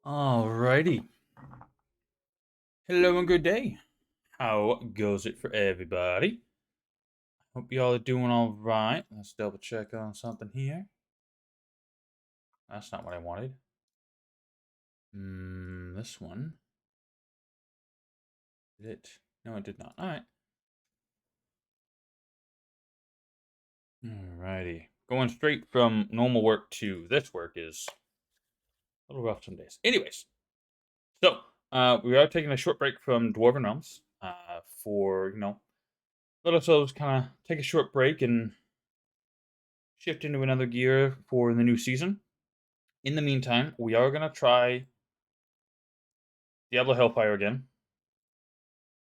Alrighty. Hello and good day. How goes it for everybody? Hope y'all are doing alright. Let's double check on something here. That's not what I wanted. This one. Did it? No, it did not. Alright. Alrighty. Going straight from normal work to this work is a little rough some days. Anyways, so we are taking a short break from Dwarven Realms for, let ourselves kind of take a short break and shift into another gear for the new season. In the meantime, we are gonna try Diablo Hellfire again.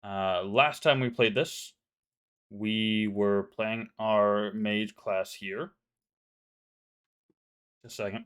Last time we played this, we were playing our mage class here. Just a second.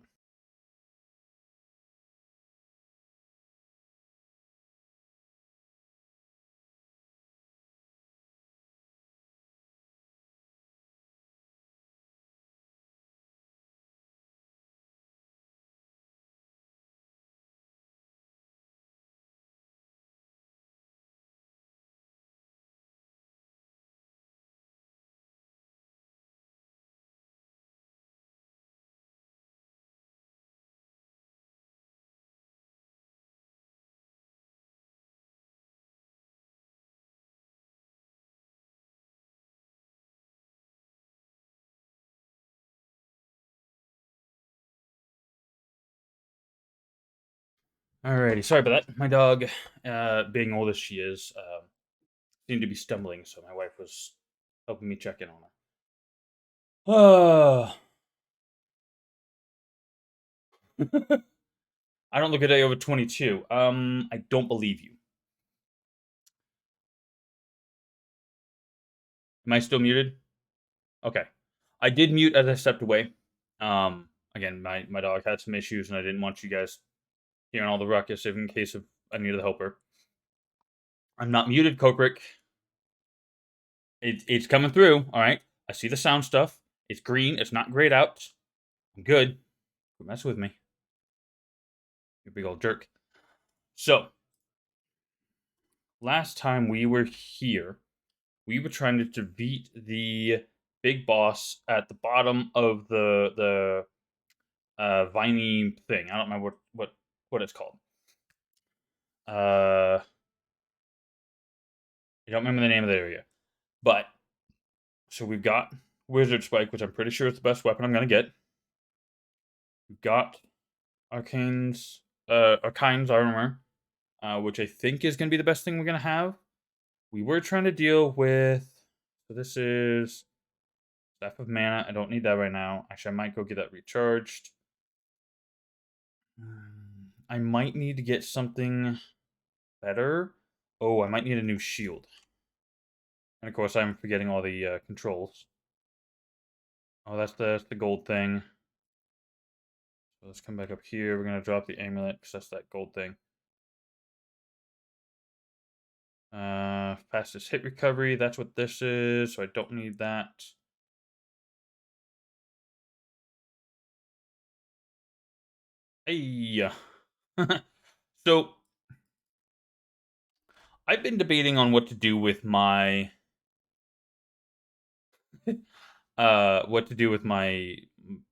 Alrighty, sorry about that. My dog, being old as she is, seemed to be stumbling, so my wife was helping me check in on her. I don't look a day over 22. I don't believe you. Am I still muted? Okay. I did mute as I stepped away. Again, my dog had some issues, and I didn't want you guys hearing all the ruckus in case of I needed a helper. I'm not muted, Kokrick. It's coming through. All right. I see the sound stuff. It's green. It's not grayed out. I'm good. Don't mess with me. You big old jerk. So, last time we were here, we were trying to defeat the big boss at the bottom of the viney thing. I don't remember what it's called. I don't remember the name of the area. But so we've got Wizard Spike, which I'm pretty sure is the best weapon I'm gonna get. We've got Arcane's armor, which I think is gonna be the best thing we're gonna have. We were trying to deal with. So this is Staff of Mana. I don't need that right now. Actually, I might go get that recharged. I might need to get something better. Oh, I might need a new shield. And of course, I'm forgetting all the controls. Oh, that's the gold thing. So let's come back up here. We're gonna drop the amulet because that's that gold thing. Fastest hit recovery. That's what this is. So I don't need that. Hey. So I've been debating on what to do with my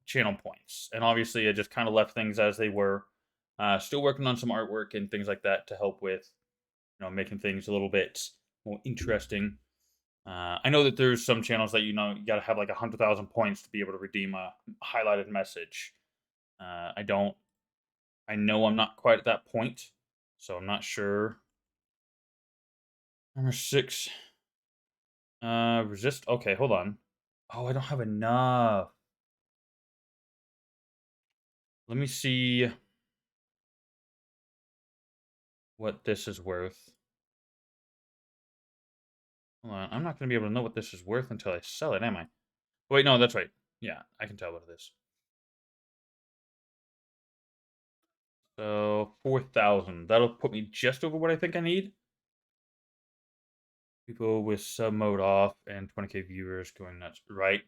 channel points. And obviously I just kind of left things as they were. Still working on some artwork and things like that to help with, making things a little bit more interesting. I know that there's some channels that you gotta have like 100,000 points to be able to redeem a highlighted message. I don't. I know I'm not quite at that point, so I'm not sure. Number 6. Resist. Okay, hold on. Oh, I don't have enough. Let me see what this is worth. Hold on. I'm not going to be able to know what this is worth until I sell it, am I? Wait, no, that's right. Yeah, I can tell what it is. So, 4,000. That'll put me just over what I think I need. People with sub mode off and 20k viewers going nuts. Right.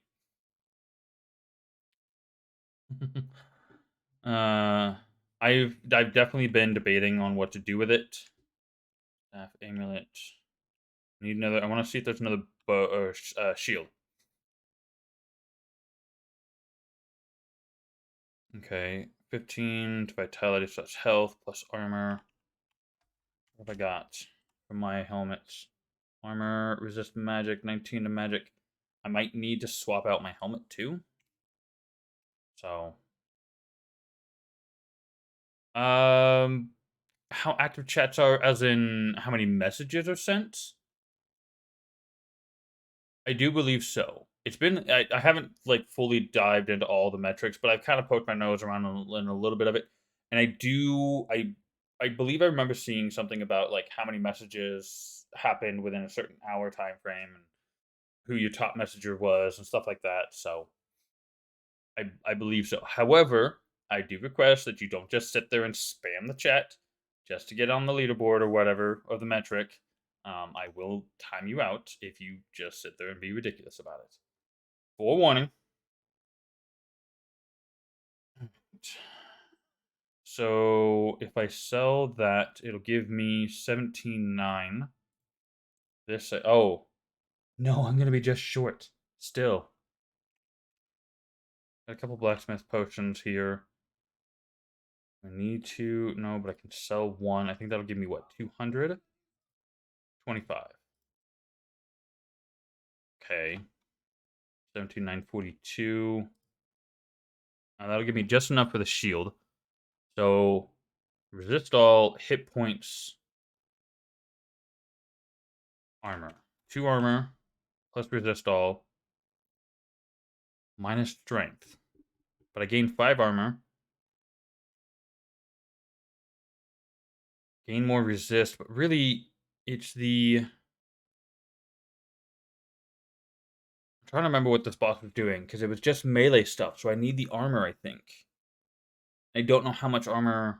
uh, I've definitely been debating on what to do with it. Staff amulet. Need another. I want to see if there's another bow or shield. Okay, 15 to vitality plus health plus armor. What have I got for my helmets? Armor, resist magic, 19 to magic. I might need to swap out my helmet too. So, um, how active chats are, as in how many messages are sent? I do believe so. It's been I haven't like fully dived into all the metrics, but I've kind of poked my nose around in a little bit of it, and I believe I remember seeing something about like how many messages happened within a certain hour time frame and who your top messenger was and stuff like that. So I believe so. However, I do request that you don't just sit there and spam the chat just to get on the leaderboard or whatever or the metric. I will time you out if you just sit there and be ridiculous about it. Forewarning. So if I sell that, it'll give me 17.9. This, oh, no, I'm going to be just short. Still. Got a couple blacksmith potions here. I need to, no, but I can sell one. I think that'll give me what, 200? 25. Okay. 17,942. That'll give me just enough for the shield. So, resist all, hit points, armor. 2 armor, plus resist all, minus strength. But I gain 5 armor. Gain more resist, but really, it's the... I'm trying to remember what this boss was doing, because it was just melee stuff, so I need the armor, I think. I don't know how much armor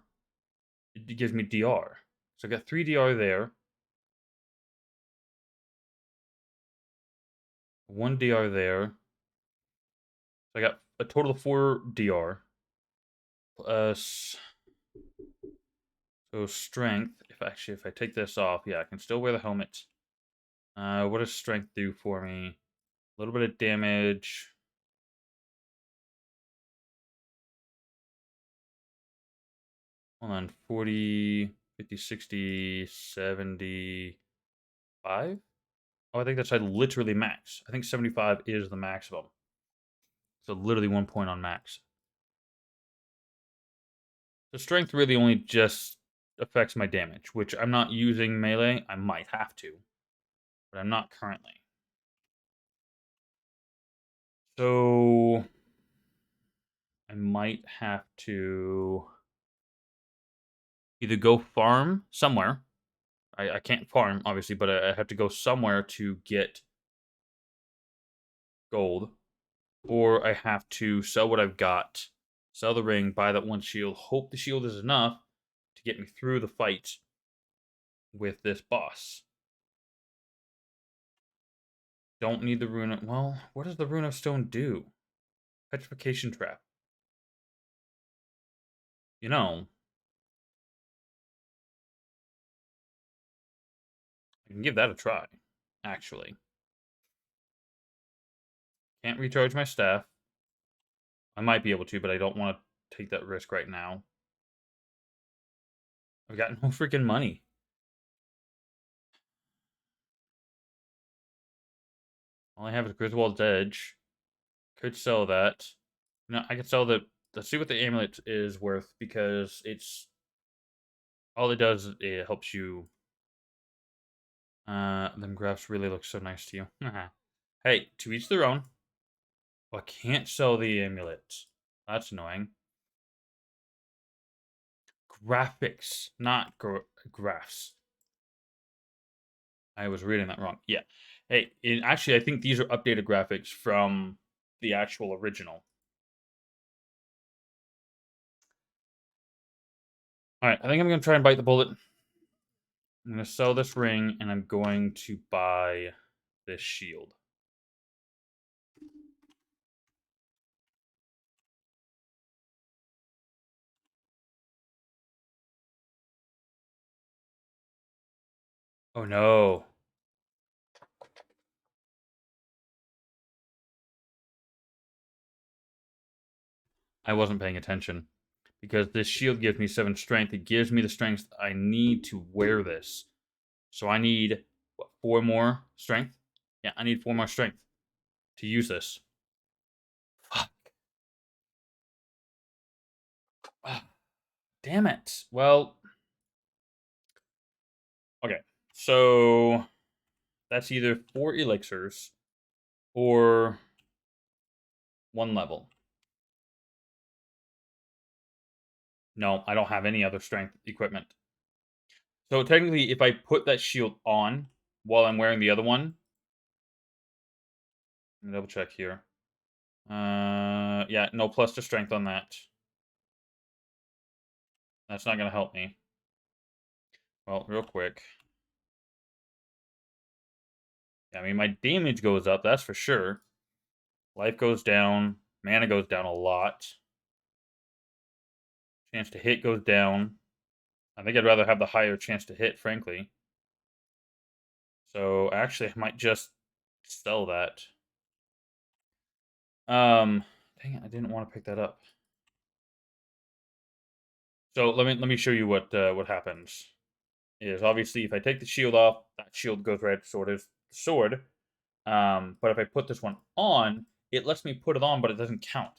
it gives me DR. So I got 3 DR there. 1 DR there. So I got a total of 4 DR. Plus... So strength, if I take this off, yeah, I can still wear the helmet. What does strength do for me? A little bit of damage. Hold on, 40, 50, 60, 75? Oh, I think that's literally max. I think 75 is the maximum. So literally 1 point on max. The strength really only just affects my damage, which I'm not using melee. I might have to, but I'm not currently. So I might have to either go farm somewhere. I can't farm, obviously, but I have to go somewhere to get gold. Or I have to sell what I've got, sell the ring, buy that 1 shield, hope the shield is enough to get me through the fight with this boss. Don't need the rune of... Well, what does the rune of stone do? Petrification trap. You know, I can give that a try, actually. Can't recharge my staff. I might be able to, but I don't want to take that risk right now. I've got no freaking money. All I have is Griswold's Edge. Could sell that. No, I could sell the... Let's see what the amulet is worth, because it's... All it does, it helps you... them graphs really look so nice to you. Hey, to each their own. Well, I can't sell the amulet. That's annoying. Graphics, not graphs. I was reading that wrong. Yeah. Hey, actually, I think these are updated graphics from the actual original. All right, I think I'm going to try and bite the bullet. I'm going to sell this ring, and I'm going to buy this shield. Oh no. I wasn't paying attention. Because this shield gives me 7 strength. It gives me the strength I need to wear this. So I need, what, 4 more strength? Yeah, I need 4 more strength to use this. Fuck. Ah, damn it. Well, okay. So that's either 4 elixirs or 1 level. No, I don't have any other strength equipment. So technically, if I put that shield on while I'm wearing the other one, let me double check here. Yeah, no plus to strength on that. That's not gonna help me. Well, real quick. Yeah, I mean, my damage goes up, that's for sure. Life goes down. Mana goes down a lot. Chance to hit goes down. I think I'd rather have the higher chance to hit, frankly. So actually, I might just sell that. Dang it, I didn't want to pick that up. So let me show you what happens. Is obviously if I take the shield off, that shield goes right. Sword is the sword. But if I put this one on, it lets me put it on, but it doesn't count.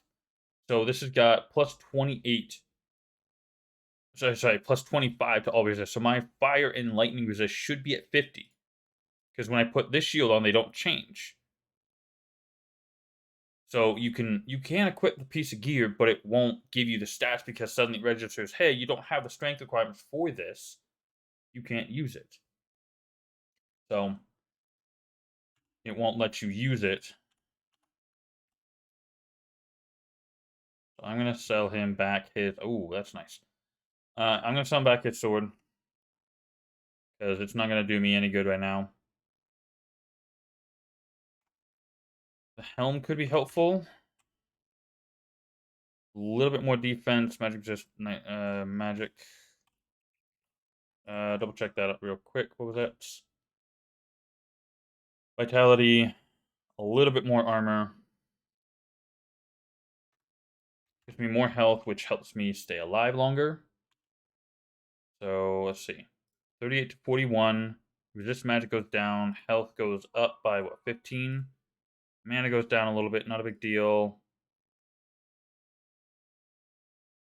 So this has got plus 28. Sorry, plus 25 to all resist. So my fire and lightning resist should be at 50. Because when I put this shield on, they don't change. So you can equip the piece of gear, but it won't give you the stats because suddenly it registers, hey, you don't have the strength requirements for this. You can't use it. So it won't let you use it. So I'm gonna sell him back his. Oh, that's nice. I'm gonna sell him back his sword because it's not gonna do me any good right now. The helm could be helpful. A little bit more defense. Magic just magic. Double check that up real quick. What was that? Vitality. A little bit more armor. Gives me more health, which helps me stay alive longer. So let's see. 38 to 41. Resist magic goes down. Health goes up by what, 15? Mana goes down a little bit. Not a big deal.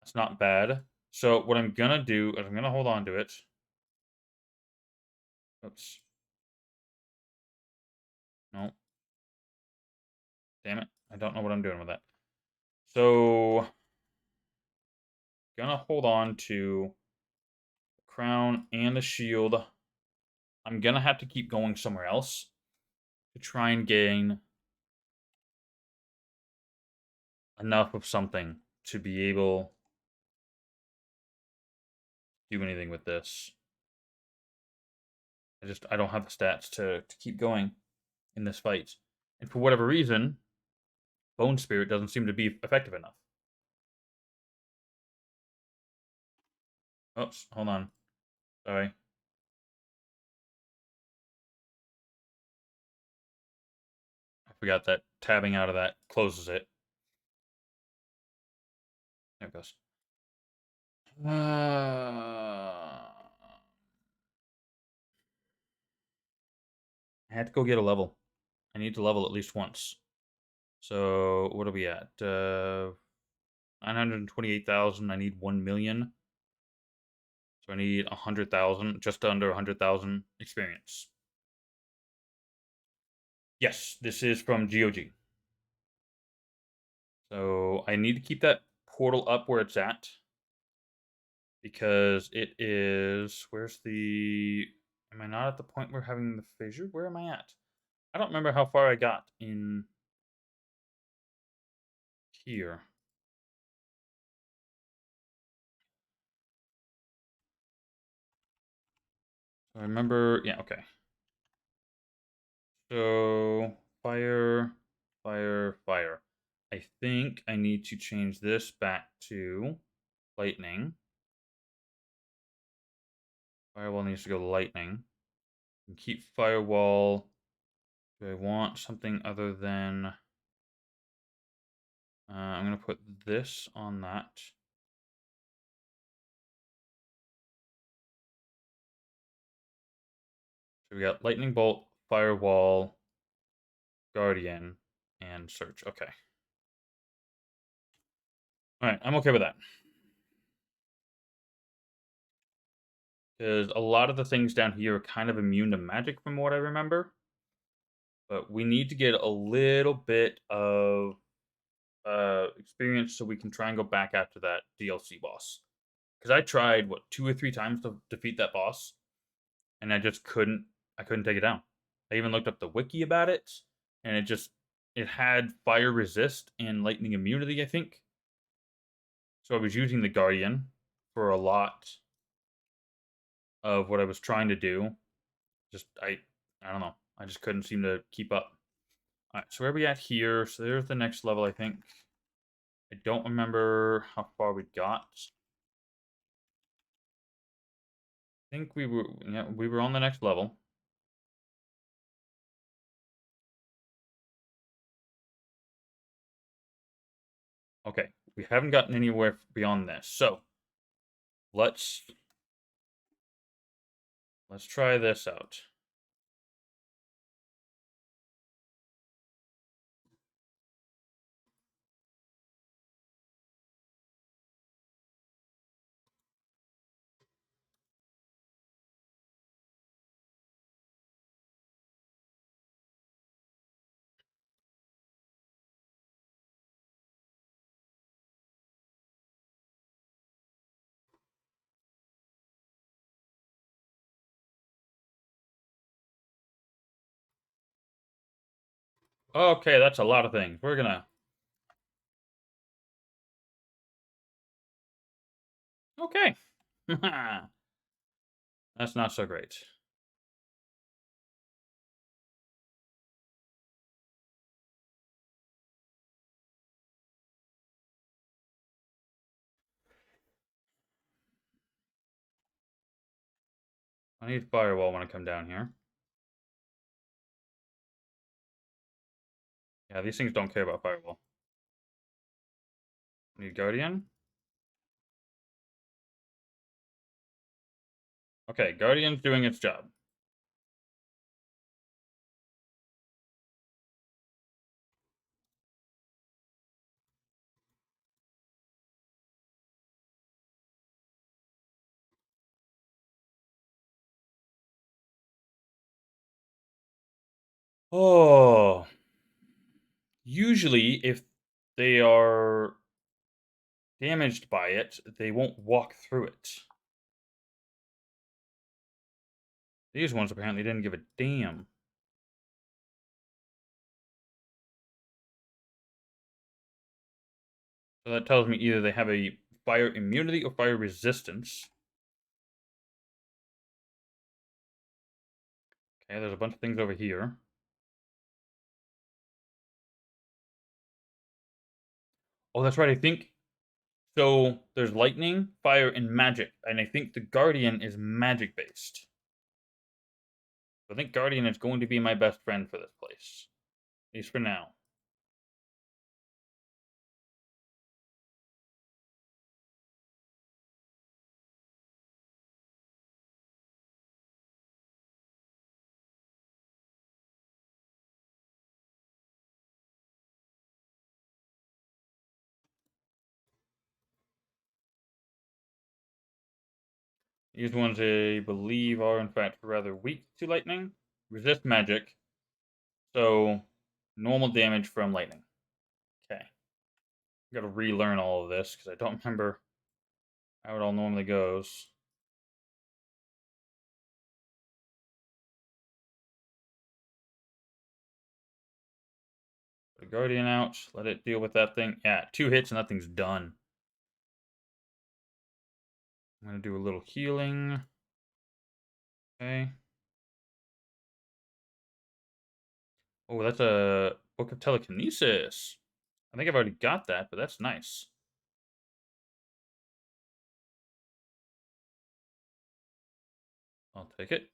That's not bad. So what I'm gonna do is I'm gonna hold on to it. Oops. No. Damn it. I don't know what I'm doing with that. So gonna hold on to the crown and the shield. I'm gonna have to keep going somewhere else to try and gain enough of something to be able to do anything with this. I don't have the stats to keep going in this fight. And for whatever reason, Bone Spirit doesn't seem to be effective enough. Oops, hold on. Sorry. I forgot that tabbing out of that closes it. There it goes. I had to go get a level. I need to level at least once. So what are we at? 928,000. I need 1,000,000. So I need 100,000, just under 100,000 experience. Yes, this is from GOG. So I need to keep that portal up where it's at. Because it is. Where's the. Am I not at the point where having the fissure? Where am I at? I don't remember how far I got in here. I remember. Yeah, okay. So, fire, fire, fire. I think I need to change this back to lightning. Fireball needs to go lightning. Keep firewall. Do I want something other than... I'm going to put this on that. So we got lightning bolt, firewall, guardian, and search. Okay. All right, I'm okay with that. Because a lot of the things down here are kind of immune to magic from what I remember. But we need to get a little bit of experience so we can try and go back after that DLC boss. Because I tried, what, 2 or 3 times to defeat that boss, and I just couldn't. I couldn't take it down. I even looked up the wiki about it, and it had fire resist and lightning immunity, I think. So I was using the Guardian for a lot of what I was trying to do. Just I don't know. I just couldn't seem to keep up. All right, so where are we at here? So there's the next level, I think. I don't remember how far we got. I think we were on the next level. Okay, we haven't gotten anywhere beyond this. So, let's let's try this out. Okay, that's a lot of things. We're gonna Okay. That's not so great. I need firewall when I come down here. Yeah, these things don't care about firewall. Need guardian. Okay, guardian's doing its job. Oh, usually if they are damaged by it, they won't walk through it. These ones apparently didn't give a damn. So that tells me either they have a fire immunity or fire resistance. Okay, there's a bunch of things over here. Oh, that's right. I think so. There's lightning, fire, and magic, and I think the Guardian is magic based. I think Guardian is going to be my best friend for this place, at least for now. These ones, I believe, are in fact rather weak to lightning, resist magic, so normal damage from lightning. Okay, got to relearn all of this because I don't remember how it all normally goes. Put a Guardian out, let it deal with that thing. Yeah, 2 hits and that thing's done. I'm gonna do a little healing. Okay. Oh, that's a Book of Telekinesis. I think I've already got that, but that's nice. I'll take it.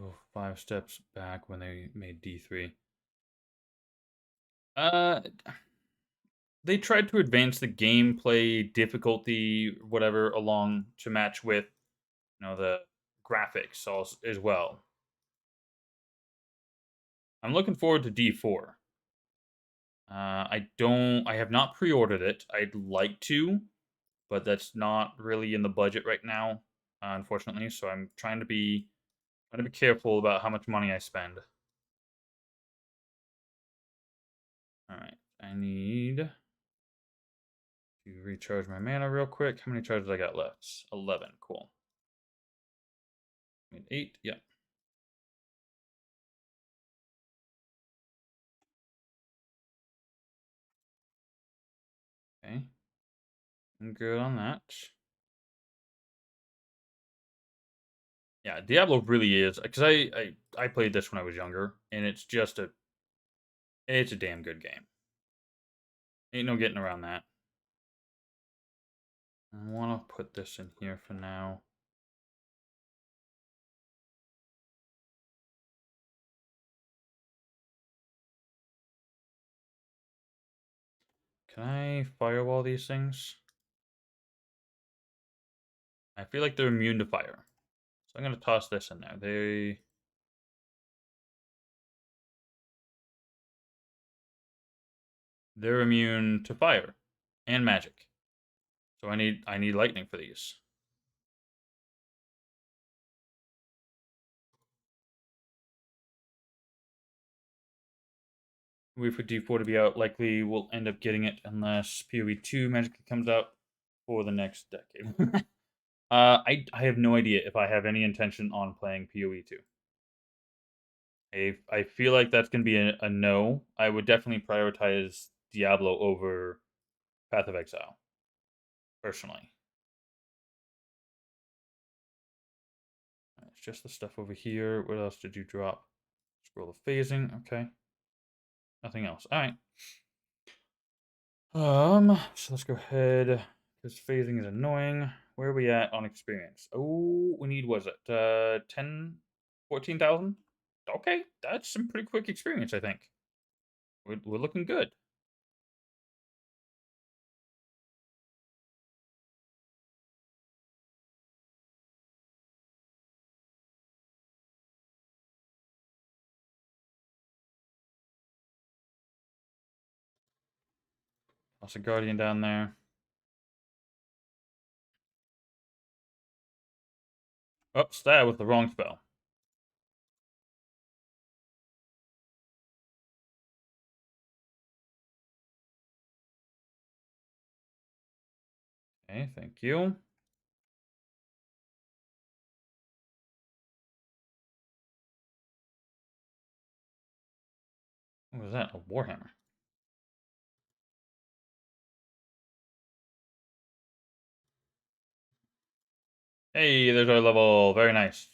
Oh, 5 steps back when they made D3. Uh, they tried to advance the gameplay difficulty, whatever, along to match with the graphics as well. I'm looking forward to D4. I have not pre-ordered it. I'd like to, but that's not really in the budget right now, unfortunately. So I'm trying to be careful about how much money I spend. All right, I need to recharge my mana real quick. How many charges I got left? 11. Cool. I mean, 8. Yeah. Okay. I'm good on that. Yeah, Diablo really is because I played this when I was younger, and it's a damn good game. Ain't no getting around that. I want to put this in here for now. Can I firewall these things? I feel like they're immune to fire. So I'm going to toss this in there. They're immune to fire and magic. So I need lightning for these. Wait for D4 to be out. Likely we'll end up getting it unless PoE2 magically comes out for the next decade. I have no idea if I have any intention on playing PoE2. I feel like that's going to be a no. I would definitely prioritize Diablo over Path of Exile, personally. It's just the stuff over here. What else did you drop? Scroll of phasing. Okay. Nothing else. All right. So let's go ahead. Because phasing is annoying. Where are we at on experience? Oh, we need, was it 10, 14,000? Okay, that's some pretty quick experience, I think. We're looking good. Lost a guardian down there. Oops, that was the wrong spell. Okay, thank you. What was that? A warhammer. Hey, there's our level. Very nice.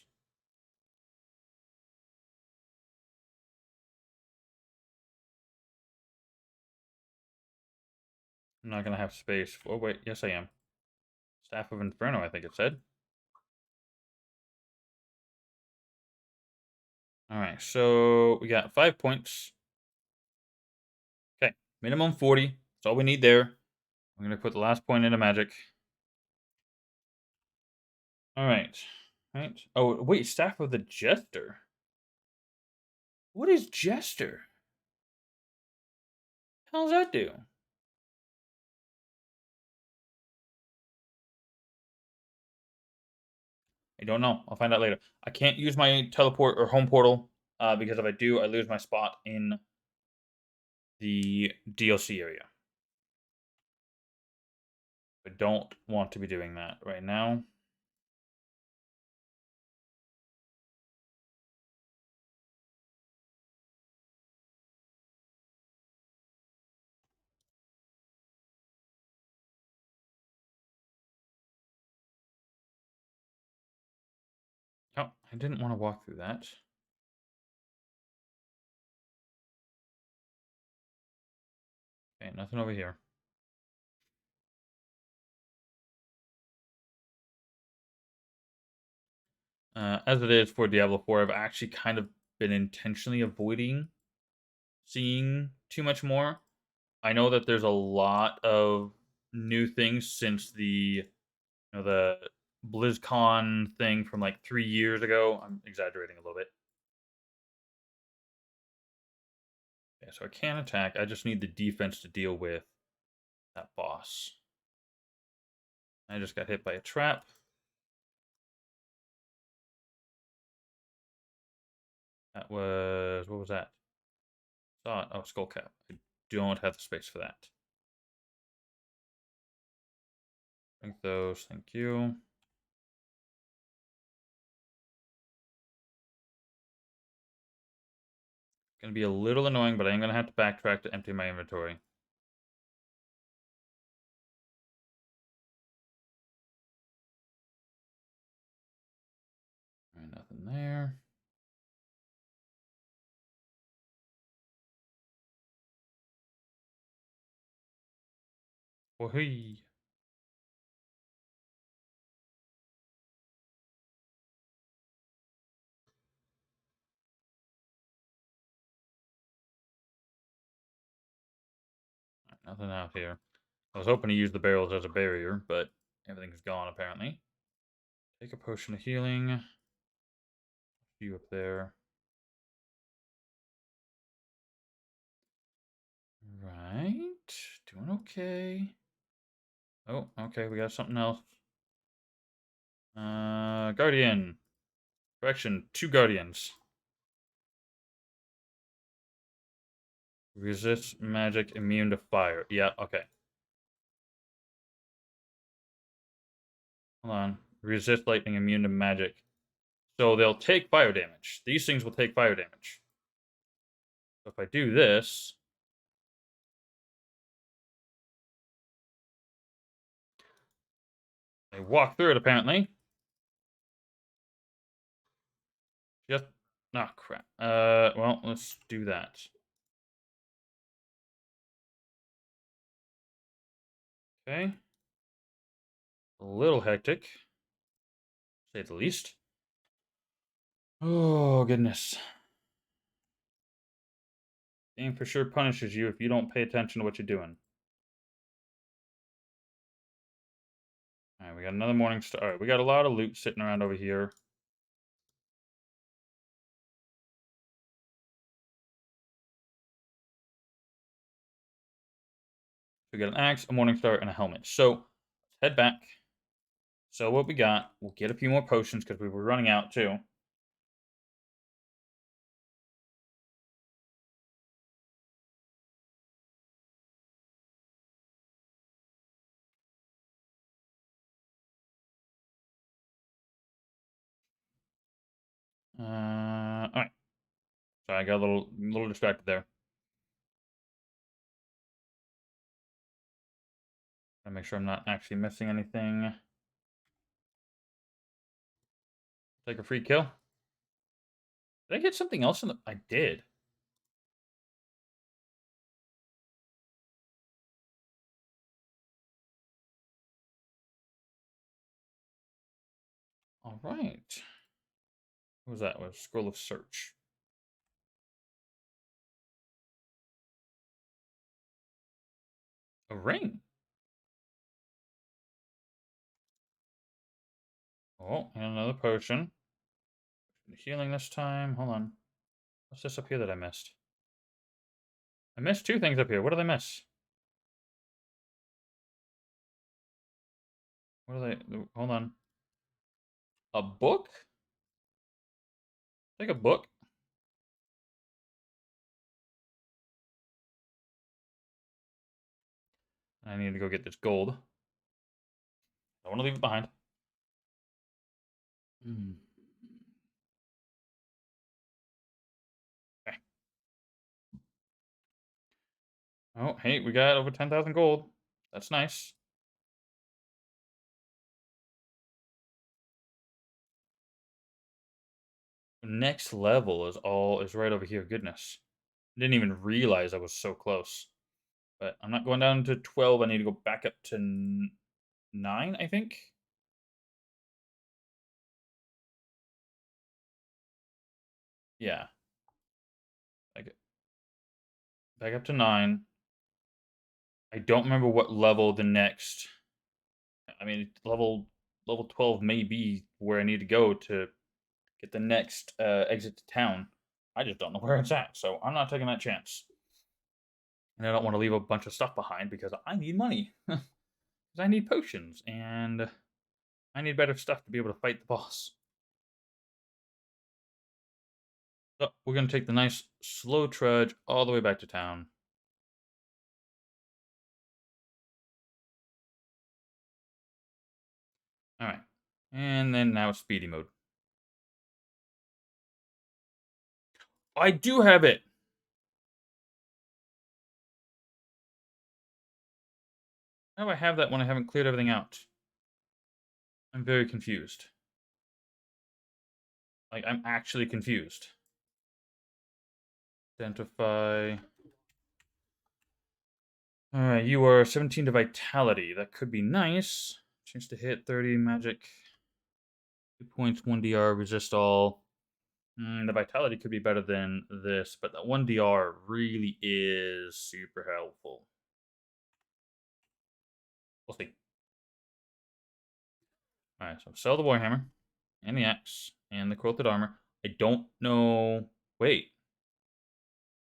I'm not gonna have space. Oh wait, yes I am. Staff of Inferno, I think it said. All right, so we got 5 points. Okay, minimum 40. That's all we need there. I'm gonna put the last point into magic. All right, right. Oh wait, Staff of the Jester. What is Jester? How does that do? I don't know. I'll find out later. I can't use my teleport or home portal because if I do, I lose my spot in the DLC area. I don't want to be doing that right now. Oh, I didn't want to walk through that. Okay, nothing over here. As it is for Diablo 4, I've actually kind of been intentionally avoiding seeing too much more. I know that there's a lot of new things since the BlizzCon thing from like 3 years ago. I'm exaggerating a little bit. Yeah, so I can attack. I just need the defense to deal with that boss. I just got hit by a trap. That was what was that? Saw it. Oh, skull cap. I don't have the space for that. Drink those. Thank you. Gonna be a little annoying, but I'm gonna have to backtrack to empty my inventory. All right, nothing there. Oh, hey. Nothing out here. I was hoping to use the barrels as a barrier, but everything's gone apparently. Take a potion of healing. You up there. Right. Doing okay. Oh, okay, we got something else. Guardian. Correction, 2 guardians. Resist magic, immune to fire. Yeah, okay. Hold on. Resist lightning, immune to magic. So they'll take fire damage. These things will take fire damage. So if I do this, they walk through it apparently. Just oh crap. Well, let's do that. Okay. A little hectic, say the least. Oh goodness. Game for sure punishes you if you don't pay attention to what you're doing. Alright, we got another morning star. Alright, we got a lot of loot sitting around over here. We got an axe, a morning star, and a helmet. So let's head back. So what we got, we'll get a few more potions because we were running out too. Alright. Sorry, I got a little distracted there. Gotta make sure I'm not actually missing anything. Take a free kill. Did I get something else in the... I did. Alright. What was that? It was Scroll of Search. A ring. Oh, and another potion. Healing this time. Hold on. What's this up here that I missed? I missed 2 things up here. What did I miss? What are they? Hold on. A book? Take a book. I need to go get this gold. I want to leave it behind. Okay. Oh, hey, we got over 10,000 gold. That's nice. Next level is right over here. Goodness. Didn't even realize I was so close. But I'm not going down to 12. I need to go back up to 9, I think. Yeah. Like, back up to 9. I don't remember what level the next. I mean, level 12 may be where I need to go to get the next exit to town. I just don't know where it's at, so I'm not taking that chance. And I don't want to leave a bunch of stuff behind because I need money. Because I need potions and I need better stuff to be able to fight the boss. So we're gonna take the nice slow trudge all the way back to town. All right, and then now it's speedy mode. I do have it. How do I have that when I haven't cleared everything out? I'm very confused. Like, I'm actually confused. Identify. Alright, you are 17 to vitality. That could be nice. Chance to hit 30 magic. 2 points, 1 DR, resist all. The vitality could be better than this, but that 1 DR really is super helpful. We'll see. Alright, so sell the Warhammer, and the axe, and the quilted armor. I don't know. Wait.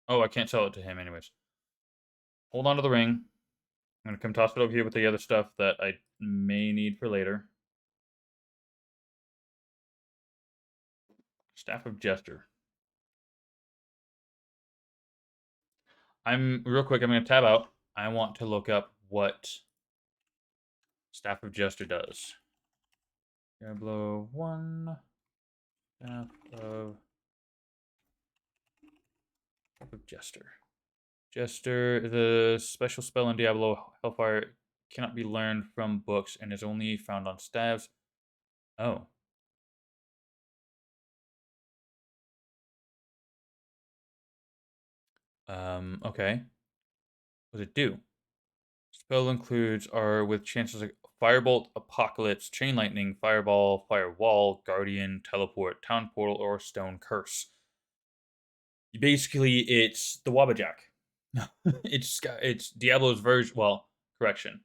Oh, I can't sell it to him, anyways. Hold on to the ring. I'm gonna come toss it over here with the other stuff that I may need for later. Staff of Jester. I'm real quick. I'm gonna tab out. I want to look up what Staff of Jester does. Diablo 1. Staff of Jester. Jester, the special spell in Diablo Hellfire cannot be learned from books and is only found on staves. Oh. Okay. What does it do? Spell includes are with chances like Firebolt, Apocalypse, Chain Lightning, Fireball, Firewall, Guardian, Teleport, Town Portal, or Stone Curse. Basically, it's the Wabbajack. It's Diablo's version. Well, correction.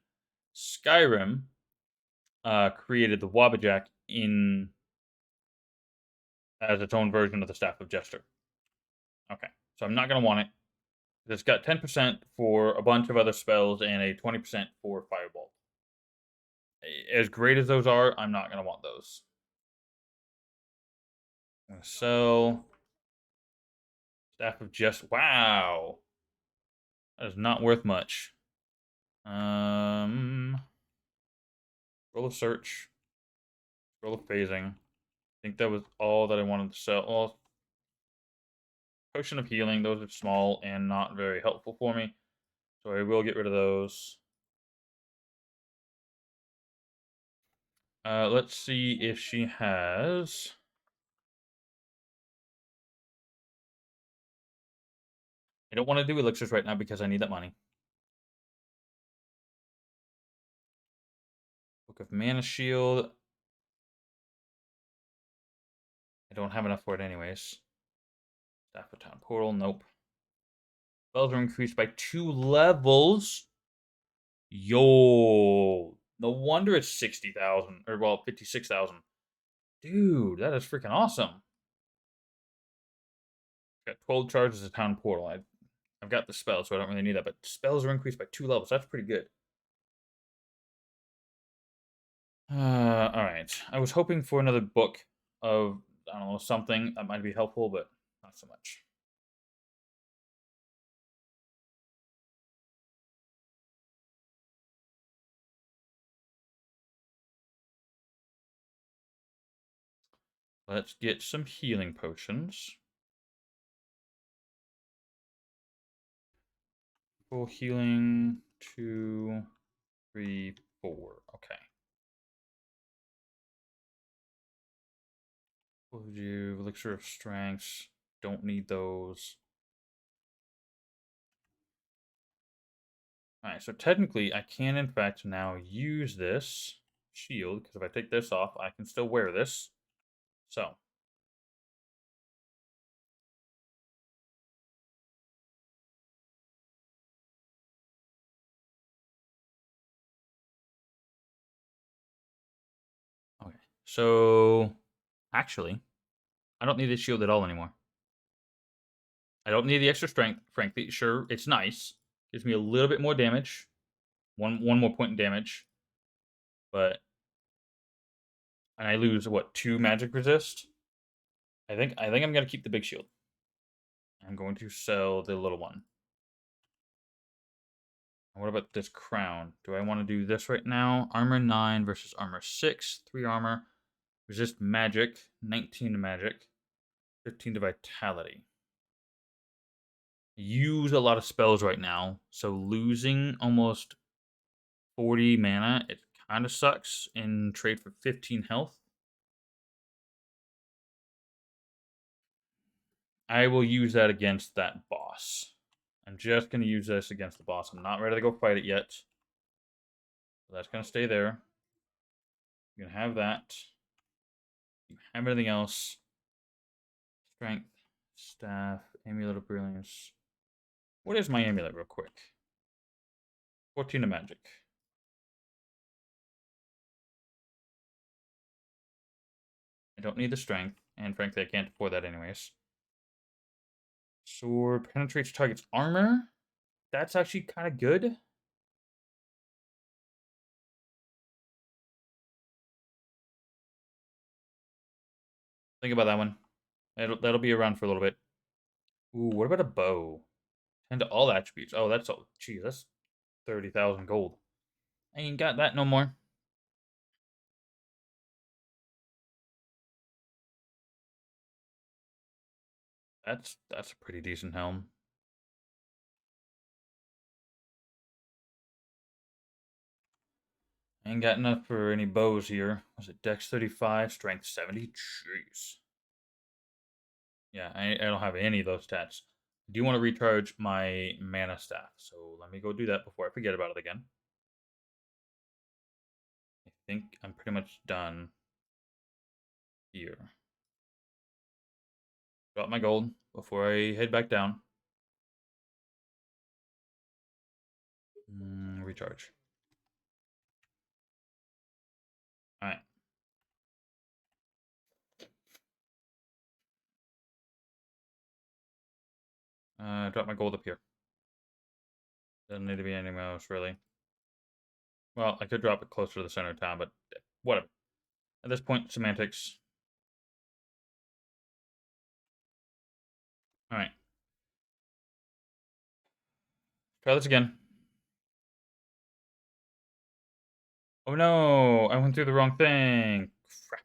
Skyrim created the Wabbajack in as its own version of the Staff of Jester. Okay, so I'm not gonna want it. It's got 10% for a bunch of other spells and a 20% for Firebolt. As great as those are, I'm not gonna want those. I'm gonna sell Staff of Jester. Wow, that is not worth much. Roll of search. Roll of phasing. I think that was all that I wanted to sell. Well, Potion of Healing, those are small and not very helpful for me. So I will get rid of those. Let's see if she has. I don't want to do elixirs right now because I need that money. Book of Mana Shield. I don't have enough for it anyways. Staff of Town Portal, nope. Spells are increased by 2 levels. Yo. No wonder it's 60,000. Or, well, 56,000. Dude, that is freaking awesome. Got 12 charges of Town Portal. I've got the spell, so I don't really need that. But spells are increased by 2 levels. That's pretty good. All right. I was hoping for another book of, I don't know, something that might be helpful, but not so much. Let's get some healing potions. Full healing, 2, 3, 4. Okay. What would you? Elixir of Strengths. Don't need those. Alright, so technically I can in fact now use this shield, because if I take this off, I can still wear this. So, So, actually, I don't need this shield at all anymore. I don't need the extra strength, frankly. Sure, it's nice. Gives me a little bit more damage. One more point in damage. But and I lose what, 2 magic resist? I think I'm gonna keep the big shield. I'm going to sell the little one. What about this crown? Do I want to do this right now? Armor 9 versus armor 6. 3 armor. Resist magic. 19 to magic. 15 to vitality. Use a lot of spells right now, so losing almost 40 mana, it kind of sucks in trade for 15 health. I will use that against that boss. I'm just going to use this against the boss. I'm not ready to go fight it yet. So that's going to stay there. You can have that. You can have anything else. Strength, staff, amulet of brilliance. What is my amulet, real quick? 14 to magic. I don't need the strength, and frankly, I can't afford that anyways. Sword penetrates target's armor. That's actually kind of good. Think about that one. That'll be around for a little bit. Ooh, what about a bow? 10 to all attributes. Oh, that's all. Geez, that's 30,000 gold. I ain't got that no more. That's a pretty decent helm. Ain't got enough for any bows here. Was it Dex 35, Strength 70? Jeez. Yeah, I don't have any of those stats. I do want to recharge my mana staff, so let me go do that before I forget about it again. I think I'm pretty much done here. Drop my gold before I head back down. Recharge. Alright. Drop my gold up here. Doesn't need to be anywhere else, really. Well, I could drop it closer to the center of town, but whatever. At this point, semantics. Alright. Try this again. Oh no! I went through the wrong thing. Crap.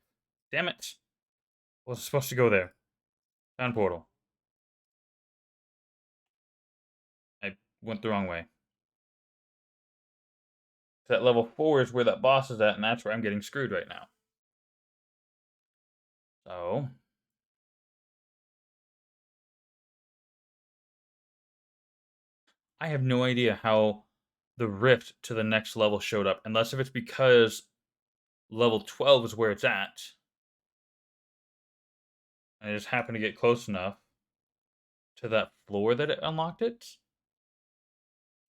Damn it. I was supposed to go there. Town portal. I went the wrong way. That level 4 is where that boss is at, and that's where I'm getting screwed right now. So, I have no idea how the rift to the next level showed up, unless if it's because level 12 is where it's at. And I just happened to get close enough to that floor that it unlocked it.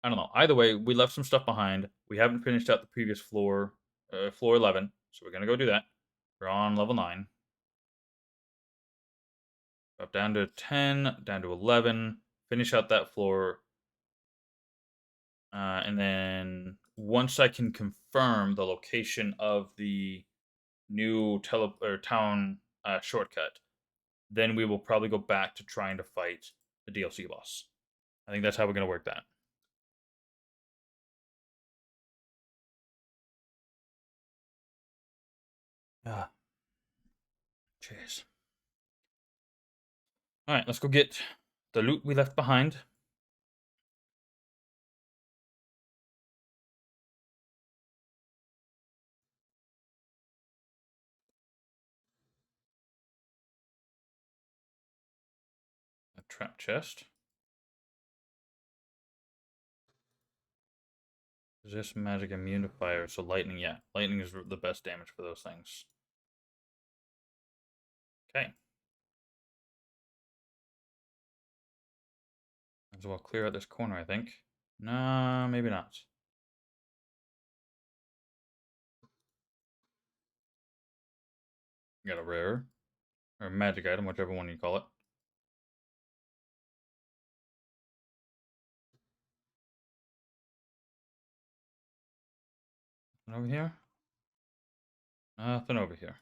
I don't know. Either way, we left some stuff behind. We haven't finished out the previous floor, floor 11. So we're going to go do that. We're on level 9. Drop down to 10, down to 11. Finish out that floor. And then once I can confirm the location of the new town shortcut, then we will probably go back to trying to fight the DLC boss. I think that's how we're going to work that. Ah, jeez. All right, let's go get the loot we left behind. A trap chest. Resist magic immune to fire. So lightning, yeah. Lightning is the best damage for those things. Okay. Might as well clear out this corner, I think. No, maybe not. got a rare. Or a magic item, whichever one you call it. Nothing over here? Nothing over here.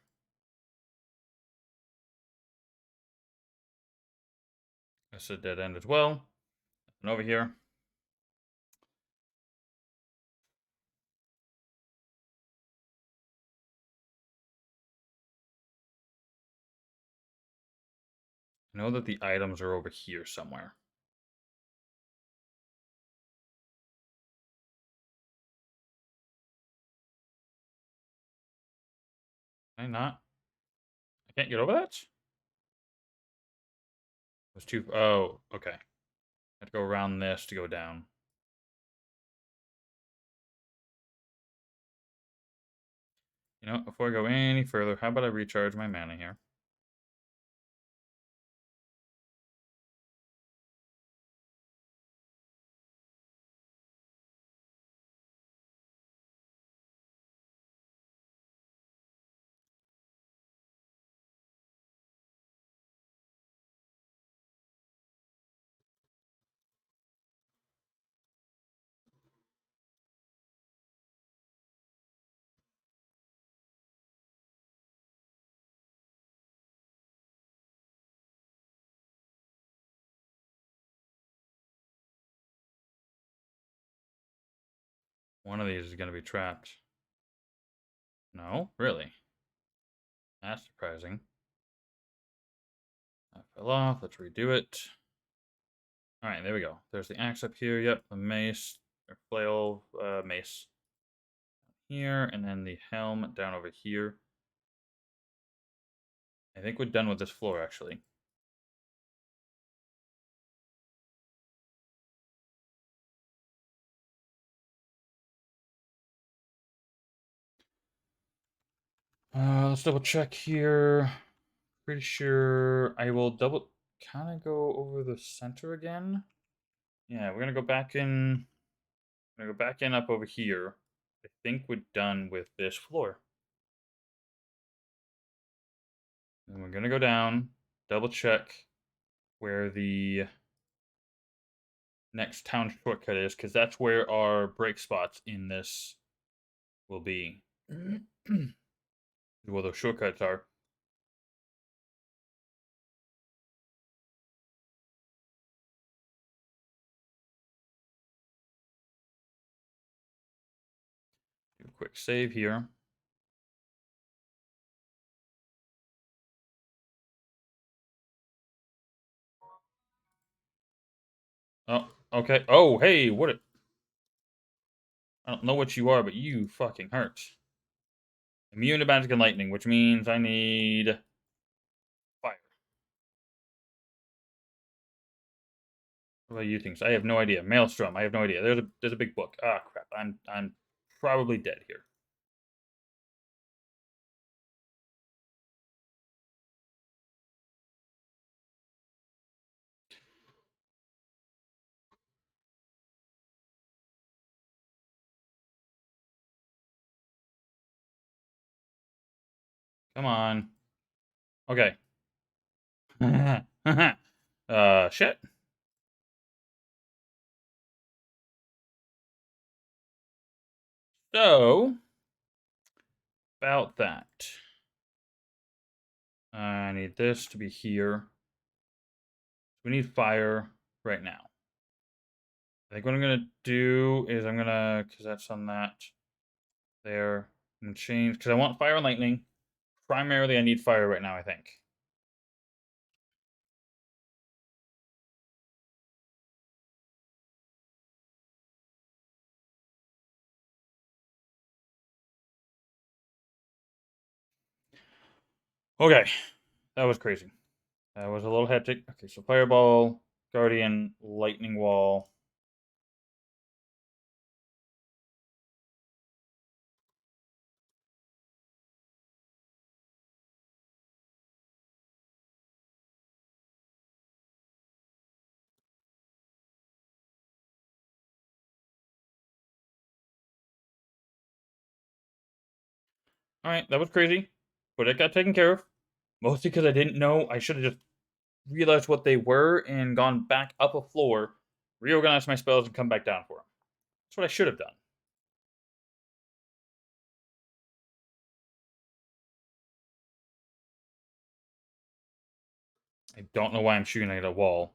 That's a dead end as well. Nothing over here. I know that the items are over here somewhere. Can I not? I can't get over that? It was too... Oh, okay. I have to go around this to go down. You know, before I go any further, how about I recharge my mana here? One of these is going to be trapped. No? Really? That's surprising. That fell off. Let's redo it. Alright, there we go. There's the axe up here. Yep, the mace. Or flail, mace. Here, and then the helm down over here. I think we're done with this floor, actually. Let's double check here. Pretty sure I will double kind of go over the center again. Yeah, we're gonna go back in. We're gonna go back in up over here. I think we're done with this floor. And we're gonna go down, double check where the next town shortcut is, because that's where our break spots in this will be. Well, those shortcuts are. Do a quick save here. Oh, okay. Oh, hey, what? I don't know what you are, but you fucking hurt. Immune to magic and lightning, which means I need fire. What about you think? I have no idea. Maelstrom. I have no idea. There's a big book. Ah, crap. I'm probably dead here. Come on. Okay. Shit. So, about that. I need this to be here. We need fire right now. I think what I'm gonna do is I'm gonna, because that's on that there, and change, because I want fire and lightning. Primarily, I need fire right now, I think. Okay, that was crazy. That was a little hectic. Okay, so fireball, guardian, lightning wall. All right, that was crazy, but it got taken care of. Mostly because I didn't know. I should have just realized what they were and gone back up a floor, reorganized my spells, and come back down for them. That's what I should have done. I don't know why I'm shooting at a wall.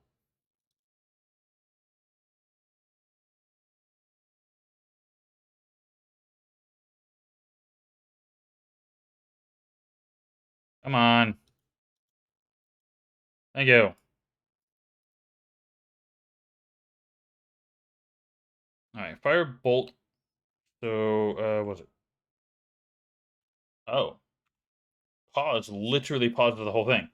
Come on. Thank you. Alright, fire bolt. So, what was it? Oh. Pause. Literally pauses the whole thing.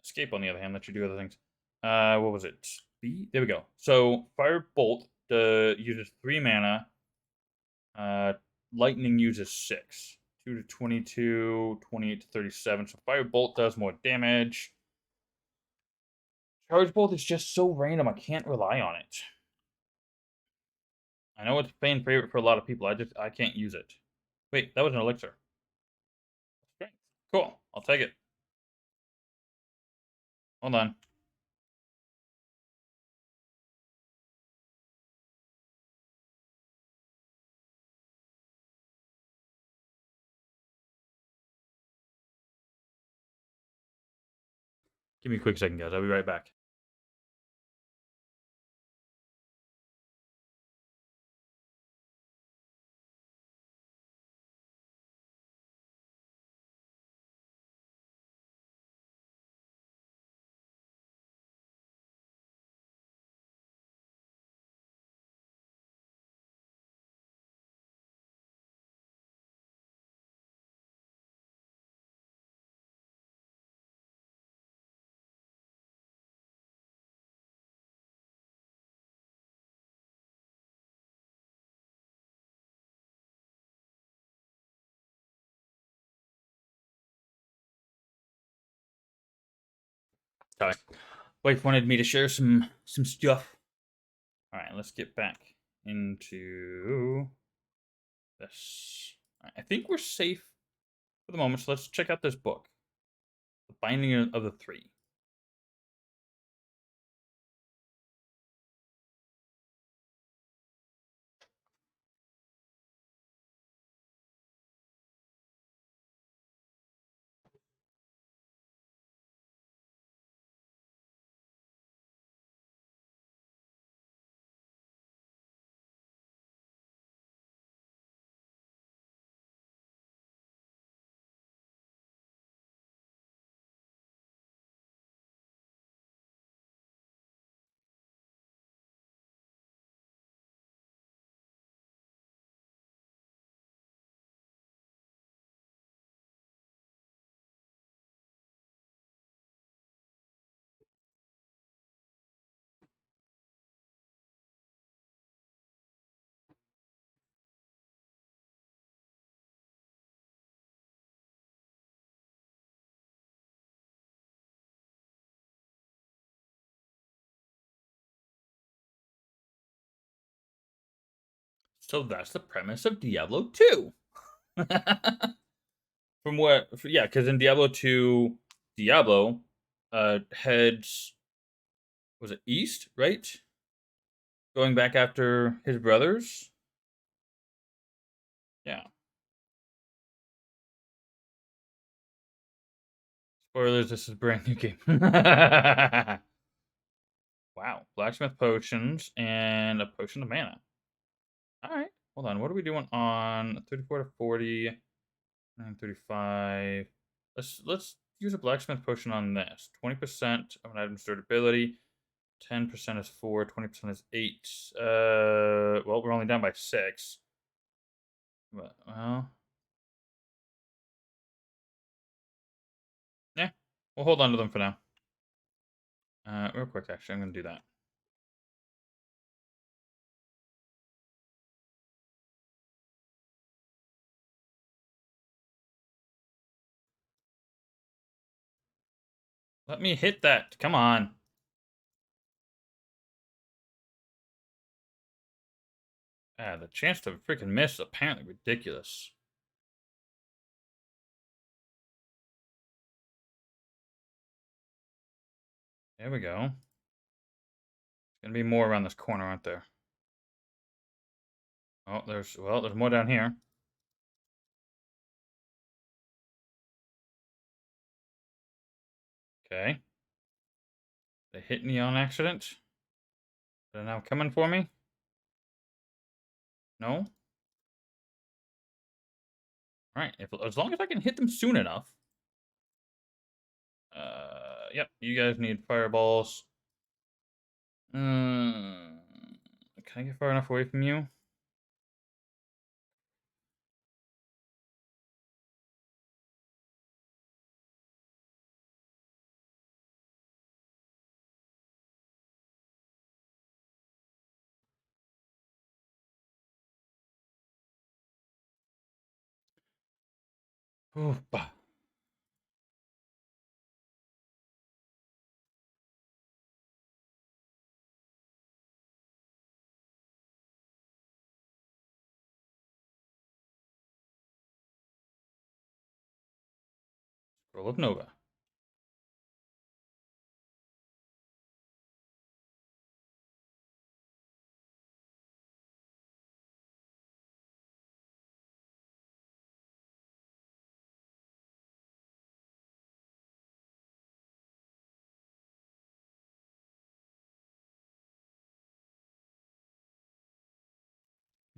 Escape, on the other hand, lets you do other things. What was it? B? There we go. So, fire bolt uses 3 mana. Uh, lightning uses 6. 2 to 22, 28 to 37. So, fire bolt does more damage. Charge bolt is just so random, I can't rely on it. I know it's a fan favorite for a lot of people. I can't use it. Wait, that was an elixir. Strength. Cool. I'll take it. Hold on. Give me a quick second, guys. I'll be right back. Sorry. Wife wanted me to share some stuff. All right, let's get back into this. All right, I think we're safe for the moment. So let's check out this book, The Binding of the Three. So that's the premise of Diablo 2. From what, yeah, because in Diablo 2, Diablo heads, was it east, right? Going back after his brothers. Yeah. Spoilers, this is a brand new game. Wow. Blacksmith potions and a potion of mana. Alright. Hold on. What are we doing on 34 to 40? 935. Let's use a blacksmith potion on this. 20% of an item's durability. 10% is 4, 20% is 8. Well, we're only down by 6. But, well, yeah. We'll hold on to them for now. Real quick, actually, I'm going to do that. Let me hit that. Come on. The chance to freaking miss is apparently ridiculous. There we go. Gonna be more around this corner, aren't there? Oh, there's more down here. Okay. They hit me on accident. They're now coming for me. No. All right. As long as I can hit them soon enough. Yep. You guys need fireballs. Can I get far enough away from you? Ooh, bah. Scroll of Nova.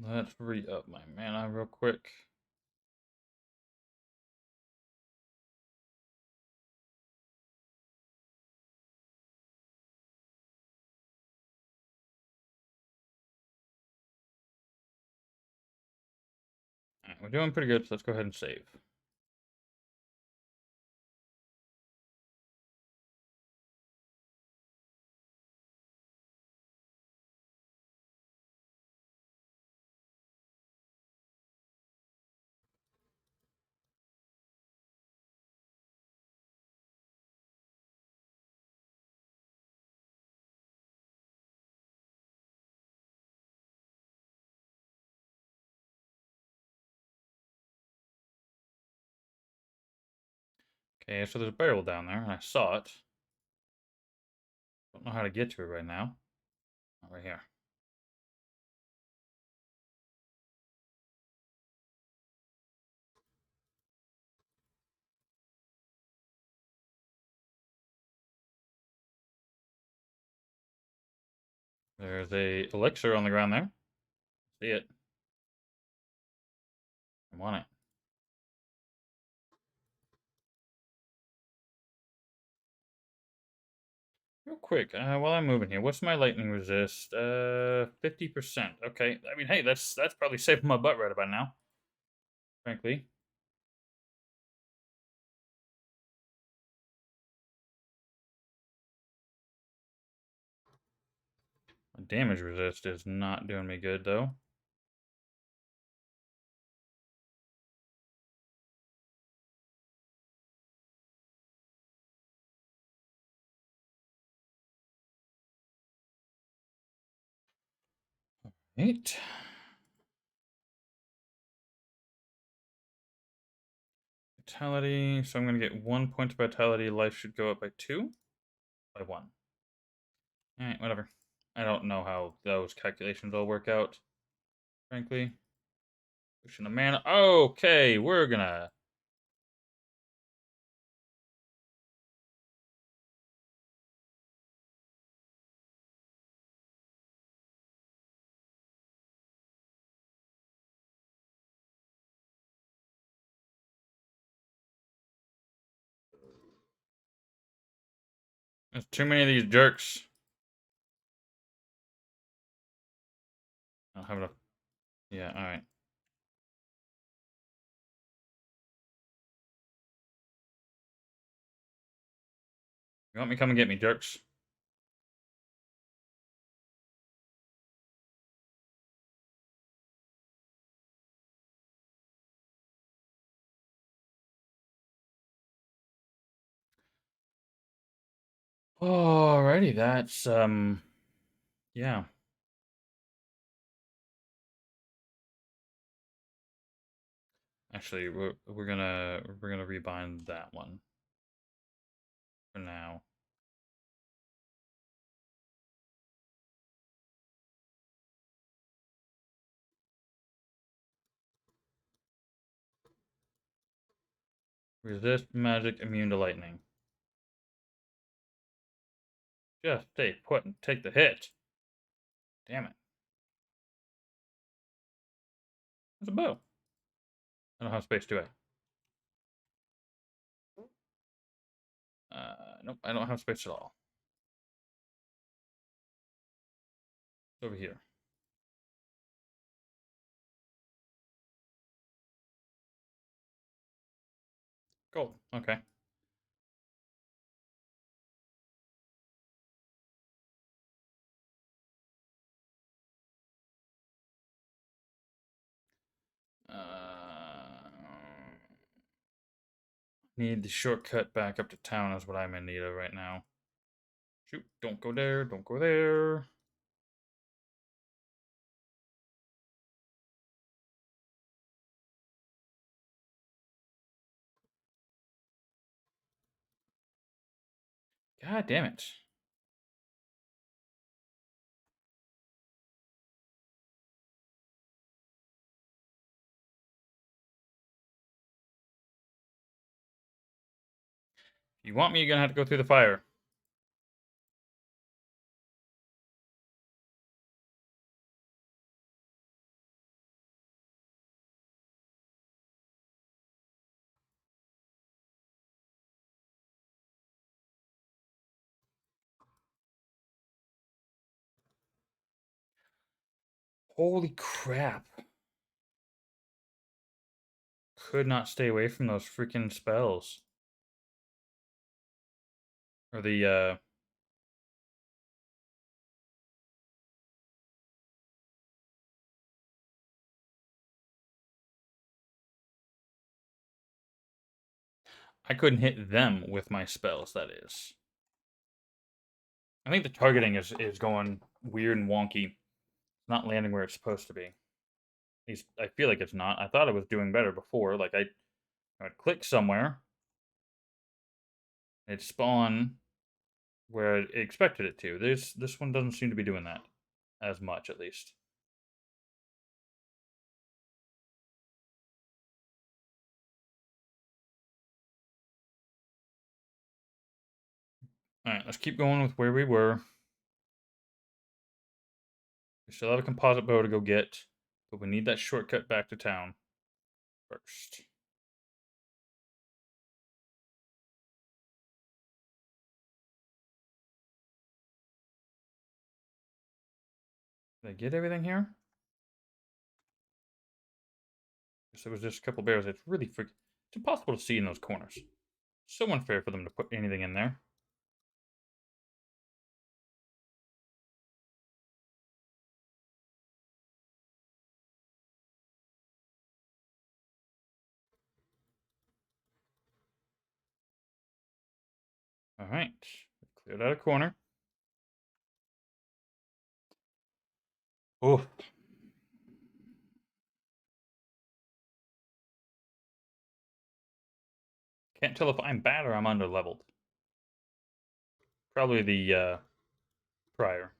Let's re-up my mana real quick. All right, we're doing pretty good, so let's go ahead and save. Okay, so there's a barrel down there, and I saw it. Don't know how to get to it right now. Oh, right here. There's a elixir on the ground there. See it. I want it. Real quick, while I'm moving here, what's my lightning resist? 50%. Okay, I mean, hey, that's probably saving my butt right about now. Frankly. My damage resist is not doing me good, though. Right. Vitality. So I'm going to get 1 point of vitality. Life should go up by 2. By 1. Alright, whatever. I don't know how those calculations all work out, frankly. Pushing the mana. Okay, we're gonna. There's too many of these jerks. I don't have enough. Yeah, alright. You want me to come and get me, jerks? Alrighty, that's yeah. Actually, we're gonna rebind that one for now. Resist magic, immune to lightning. Just stay put and take the hit. Damn it. It's a bow. I don't have space, do I? Nope, I don't have space at all. It's over here. Gold. Okay. Need the shortcut back up to town is what I'm in need of right now. Shoot, don't go there, don't go there. God damn it. If you want me, you're gonna have to go through the fire. Holy crap. Could not stay away from those freaking spells. Or the, I couldn't hit them with my spells, that is. I think the targeting is going weird and wonky. It's not landing where it's supposed to be. At least I feel like it's not. I thought I was doing better before. Like I would click somewhere, it'd spawn where I expected it to. This one doesn't seem to be doing that as much, at least. All right, let's keep going with where we were. We still have a composite bow to go get, but we need that shortcut back to town first. Did I get everything here? Guess there was just a couple bears. It's really it's impossible to see in those corners. So unfair for them to put anything in there. All right, cleared out a corner. Oh, can't tell if I'm bad or I'm under leveled. Probably the prior.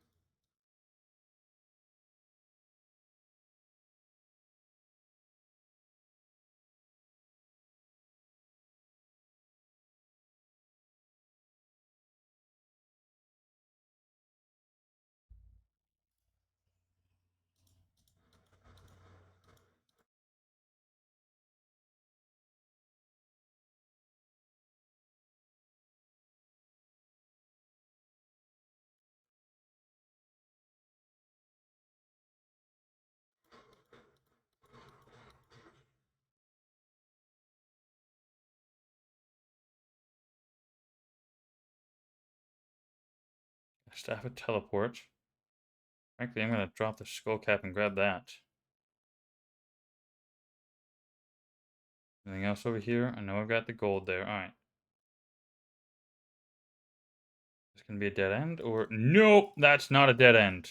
Staff of teleport. Frankly, I'm gonna drop the skull cap and grab that. Anything else over here? I know I've got the gold there. All right. It's gonna be a dead end, or nope, that's not a dead end.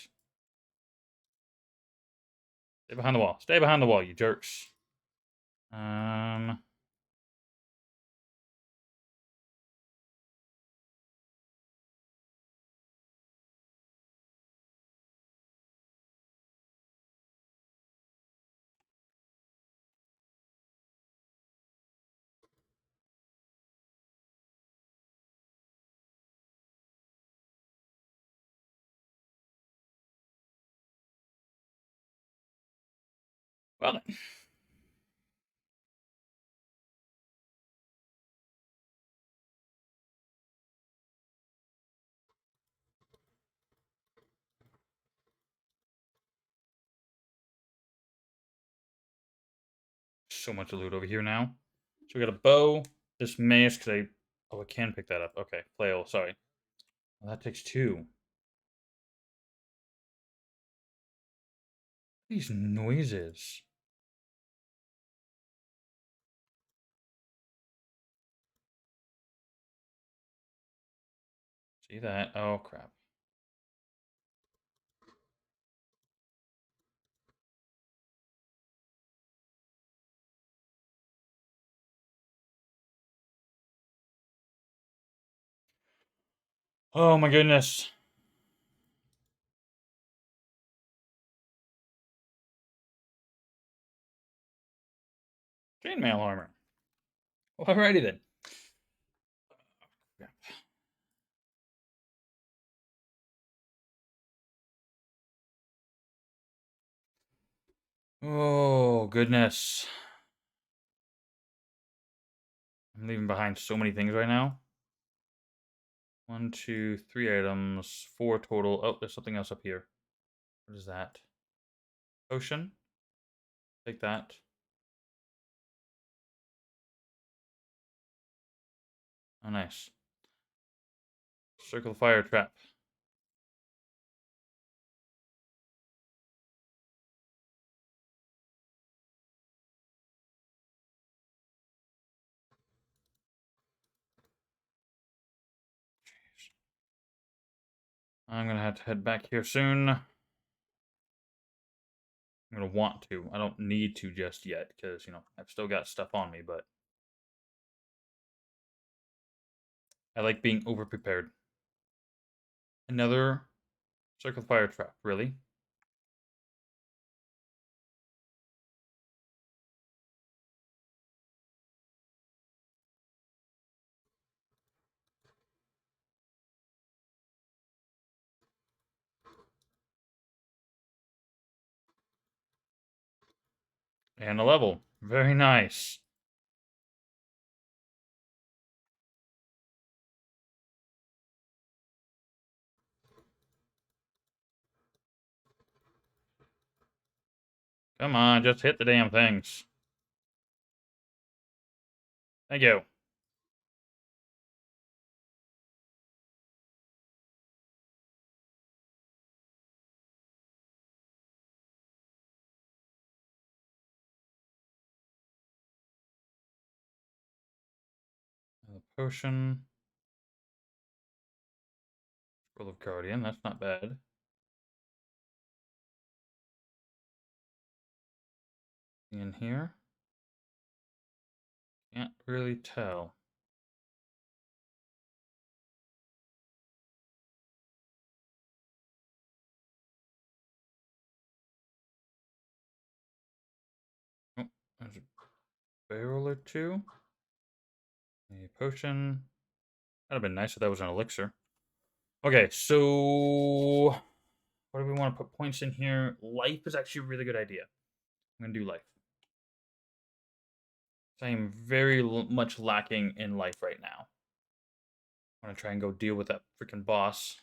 Stay behind the wall. Stay behind the wall, you jerks. Um. Well, so much loot over here now. So we got a bow, this mace, because I... Oh, I can pick that up. Okay, flail, sorry. Well, that takes 2. These noises. See that? Oh, crap. Oh, my goodness. Chainmail armor. Alrighty then. Oh, goodness. I'm leaving behind so many things right now. 1, 2, 3 items, 4 total. Oh, there's something else up here. What is that? Potion. Take that. Oh, nice. Circle the fire trap. Jeez. I'm gonna have to head back here soon. I'm gonna want to. I don't need to just yet, because, I've still got stuff on me, but I like being over-prepared. Another circle fire trap, really? And a level. Very nice. Come on, just hit the damn things. Thank you. Another potion. Scroll of Guardian, that's not bad. In here? Can't really tell. Oh, there's a barrel or 2. A potion. That'd have been nice if that was an elixir. Okay, so what do we want to put points in here? Life is actually a really good idea. I'm gonna do life. I am very much lacking in life right now. I'm gonna try and go deal with that freaking boss.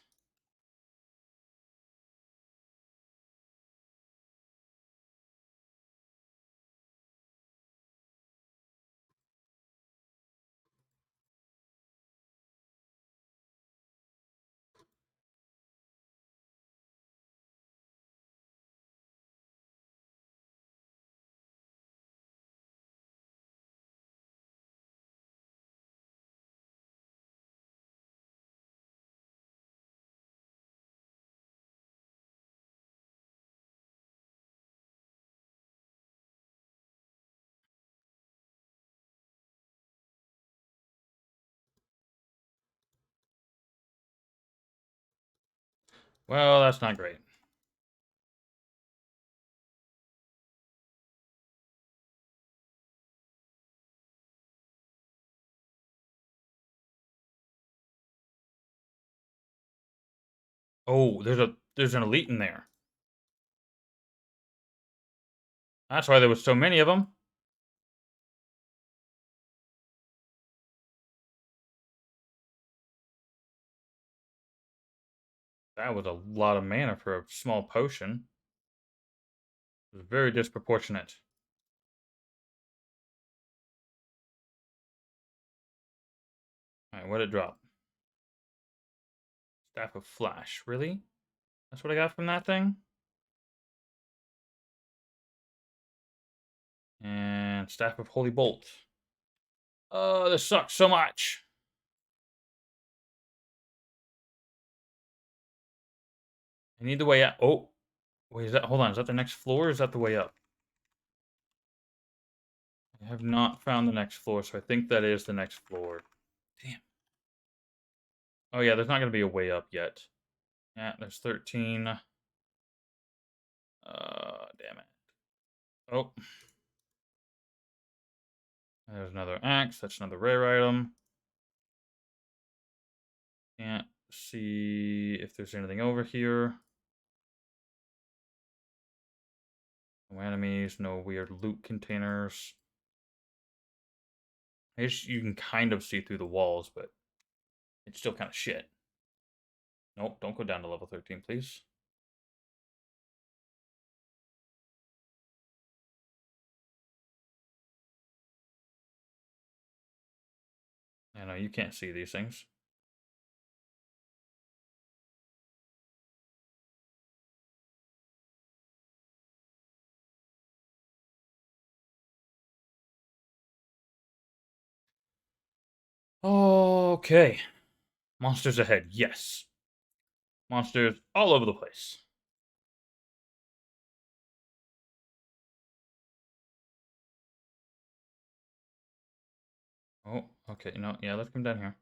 Well, that's not great. Oh, there's an elite in there. That's why there was so many of them. That was a lot of mana for a small potion. It was very disproportionate. Alright, what did it drop? Staff of Flash. Really? That's what I got from that thing? And Staff of Holy Bolt. Oh, this sucks so much. I need the way out. Oh, wait, is that? Hold on, is that the next floor or is that the way up? I have not found the next floor, so I think that is the next floor. Damn. Oh, yeah, there's not going to be a way up yet. Yeah, there's 13. Damn it. Oh, there's another axe. That's another rare item. Can't see if there's anything over here. No enemies, no weird loot containers. I guess you can kind of see through the walls, but it's still kind of shit. Nope, don't go down to level 13, please. I know, you can't see these things. Okay. Monsters ahead, yes. Monsters all over the place. Oh, okay, no, yeah, let's come down here.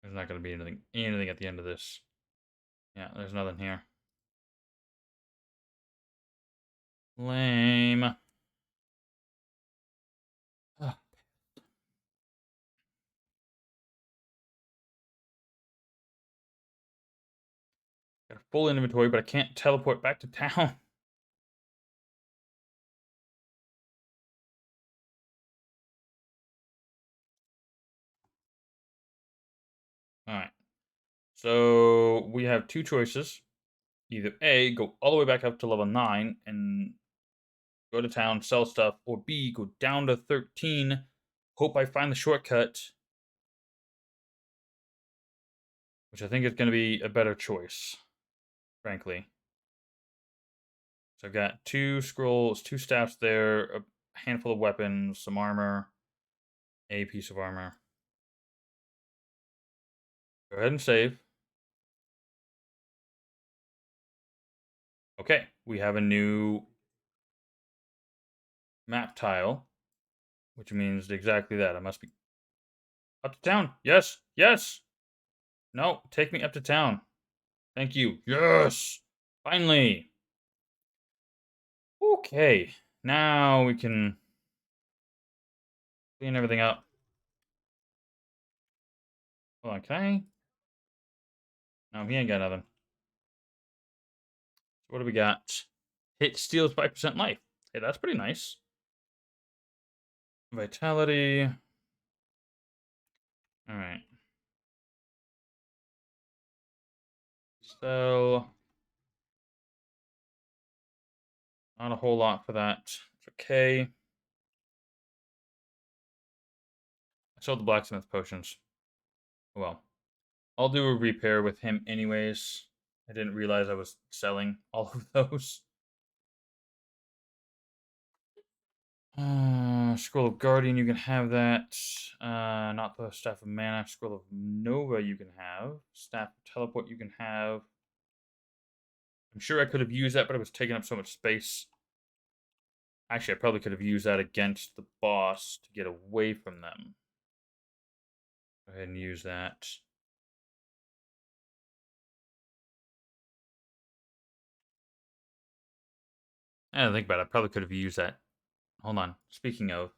There's not gonna be anything at the end of this. Yeah, there's nothing here. Lame. Ugh. Got a full inventory, but I can't teleport back to town. Alright. So we have two choices. Either A, go all the way back up to level 9 and go to town, sell stuff, or B, go down to 13, hope I find the shortcut, which I think is going to be a better choice, frankly. So I've got two scrolls, two staffs there, a handful of weapons, some armor, a piece of armor. Go ahead and save. Okay, we have a new map tile, which means exactly that. I must be up to town. Yes, yes. No, take me up to town. Thank you. Yes, finally. Okay, now we can clean everything up. Hold on, can I? No, he ain't got nothing. So what do we got? Hit steals 5% life. Hey, that's pretty nice. Vitality. Alright. So, not a whole lot for that. It's okay. I sold the blacksmith potions. Oh well. I'll do a repair with him anyways. I didn't realize I was selling all of those. Scroll of Guardian, you can have that. Not the Staff of Mana. Scroll of Nova, you can have. Staff of Teleport, you can have. I'm sure I could have used that, but it was taking up so much space. Actually, I probably could have used that against the boss to get away from them. Go ahead and use that. I don't think about it. I probably could have used that hold on. Speaking of,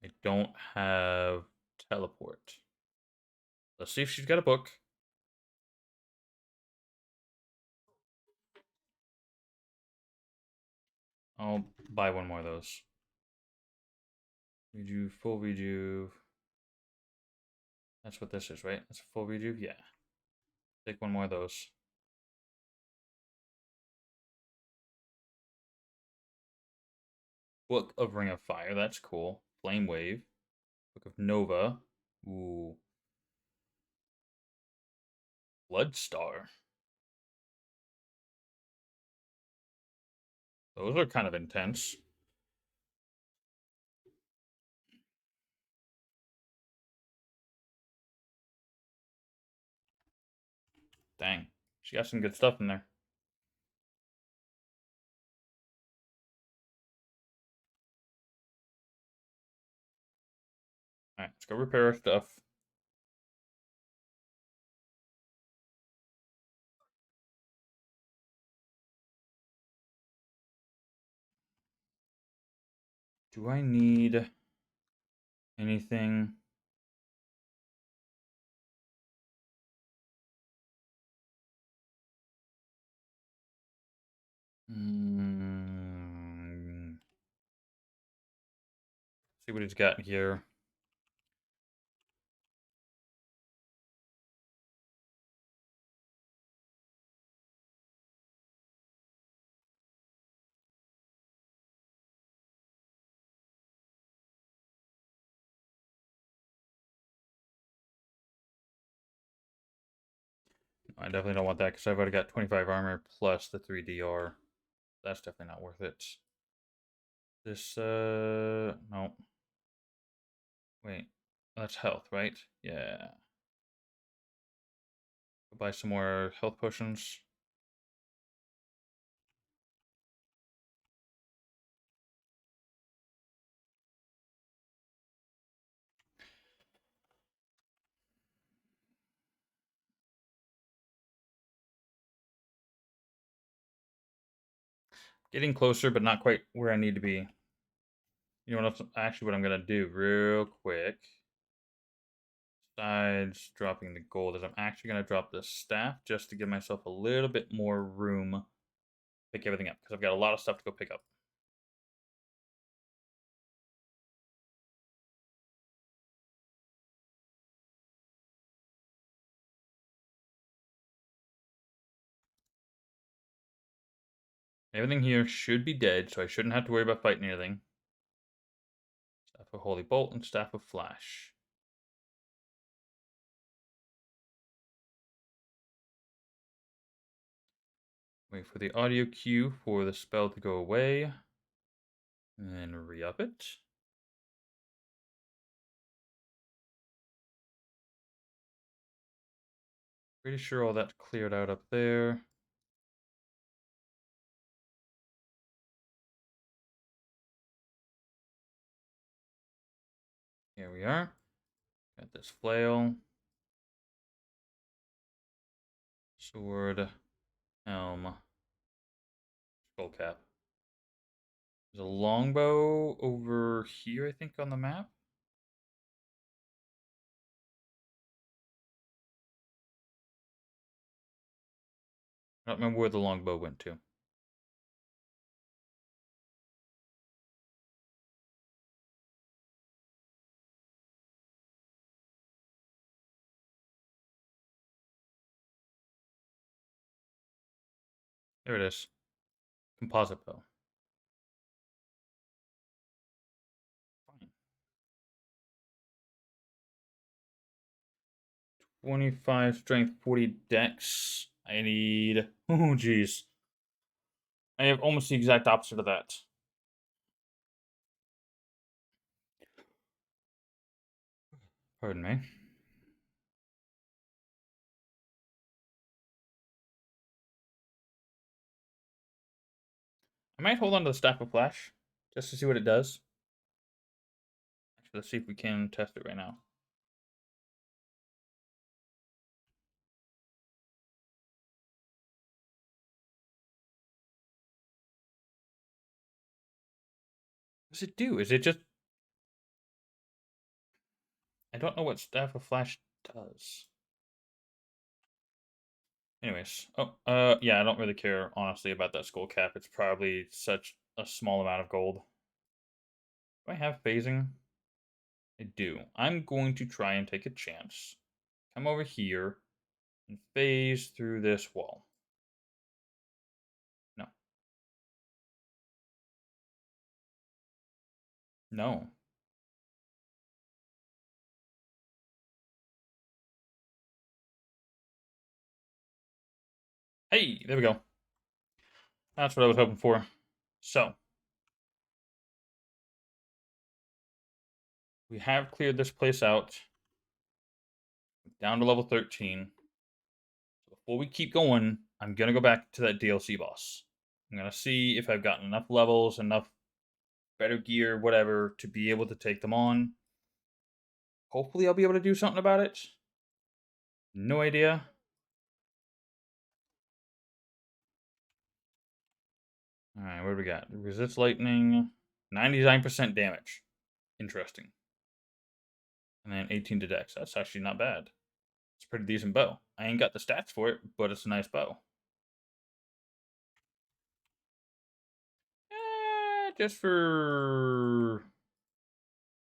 I don't have teleport. Let's see if she's got a book. I'll buy one more of those. Rejuve, full rejuve. That's what this is, right? That's a full rejuve? Yeah. Take one more of those. Book of Ring of Fire. That's cool. Flame Wave. Book of Nova. Ooh. Bloodstar. Those are kind of intense. Dang. She got some good stuff in there. Alright, let's go repair our stuff. Do I need anything? See what he's got here. I definitely don't want that because I've already got 25 armor plus the 3DR. That's definitely not worth it. This, no. Wait, that's health, right? Yeah. Go buy some more health potions. Getting closer, but not quite where I need to be. You know what? Actually, what I'm gonna do real quick, besides dropping the gold, is I'm actually gonna drop the staff just to give myself a little bit more room to pick everything up because I've got a lot of stuff to go pick up. Everything here should be dead, so I shouldn't have to worry about fighting anything. Staff of Holy Bolt and Staff of Flash. Wait for the audio cue for the spell to go away. And then re-up it. Pretty sure all that's cleared out up there. Here we are. Got this flail. Sword. Helm. Skull cap. There's a longbow over here, I think, on the map. I don't remember where the longbow went to. There it is. Composite bow. Fine. 25 strength, 40 dex. I need... Oh, jeez. I have almost the exact opposite of that. Pardon me. I might hold on to the Staff of Flash, just to see what it does. Actually, let's see if we can test it right now. does it do? Is it just... I don't know what Staff of Flash does. Anyways, yeah, I don't really care, honestly, about that skull cap. It's probably such a small amount of gold. Do I have phasing? I do. I'm going to try and take a chance. Come over here and phase through this wall. No. No. Hey, there we go. That's what I was hoping for. So, we have cleared this place out. Down to level 13. So before we keep going, I'm going to go back to that DLC boss. I'm going to see if I've gotten enough levels, enough better gear, whatever, to be able to take them on. Hopefully I'll be able to do something about it. No idea. Alright, what do we got? Resist lightning. 99% damage. Interesting. And then 18 to dex. That's actually not bad. It's a pretty decent bow. I ain't got the stats for it, but it's a nice bow. Just for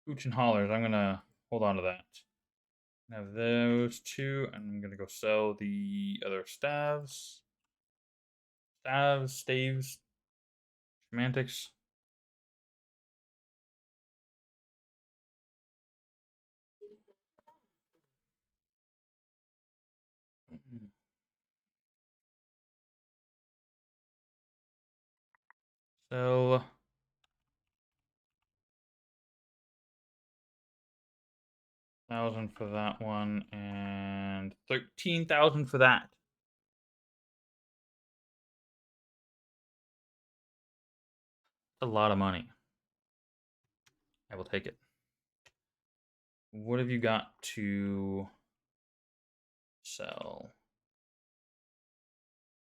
hooch and hollers, I'm gonna hold on to that. Have those two, and I'm gonna go sell the other staves. Staves, semantics. Sell 1,000 for that one, and 13,000 for that. That's a lot of money. I will take it. What have you got to sell?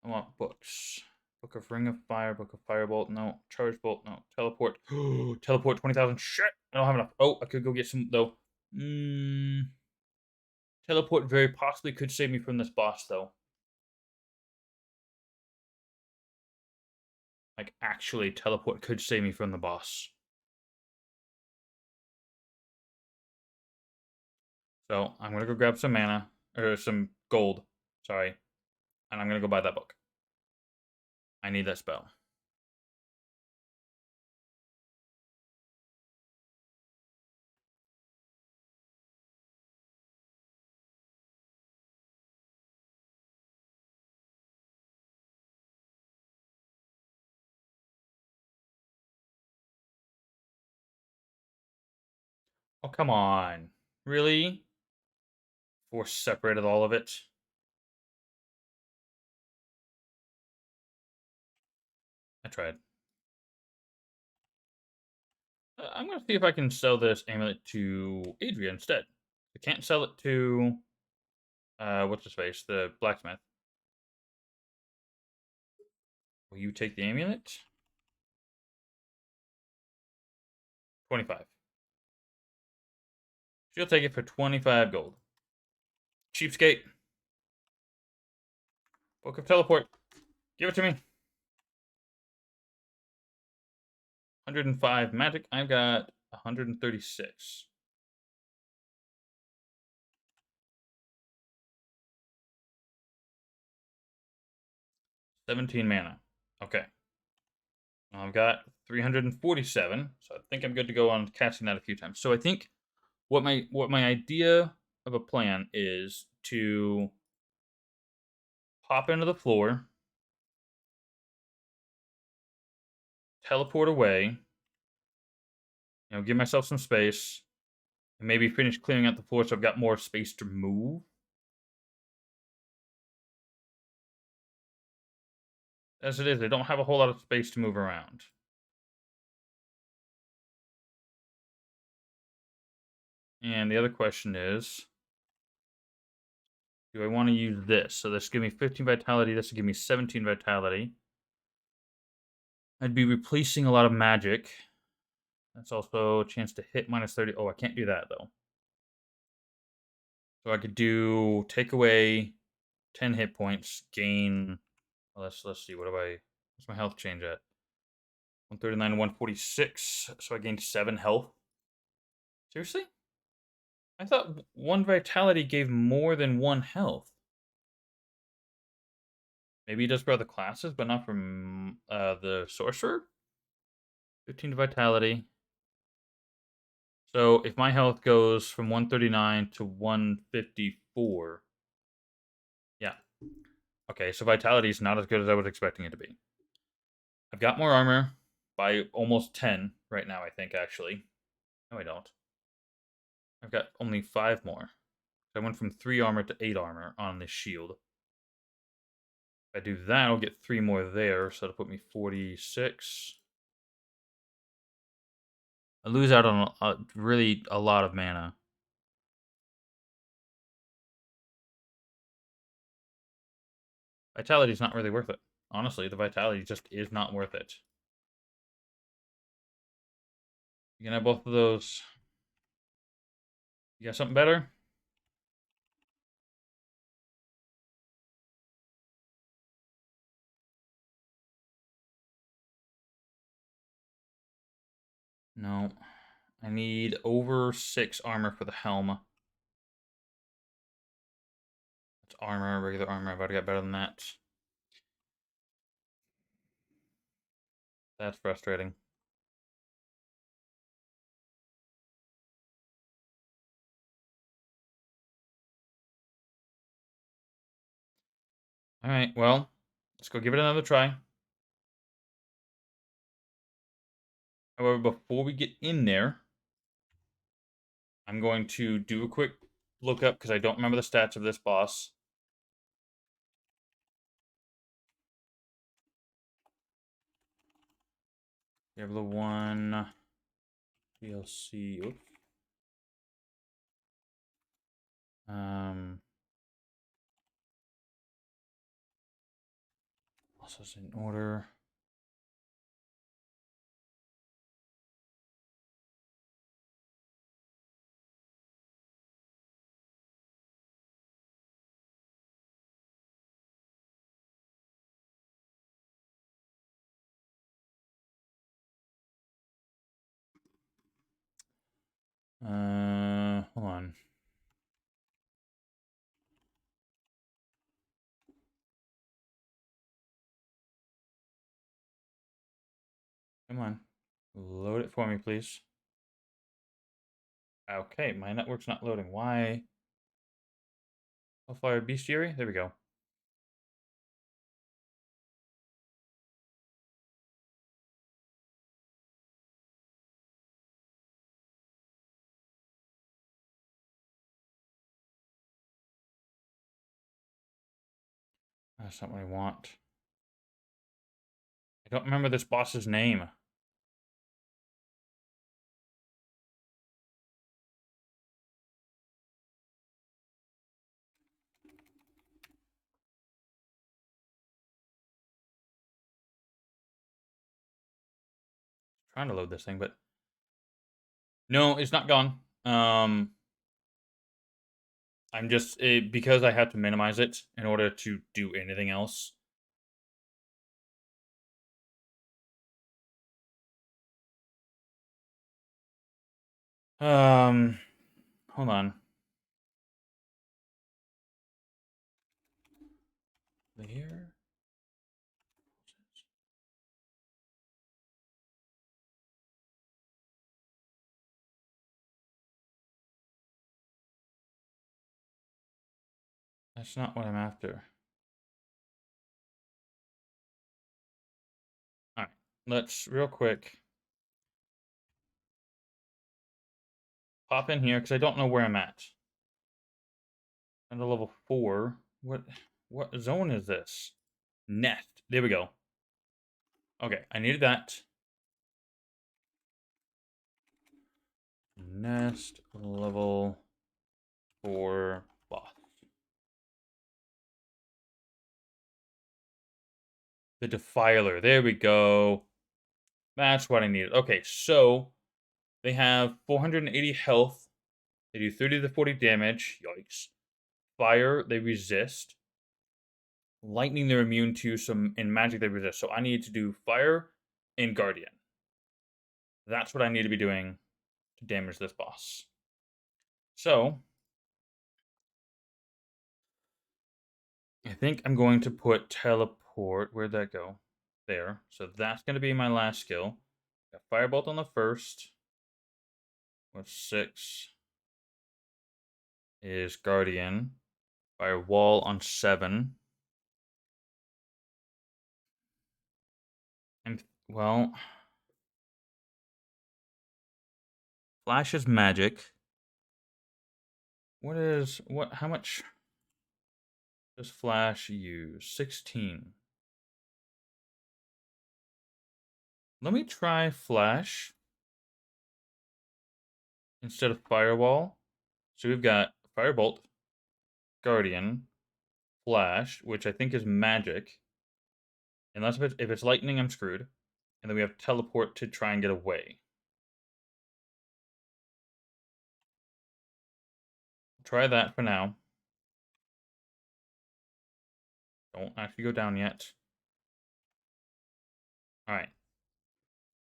I want books. Book of Ring of Fire, Book of Firebolt, no. Charge Bolt, no. Teleport. Teleport 20,000. Shit! I don't have enough. Oh, I could go get some, though. Teleport very possibly could save me from this boss, though. Like, actually, teleport could save me from the boss. So, I'm gonna go grab some mana, or some gold, sorry. And I'm gonna go buy that book. I need that spell. Oh, come on. Really? Force separated all of it. I tried. I'm going to see if I can sell this amulet to Adria instead. I can't sell it to, what's his face? The blacksmith. Will you take the amulet? 25. She'll take it for 25 gold. Cheapskate. Book of Teleport. Give it to me. 105 magic. I've got 136. 17 mana. Okay. I've got 347, so I think I'm good to go on casting that a few times. So I think what my idea of a plan is to pop into the floor, teleport away, give myself some space, and maybe finish clearing out the floor so I've got more space to move. As it is, I don't have a whole lot of space to move around. And the other question is, do I want to use this? So this give me 15 vitality, this will give me 17 vitality. I'd be replacing a lot of magic. That's also a chance to hit minus 30. Oh, I can't do that, though. So I could do take away 10 hit points, gain. Well, let's see. What's my health change at? 139 to 146. So I gained 7 health. Seriously? I thought 1 vitality gave more than 1 health. Maybe it does for other classes, but not from the sorcerer. 15 vitality. So if my health goes from 139 to 154, yeah. Okay, so vitality is not as good as I was expecting it to be. I've got more armor by almost 10 right now, I think, actually. No, I don't. I've got only 5 more. I went from 3 armor to 8 armor on this shield. If I do that, I'll get 3 more there, so that'll put me 46. I lose out on really a lot of mana. Vitality's not really worth it. Honestly, the vitality just is not worth it. You can have both of those. You got something better? No. I need over 6 armor for the helm. That's armor, regular armor. I've already got better than that. That's frustrating. Alright, well, let's go give it another try. However, before we get in there, I'm going to do a quick look up because I don't remember the stats of this boss. Diablo 1 DLC. Oops. Also in order. Hold on. Come on. Load it for me, please. Okay, my network's not loading. Why? Hellfire Bestiary? There we go. That's not what I want. I don't remember this boss's name. Trying to load this thing, but no, it's not gone. I'm just because I have to minimize it in order to do anything else. Hold on. There. That's not what I'm after. All right, let's real quick pop in here because I don't know where I'm at. Under level 4. What zone is this? Nest. There we go. Okay, I needed that. Nest level 4 boss. The Defiler. There we go. That's what I needed. Okay, so They have 480 health. They do 30 to 40 damage. Yikes. Fire, they resist. Lightning, they're immune to. Some in magic, they resist. So I need to do fire and guardian. That's what I need to be doing to damage this boss. So I think I'm going to put teleport. Where'd that go? There. So that's going to be my last skill. Got firebolt on the first. With 6 is guardian. Fire wall on 7. And well, flash is magic. What? How much does flash use? 16. Let me try flash instead of firewall. So we've got firebolt, guardian, flash, which I think is magic. Unless if it's lightning, I'm screwed. And then we have teleport to try and get away. Try that for now. Don't actually go down yet. Alright.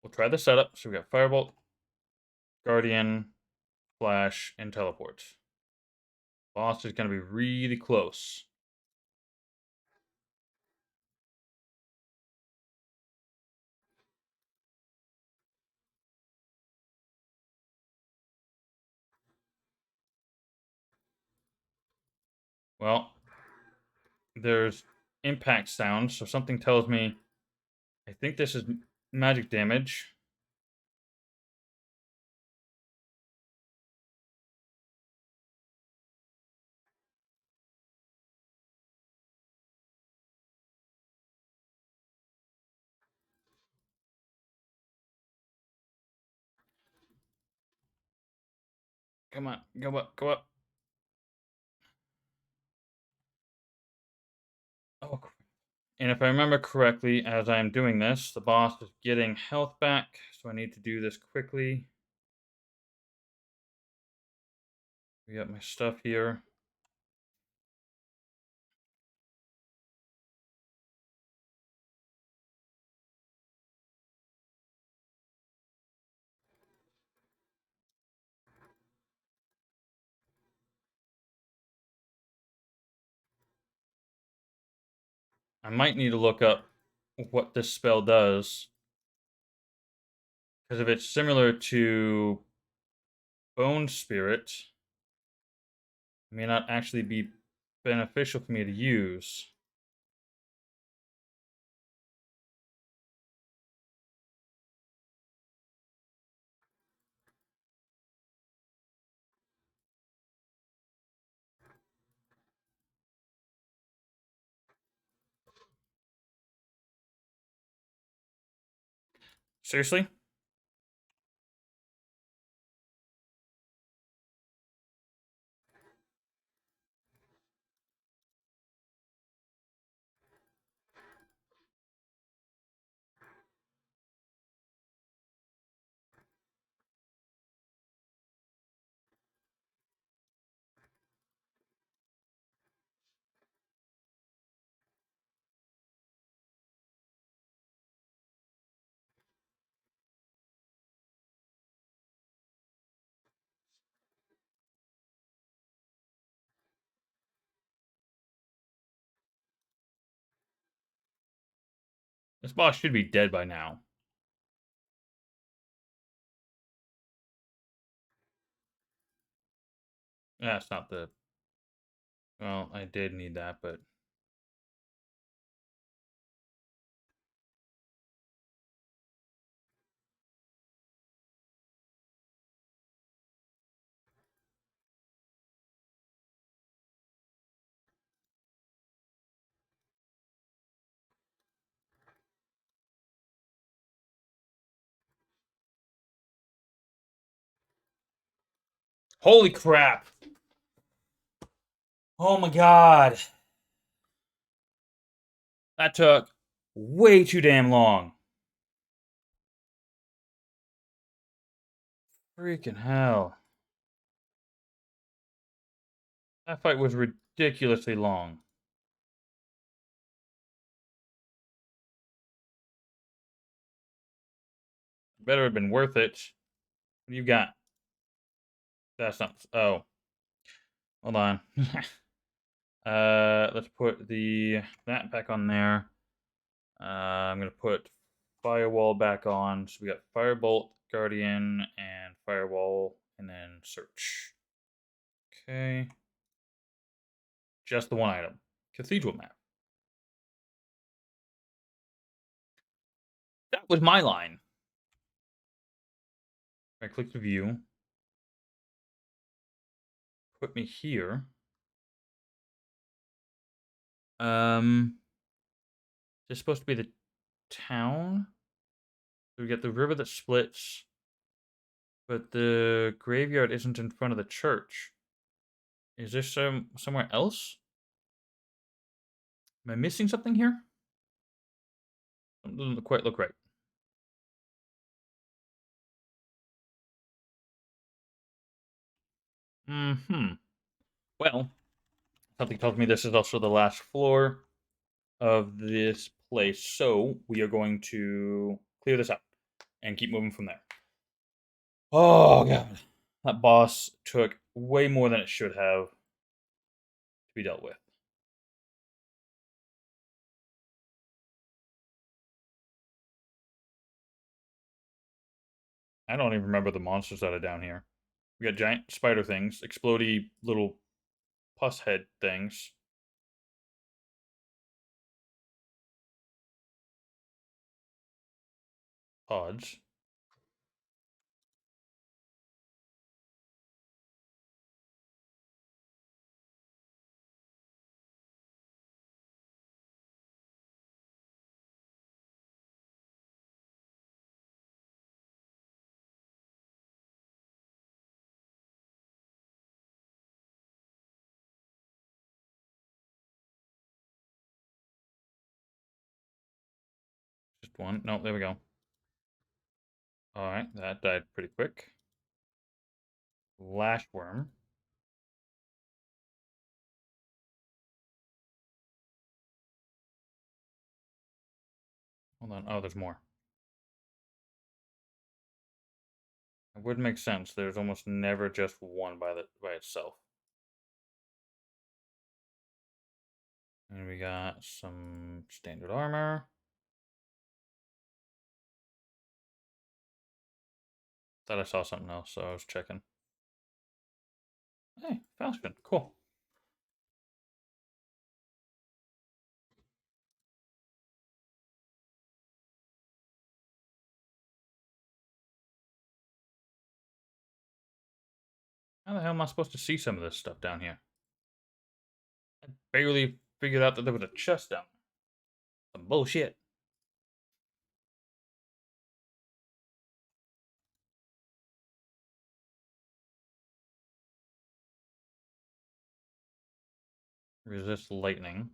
We'll try the setup. So we got firebolt, guardian, flash, and teleport. Boss is going to be really close. Well, there's impact sounds, so something tells me I think this is magic damage. Come on, go up, go up. Oh, and if I remember correctly, as I'm doing this, the boss is getting health back, so I need to do this quickly. We got my stuff here. I might need to look up what this spell does. Because if it's similar to Bone Spirit, it may not actually be beneficial for me to use. Seriously? This boss should be dead by now. That's not the... Well, I did need that, but... Holy crap! Oh my god! That took way too damn long. Freaking hell. That fight was ridiculously long. Better have been worth it. What do you got? That's not. Oh, hold on. Let's put that back on there. I'm gonna put firewall back on. So we got firebolt, guardian, and firewall, and then search. Okay. Just the one item. Cathedral map. That was my line. I click the view. Put me here. Is this supposed to be the town? So we get the river that splits, but the graveyard isn't in front of the church. Is this somewhere else? Am I missing something here? It doesn't quite look right. Well, something tells me this is also the last floor of this place, so we are going to clear this out and keep moving from there. Oh god, that boss took way more than it should have to be dealt with. I don't even remember the monsters that are down here. We got giant spider things, explodey little pus head things. Pods. Just one. No, there we go. Alright, that died pretty quick. Lashworm. Hold on. Oh, there's more. It would make sense. There's almost never just one by itself. And we got some standard armor. Thought I saw something else, so I was checking. Hey, Falcon. Cool. How the hell am I supposed to see some of this stuff down here? I barely figured out that there was a chest down there. Some bullshit. Resist lightning.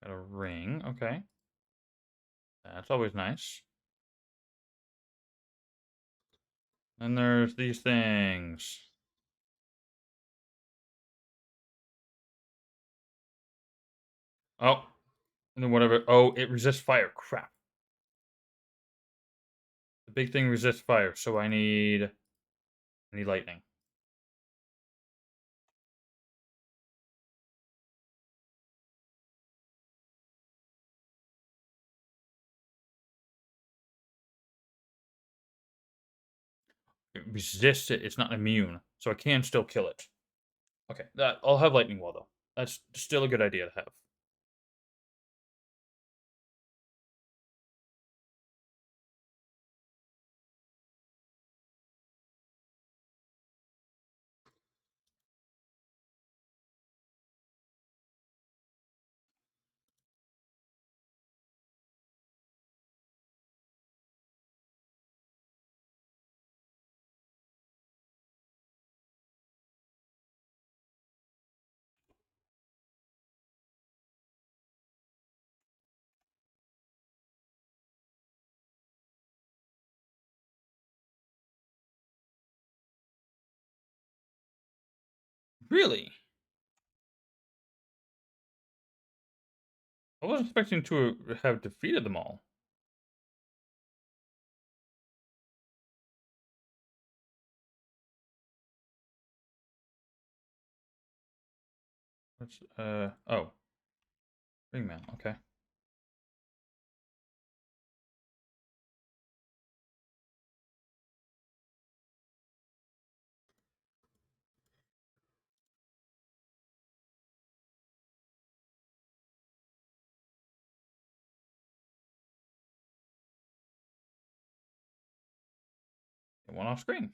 Got a ring. Okay. That's always nice. And there's these things. Oh. And then whatever. Oh, it resists fire. Crap. The big thing resists fire, so I need lightning. It resists it. It's not immune, so I can still kill it. Okay, that I'll have lightning wall though. That's still a good idea to have. Really? I wasn't expecting to have defeated them all. What's oh, Ringman. Okay. It went off screen.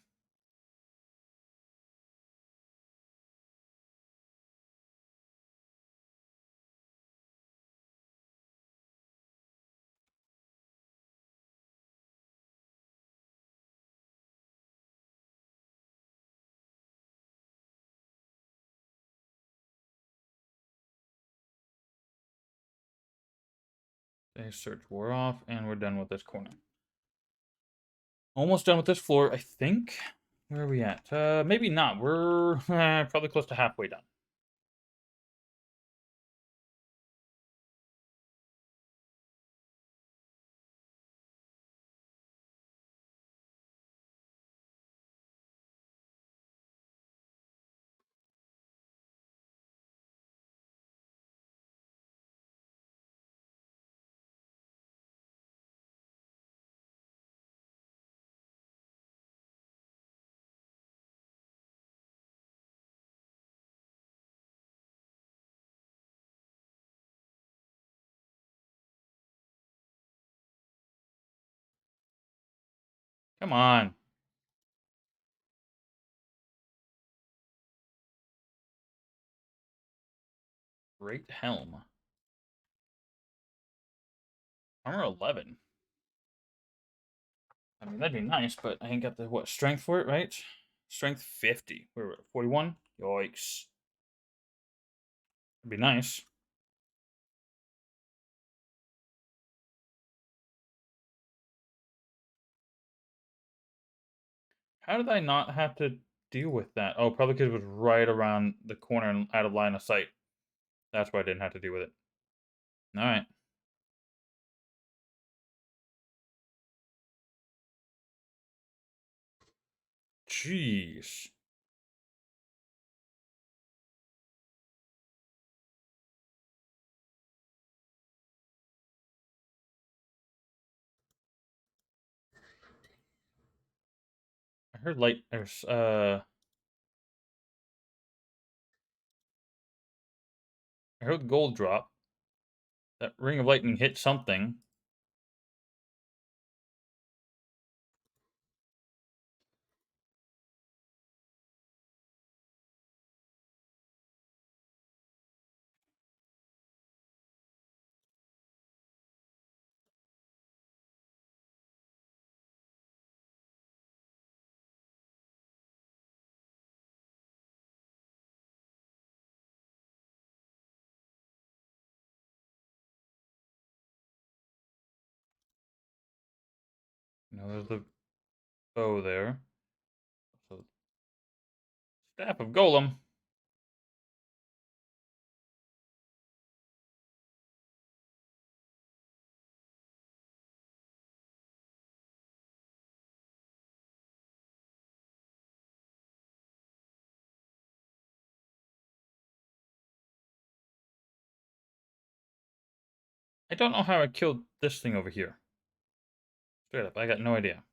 They search wore off, and we're done with this corner. Almost done with this floor, I think. Where are we at? Maybe not. We're probably close to halfway done. Come on. Great helm. Armor 11. I mean, that'd be nice, but I ain't got the, what, strength for it, right? Strength 50. Where were 41? Yikes. It'd be nice. How did I not have to deal with that? Oh, probably because it was right around the corner and out of line of sight. That's why I didn't have to deal with it. Alright. Jeez. I heard light. There's I heard gold drop. That ring of lightning hit something. You know, there's the bow there. So, staff of golem. I don't know how I killed this thing over here. Straight up, I got no idea.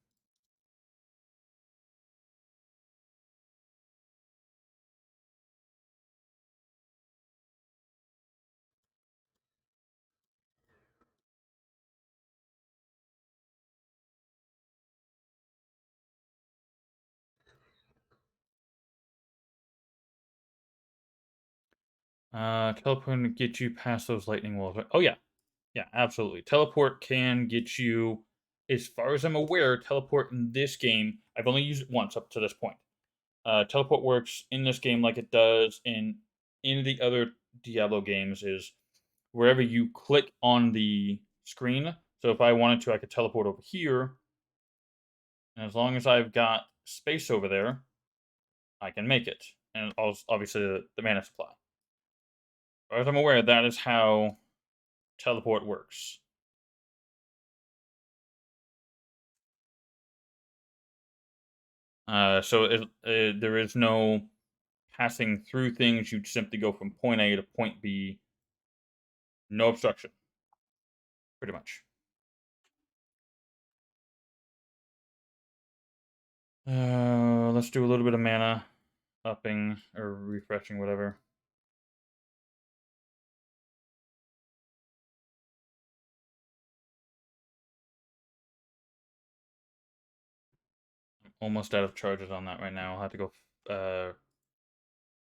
Teleport to get you past those lightning walls. Oh yeah, yeah, absolutely. Teleport can get you. As far as I'm aware, teleport in this game, I've only used it once up to this point. Teleport works in this game like it does in the other Diablo games. Is wherever you click on the screen. So if I wanted to, I could teleport over here, and as long as I've got space over there, I can make it. and also obviously the mana supply. As I'm aware, that is how teleport works. There is no passing through things. You simply go from point A to point B. No obstruction, pretty much. Let's do a little bit of mana upping or refreshing, whatever. I'm almost out of charges on that right now. I'll have to go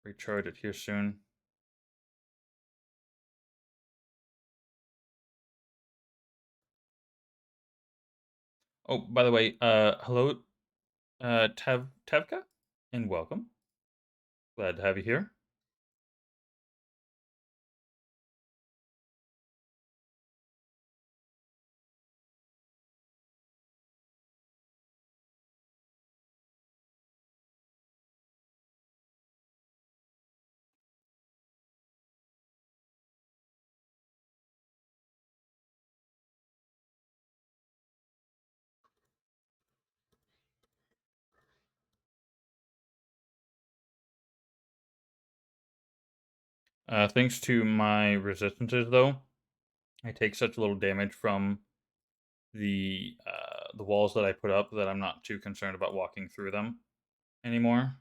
recharge it here soon. Oh, by the way, hello, Tevka, and welcome. Glad to have you here. Thanks to my resistances, though, I take such little damage from the walls that I put up that I'm not too concerned about walking through them anymore.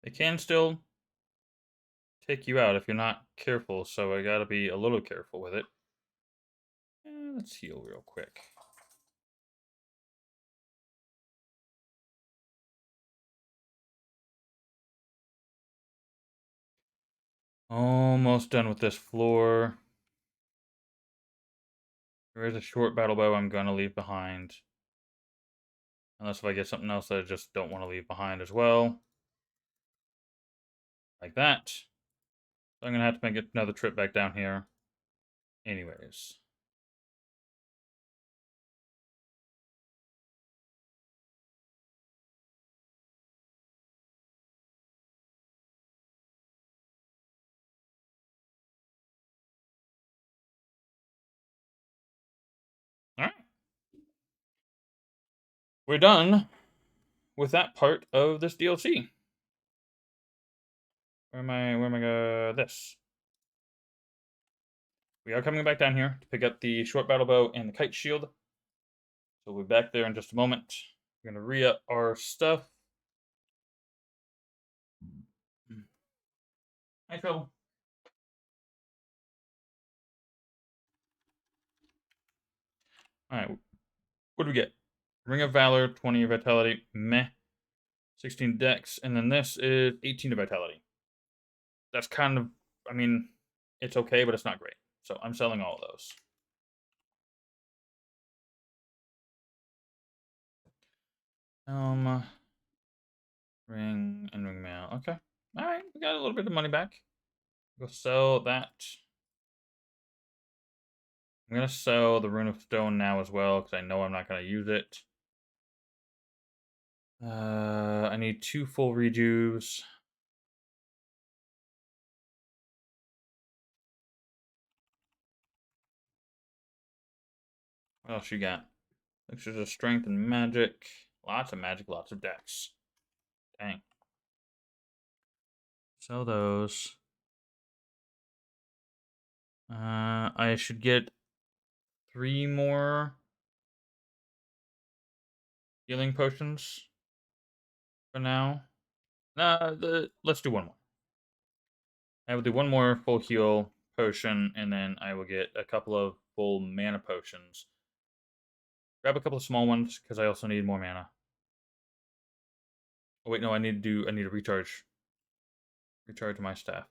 They can still take you out if you're not careful, so I gotta be a little careful with it. Let's heal real quick. Almost done with this floor. There is a short battle bow I'm gonna leave behind. Unless if I get something else that I just don't want to leave behind as well. Like that. So I'm gonna have to make another trip back down here. Anyways. Alright. We're done with that part of this DLC. Where am I this? We are coming back down here to pick up the short battle bow and the kite shield. So we'll be back there in just a moment. We're gonna re-up our stuff. Hi Phil. Alright, what do we get? Ring of Valor, 20 vitality, meh. 16 dex, and then this is 18 to vitality. That's kind of, I mean, it's okay, but it's not great. So I'm selling all of those. Ring and ring mail. Okay. All right, we got a little bit of money back. Go sell that. I'm gonna sell the Rune of Stone now as well because I know I'm not gonna use it. I need 2 full rejuves. What else you got? Pictures of strength and magic. Lots of magic, lots of dex. Dang. Sell those. I should get 3 more healing potions for now. Let's do one more. I will do one more full heal potion, and then I will get a couple of full mana potions. Grab a couple of small ones because I also need more mana. Oh wait, no, I need to recharge. Recharge my staff.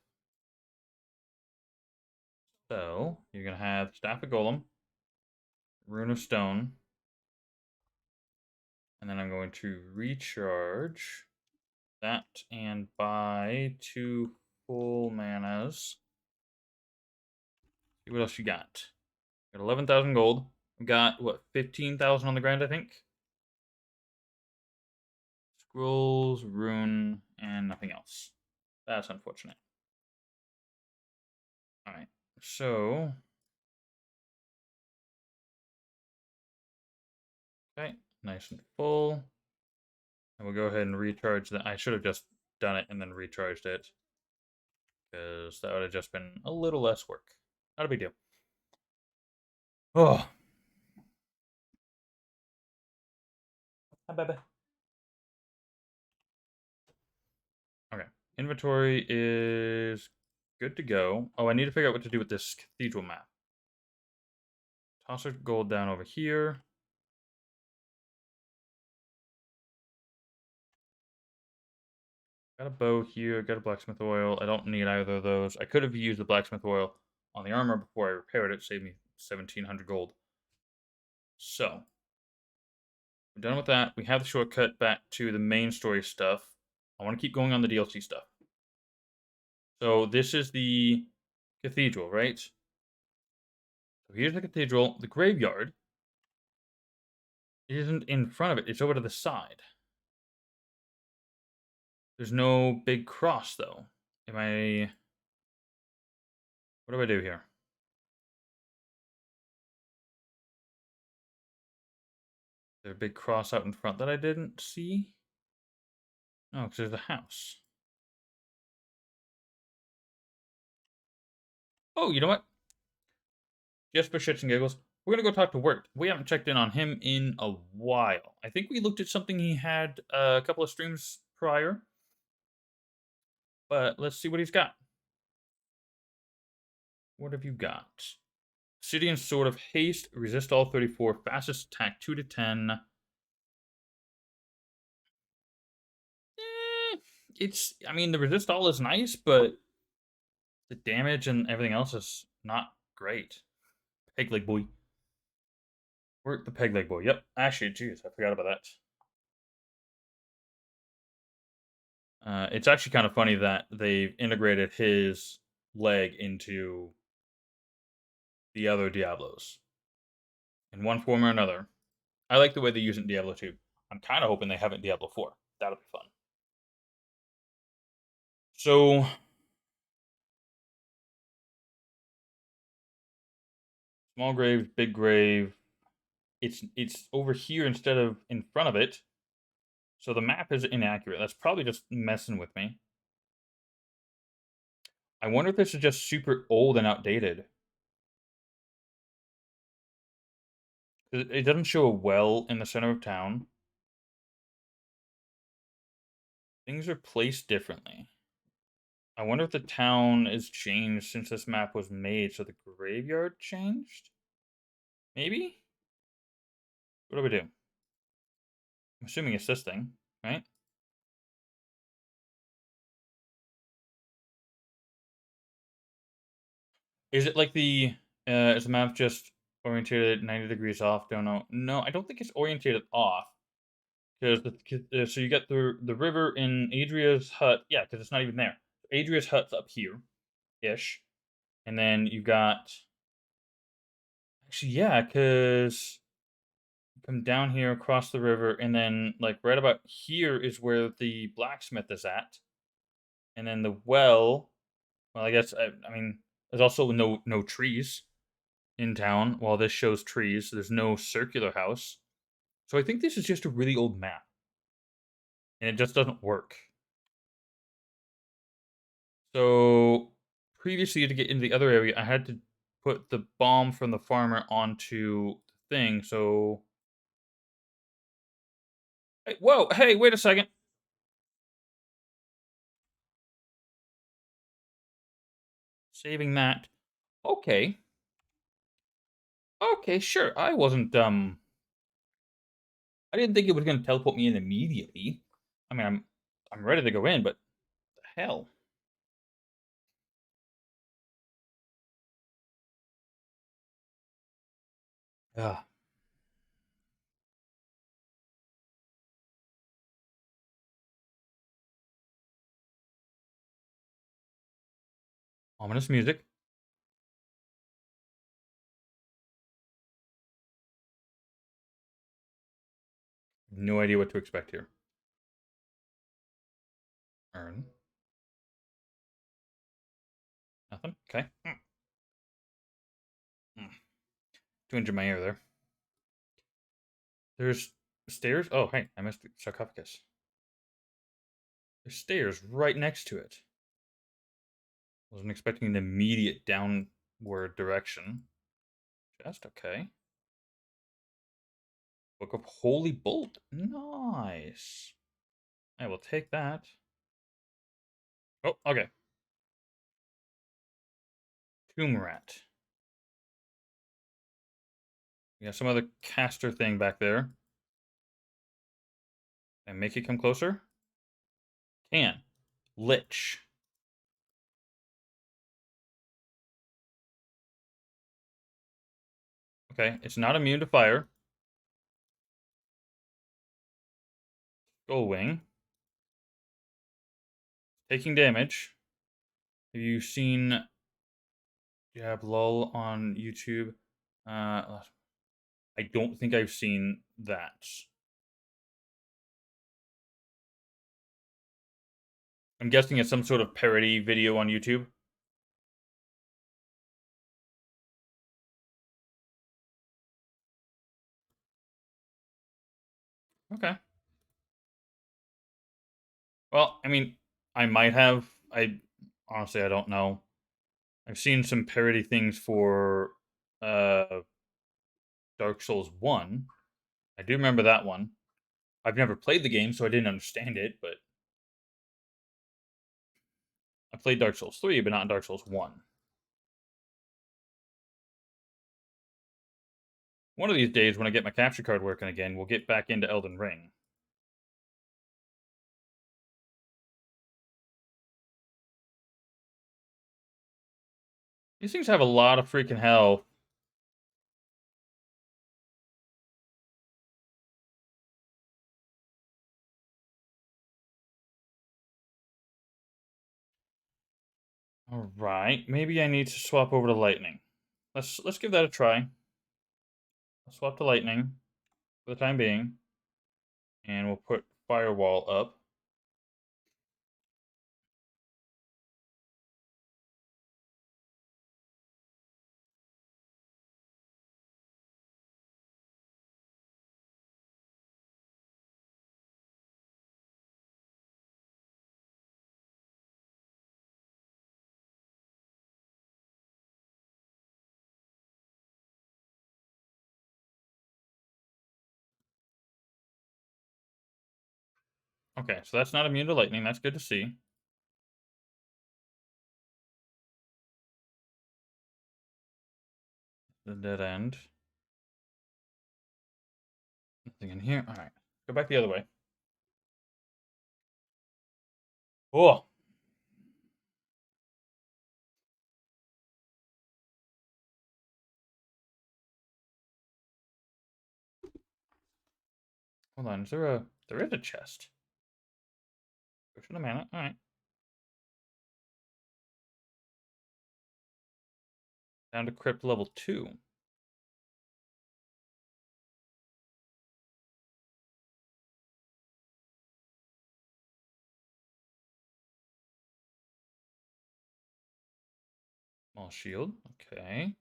So you're gonna have Staff of Golem, Rune of Stone, and then I'm going to recharge that and buy 2 full manas. See what else you got. Got 11,000 gold. Got what, 15,000 on the ground, I think. Scrolls, rune, and nothing else. That's unfortunate. All right, so okay, nice and full. And we'll go ahead and recharge that. I should have just done it and then recharged it, because that would have just been a little less work. Not a big deal. Oh, hi, bye. Okay, inventory is good to go. Oh, I need to figure out what to do with this cathedral map. Toss our gold down over here. Got a bow here, got a blacksmith oil. I don't need either of those. I could have used the blacksmith oil on the armor before I repaired it. Saved me 1,700 gold. So, we're done with that. We have the shortcut back to the main story stuff. I want to keep going on the DLC stuff. So, this is the cathedral, right? So, here's the cathedral. The graveyard isn't in front of it. It's over to the side. There's no big cross, though. Am I... What do I do here? Is there a big cross out in front that I didn't see? No, because there's a house. Oh, you know what? Just for shits and giggles, we're gonna go talk to Wirt. We haven't checked in on him in a while. I think we looked at something he had a couple of streams prior, but let's see what he's got. What have you got? Obsidian Sword of Haste, resist all 34, fastest attack 2 to 10. I mean, the resist all is nice, but the damage and everything else is not great. Peg leg boy. Wirt the peg leg boy. Yep. Actually, jeez, I forgot about that. It's actually kind of funny that they've integrated his leg into the other Diablos in one form or another. I like the way they use it in Diablo 2. I'm kind of hoping they have it in Diablo 4. That'll be fun. So, small grave, big grave. It's over here instead of in front of it. So the map is inaccurate. That's probably just messing with me. I wonder if this is just super old and outdated. It doesn't show a well in the center of town. Things are placed differently. I wonder if the town is changed since this map was made, so the graveyard changed? Maybe? What do we do? I'm assuming it's this thing, right? Is it like is the map just orientated 90 degrees off? Don't know. No, I don't think it's orientated off. Because so you get the river in Adria's hut. Yeah, because it's not even there. Adria's hut's up here, ish. And then you got... Actually, yeah, because come down here across the river, and then like right about here is where the blacksmith is at, and then the well. Well, I guess I mean there's also no trees in town. While this shows trees, there's no circular house. So I think this is just a really old map, and it just doesn't work. So previously, to get into the other area, I had to put the bomb from the farmer onto the thing. So hey, whoa, hey, wait a second. Saving that. Okay. Okay, sure. I didn't think it was gonna teleport me in immediately. I mean, I'm ready to go in, but the hell. Yeah. Ominous music. No idea what to expect here. Earn. Nothing. Okay. 200 my ear there. There's stairs. Oh, hey, I missed the sarcophagus. There's stairs right next to it. Wasn't expecting an immediate downward direction. Just okay. Book of Holy Bolt. Nice. I will take that. Oh, okay. Tomb Rat. We got some other caster thing back there. And make it come closer? Can. Lich. Okay, it's not immune to fire. Skull Wing. Taking damage. Have you seen Diablo on YouTube? I don't think I've seen that. I'm guessing it's some sort of parody video on YouTube. Okay. Well, I mean, I might have. I honestly I don't know. I've seen some parody things for Dark Souls 1. I do remember that one. I've never played the game, so I didn't understand it, but I played Dark Souls 3, but not Dark Souls 1. One of these days, when I get my capture card working again, we'll get back into Elden Ring. These things have a lot of freaking health. All right, maybe I need to swap over to lightning. Let's give that a try. I'll swap to lightning for the time being, and we'll put firewall up. Okay, so that's not immune to lightning. That's good to see. The dead end. Nothing in here. All right, go back the other way. Oh, hold on. Is there a? There is a chest. Potion of mana. All right. Down to crypt level 2. Small shield. Okay.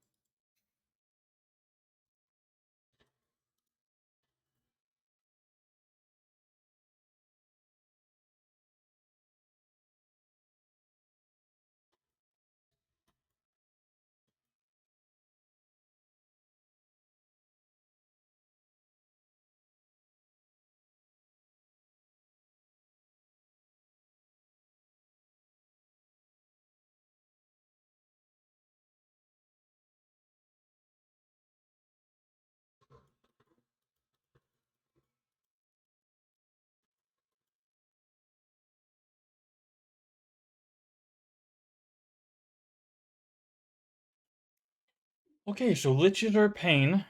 Okay, so liches are a pain.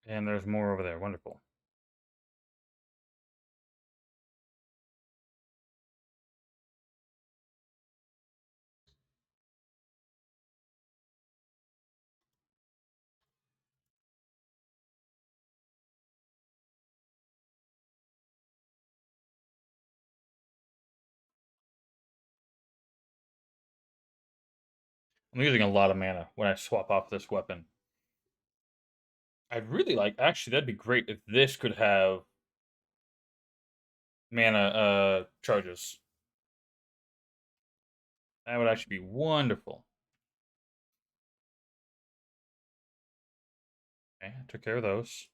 And there's more over there. Wonderful. I'm using a lot of mana when I swap off this weapon. I'd really like, actually, that'd be great if this could have mana charges. That would actually be wonderful. Okay, I took care of those.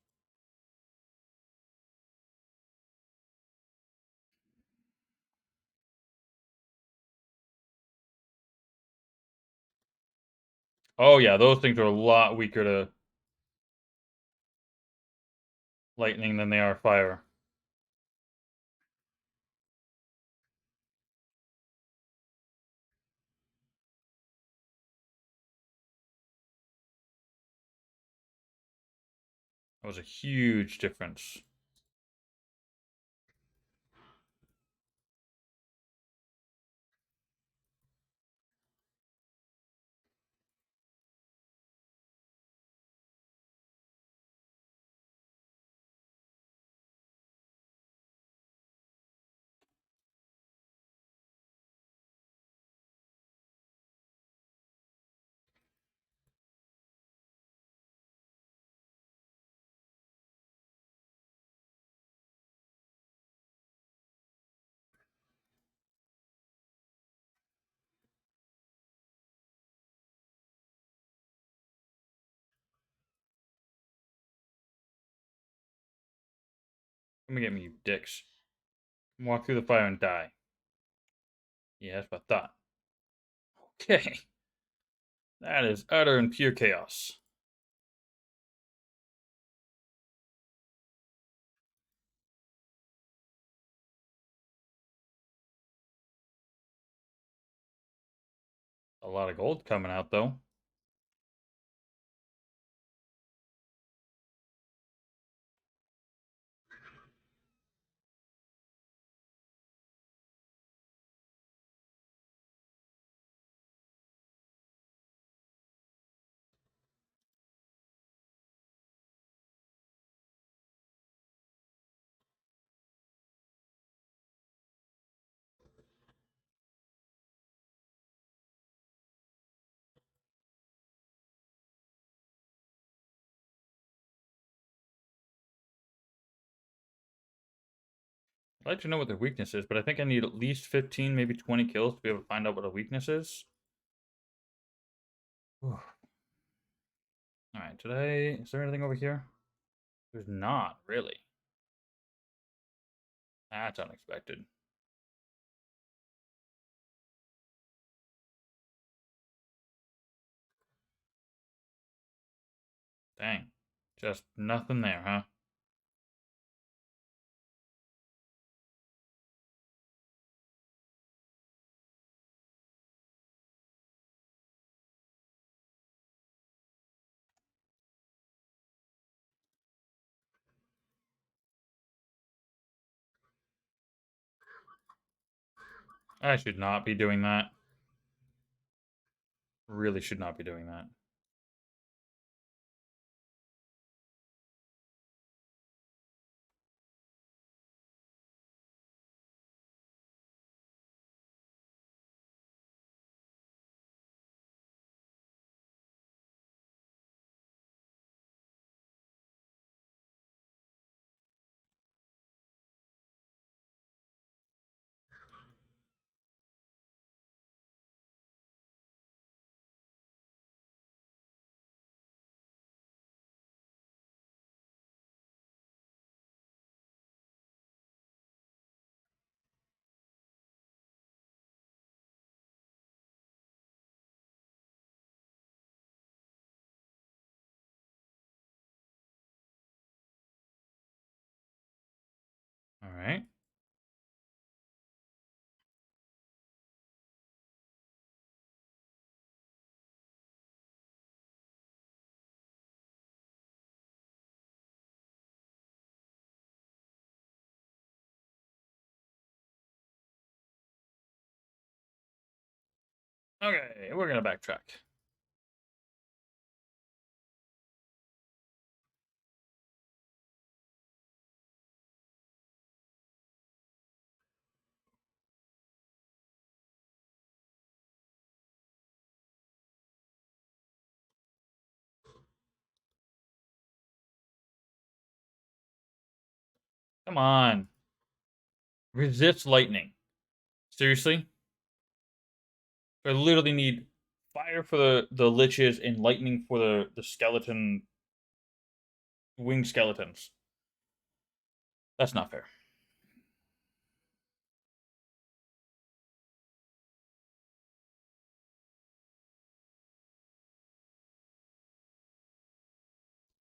Oh yeah, those things are a lot weaker to lightning than they are fire. That was a huge difference. Let me get me, you dicks. Walk through the fire and die. Yeah, that's what I thought. Okay. That is utter and pure chaos. A lot of gold coming out, though. I'd like to know what their weakness is, but I think I need at least 15, maybe 20 kills to be able to find out what a weakness is. Alright, today, is there anything over here? There's not, really. That's unexpected. Dang. Just nothing there, huh? I should not be doing that. Really should not be doing that. Alright. Okay, we're gonna backtrack. Come on. Resist lightning. Seriously? I literally need fire for the liches and lightning for the skeleton winged skeletons. That's not fair.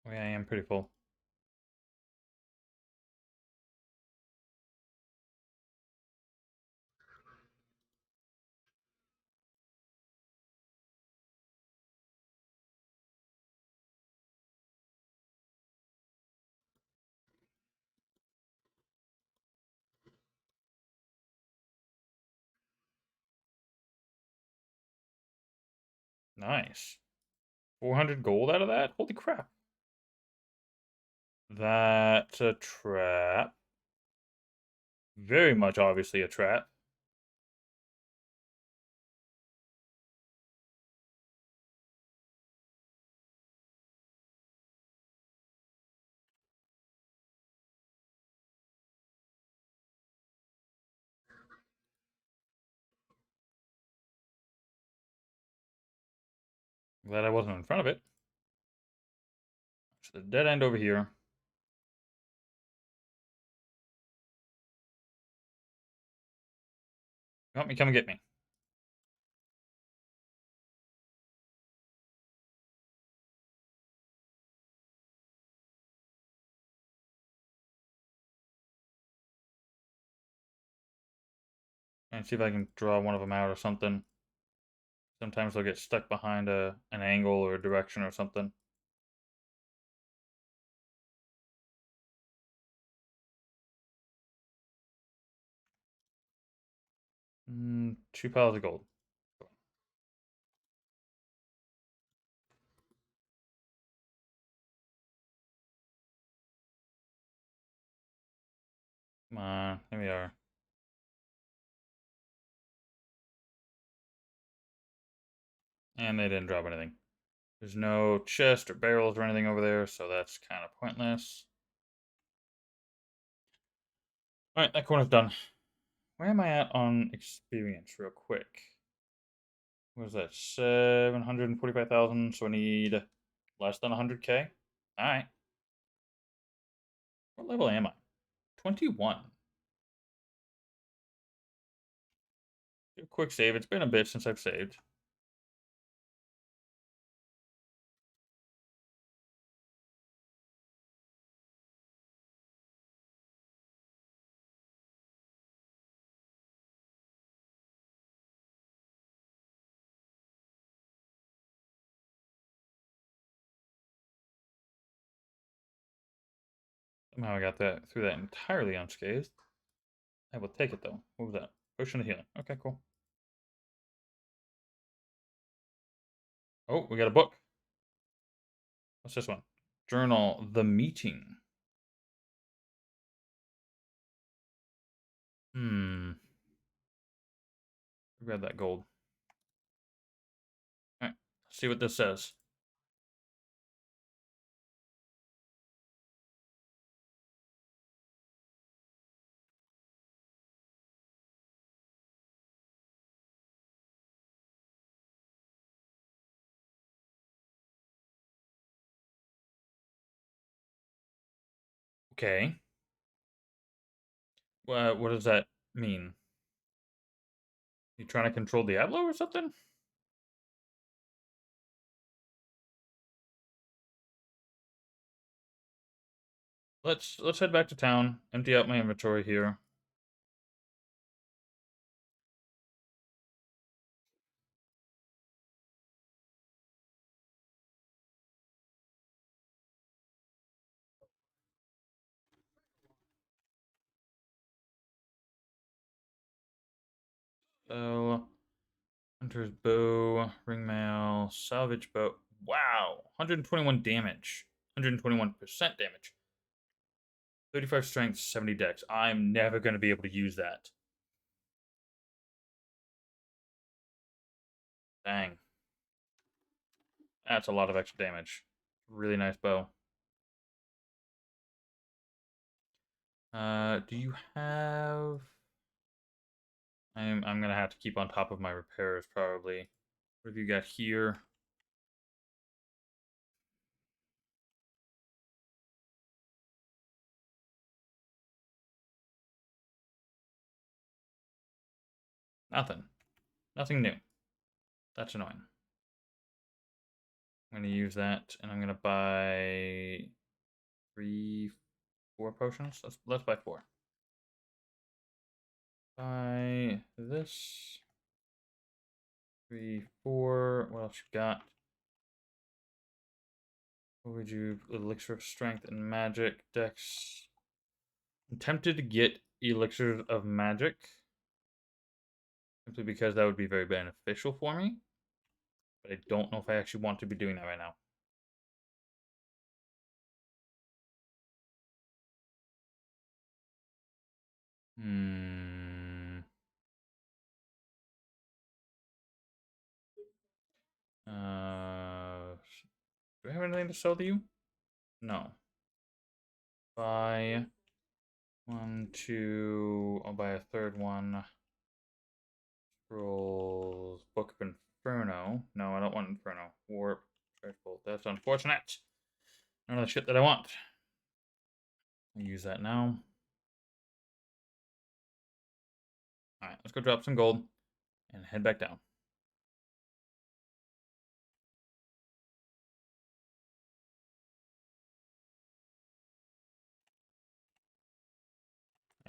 Oh, yeah, I am pretty full. Nice. 400 gold out of that? Holy crap. That's a trap. Very much obviously a trap. Glad I wasn't in front of it. So the dead end over here. You want me? Come and get me. And see if I can draw one of them out or something. Sometimes they'll get stuck behind an angle or a direction or something. Two piles of gold. Come on, here we are. And they didn't drop anything. There's no chest or barrels or anything over there, so that's kind of pointless. Alright, that corner's done. Where am I at on experience, real quick? What is that? 745,000, so I need less than 100k? Alright. What level am I? 21. Do a quick save. It's been a bit since I've saved. Somehow I got that through that entirely unscathed. I will take it though. What was that? Potion of healing. Okay, cool. Oh, we got a book. What's this one? Journal the meeting. Hmm. Grab that gold. Alright. See what this says. Okay. What does that mean? You trying to control Diablo or something? Let's head back to town. Empty out my inventory here. So Hunter's bow, ringmail, salvage bow. Wow, 121 damage, 121% damage. 35 strength, 70 dex. I'm never going to be able to use that. Dang. That's a lot of extra damage. Really nice bow. Do you have... I'm gonna have to keep on top of my repairs, probably. What have you got here? Nothing. Nothing new. That's annoying. I'm gonna use that, and I'm gonna buy 3, 4 potions. Let's buy 4. Buy this. 3, 4. What else you got? What would you... Elixir of Strength and Magic. Dex. I'm tempted to get Elixir of Magic. Simply because that would be very beneficial for me. But I don't know if I actually want to be doing that right now. Hmm. Do I have anything to sell to you? No. Buy 1, 2. I'll buy a third one. Scrolls. Book of Inferno. No, I don't want Inferno. Warp. Bolt. That's unfortunate. None of the shit that I want. I'll use that now. Alright, let's go drop some gold and head back down.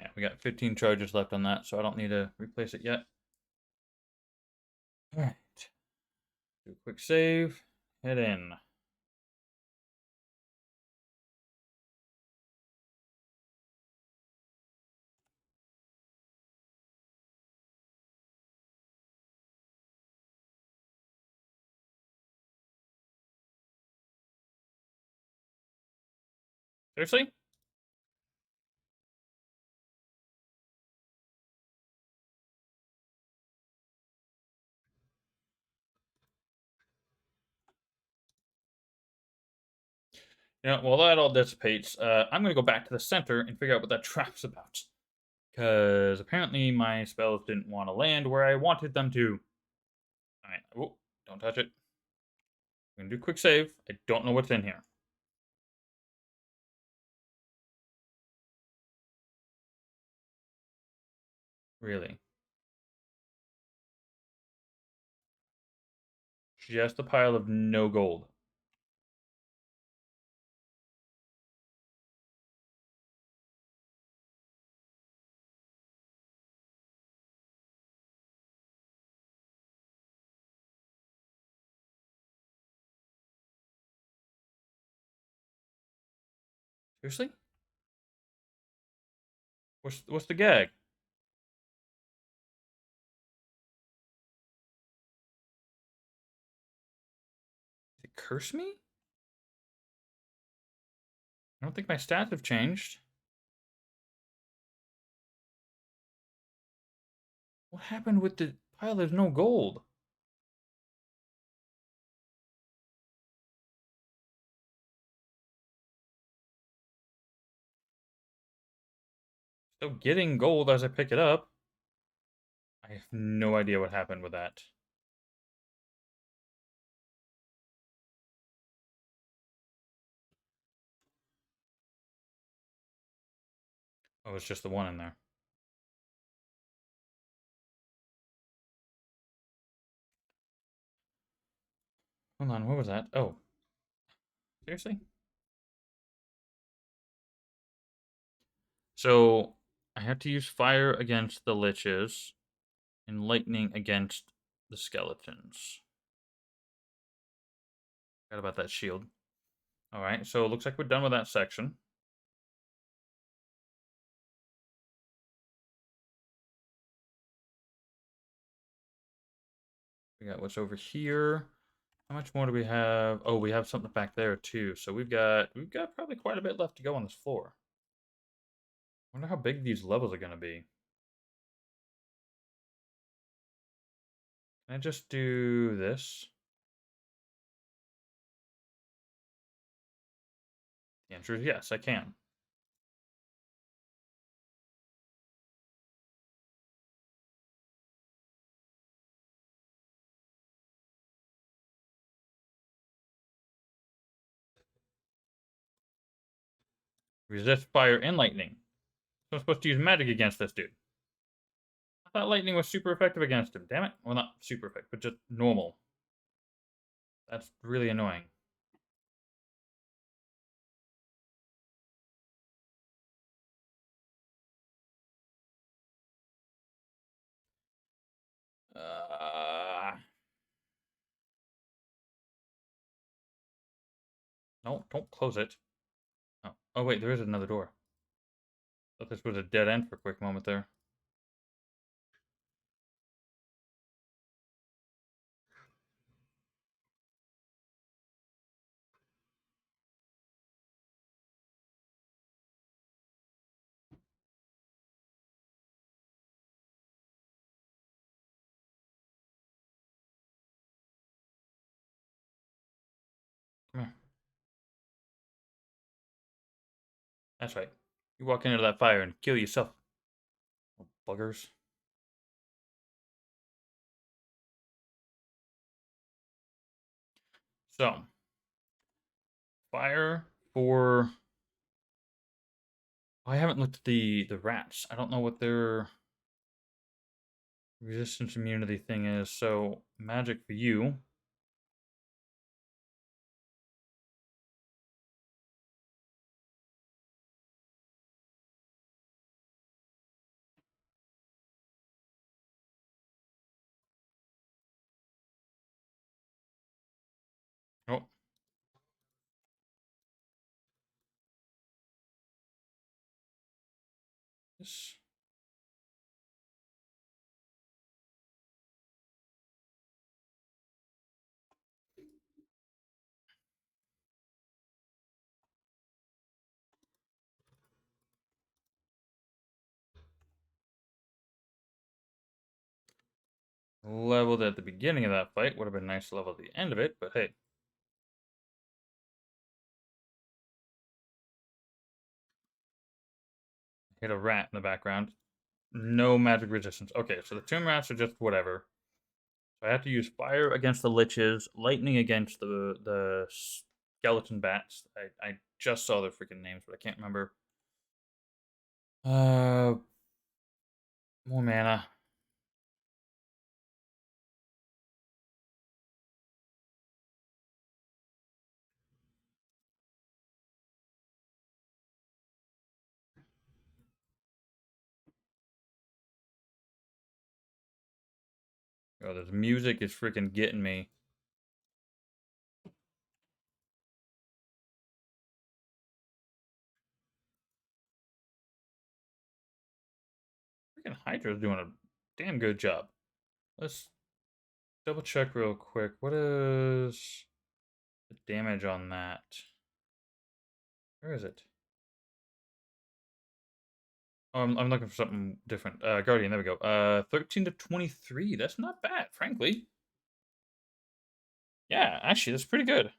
Yeah, we got 15 charges left on that, so I don't need to replace it yet. Alright. Do a quick save. Head in. Seriously? Yeah, while that all dissipates, I'm going to go back to the center and figure out what that trap's about. Because apparently my spells didn't want to land where I wanted them to. Alright, oh, don't touch it. I'm going to do a quick save. I don't know what's in here. Really. Just a pile of no gold. Seriously? What's the gag? Did it curse me? I don't think my stats have changed. What happened with the pile? There's no gold. Still getting gold as I pick it up. I have no idea what happened with that. Oh, it's just the one in there. Hold on, what was that? Oh. Seriously? So, I had to use fire against the liches and lightning against the skeletons. Forgot about that shield. Alright, so it looks like we're done with that section. We got what's over here. How much more do we have? Oh, we have something back there too. So we've got probably quite a bit left to go on this floor. Wonder how big these levels are gonna be. Can I just do this? The answer is yes, I can. Resist fire and lightning. So I'm supposed to use magic against this dude. I thought lightning was super effective against him. Damn it. Well, not super effective, but just normal. That's really annoying. Uh, no, don't close it. Oh, wait, there is another door. Thought this was a dead end for a quick moment there. Come here. That's right. You walk into that fire and kill yourself. Little buggers. So, fire for. I haven't looked at the rats. I don't know what their resistance immunity thing is. So, magic for you. Oh, this. Leveled at the beginning of that fight would have been nice to level at the end of it, but hey. Hit a rat in the background. No magic resistance. Okay, so the tomb rats are just whatever. So I have to use fire against the liches, lightning against the skeleton bats. I just saw their freaking names, but I can't remember. Uh, More mana. Oh, this music is freaking getting me. Freaking Hydra's doing a damn good job. Let's double check real quick. What is the damage on that? Where is it? Oh, I'm looking for something different. Guardian, there we go. 13 to 23. That's not bad, frankly. Yeah, actually, that's pretty good.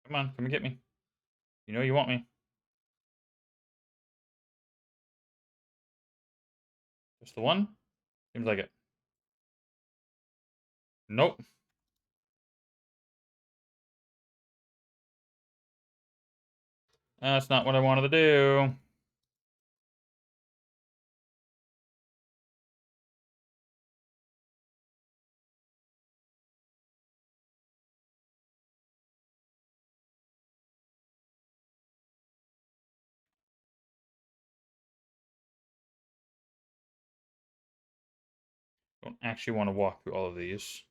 Come on, come and get me. You know you want me. Just the one? Seems like it. Nope. That's not what I wanted to do. Don't actually want to walk through all of these.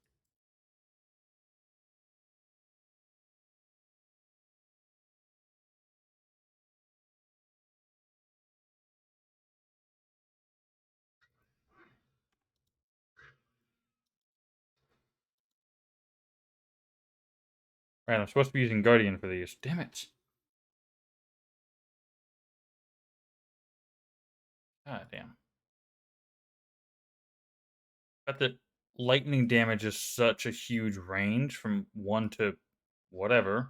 Right, I'm supposed to be using Guardian for these. Damn it. God damn. But the lightning damage is such a huge range from 1 to whatever.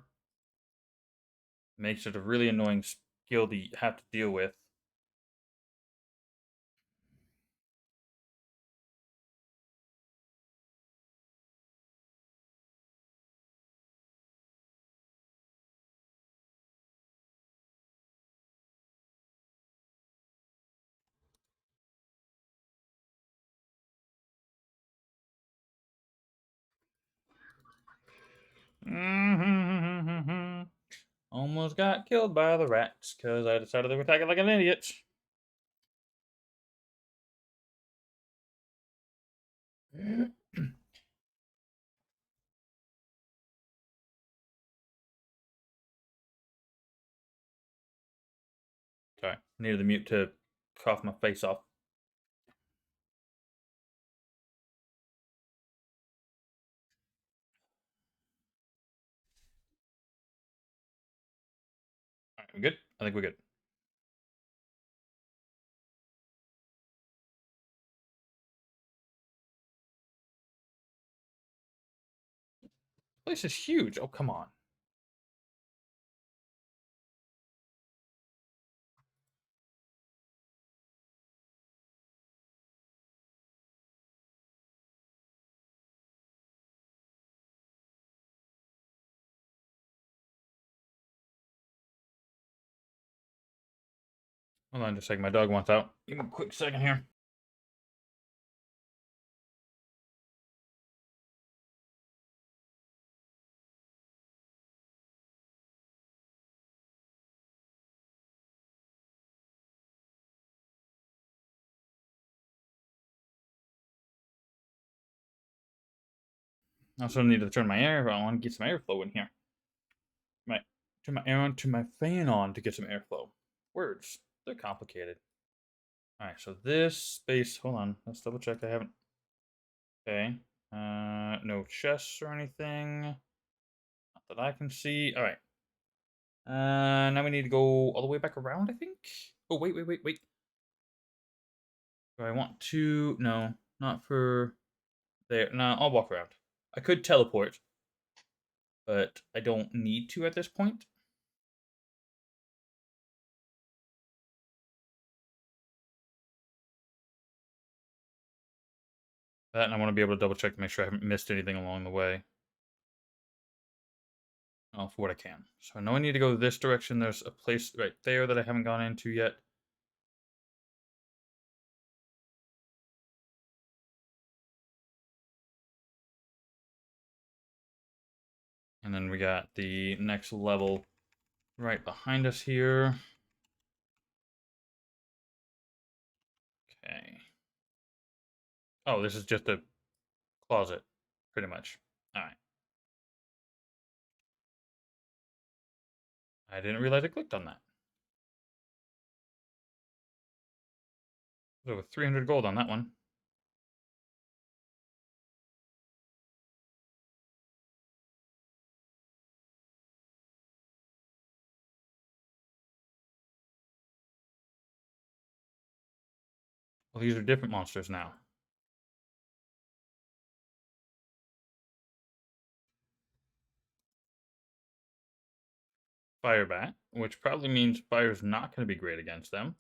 Makes it a really annoying skill to have to deal with. Almost got killed by the rats because I decided to attack it like an idiot. Sorry, needed the mute to cough my face off. All right, we good? I think we're good. This is huge. Oh, come on. Hold on just a second. My dog wants out. Give me a quick second here. I also need to turn my air on, get some airflow in here. My turn my air on, turn my fan on to get some airflow. Words, they're complicated. All right, so this space. Hold on, let's double check. I haven't. Okay. No chests or anything. Not that I can see. All right. Now we need to go all the way back around. I think. Oh wait. Do I want to? No, not for there. No, I'll walk around. I could teleport, but I don't need to at this point. That, and I want to be able to double check to make sure I haven't missed anything along the way. Oh, for what I can. So I know I need to go this direction. There's a place right there that I haven't gone into yet. And then we got the next level right behind us here. Okay. Oh, this is just a closet, pretty much. All right. I didn't realize I clicked on that. There's over 300 gold on that one. Well, these are different monsters now. Fire bat, which probably means fire's not going to be great against them.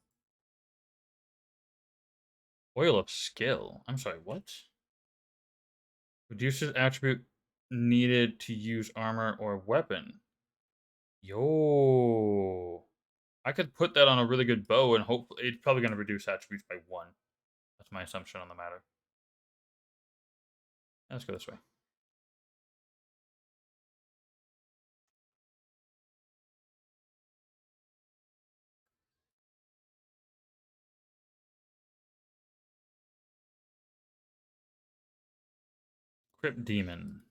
Oil of skill. I'm sorry, what? Reduces attribute needed to use armor or weapon. Yo. I could put that on a really good bow and hopefully it's probably going to reduce attributes by 1. That's my assumption on the matter. Let's go this way. Crypt Demon.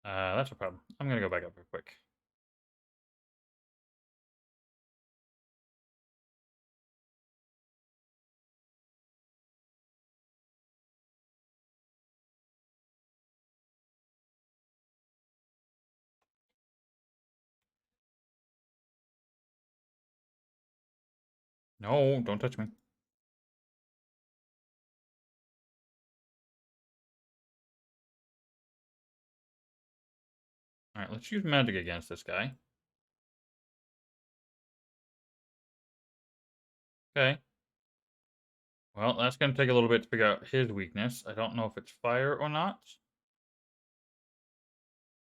That's a problem. I'm going to go back up real quick. No, don't touch me. Alright, let's use magic against this guy. Okay. Well, that's going to take a little bit to figure out his weakness. I don't know if it's fire or not.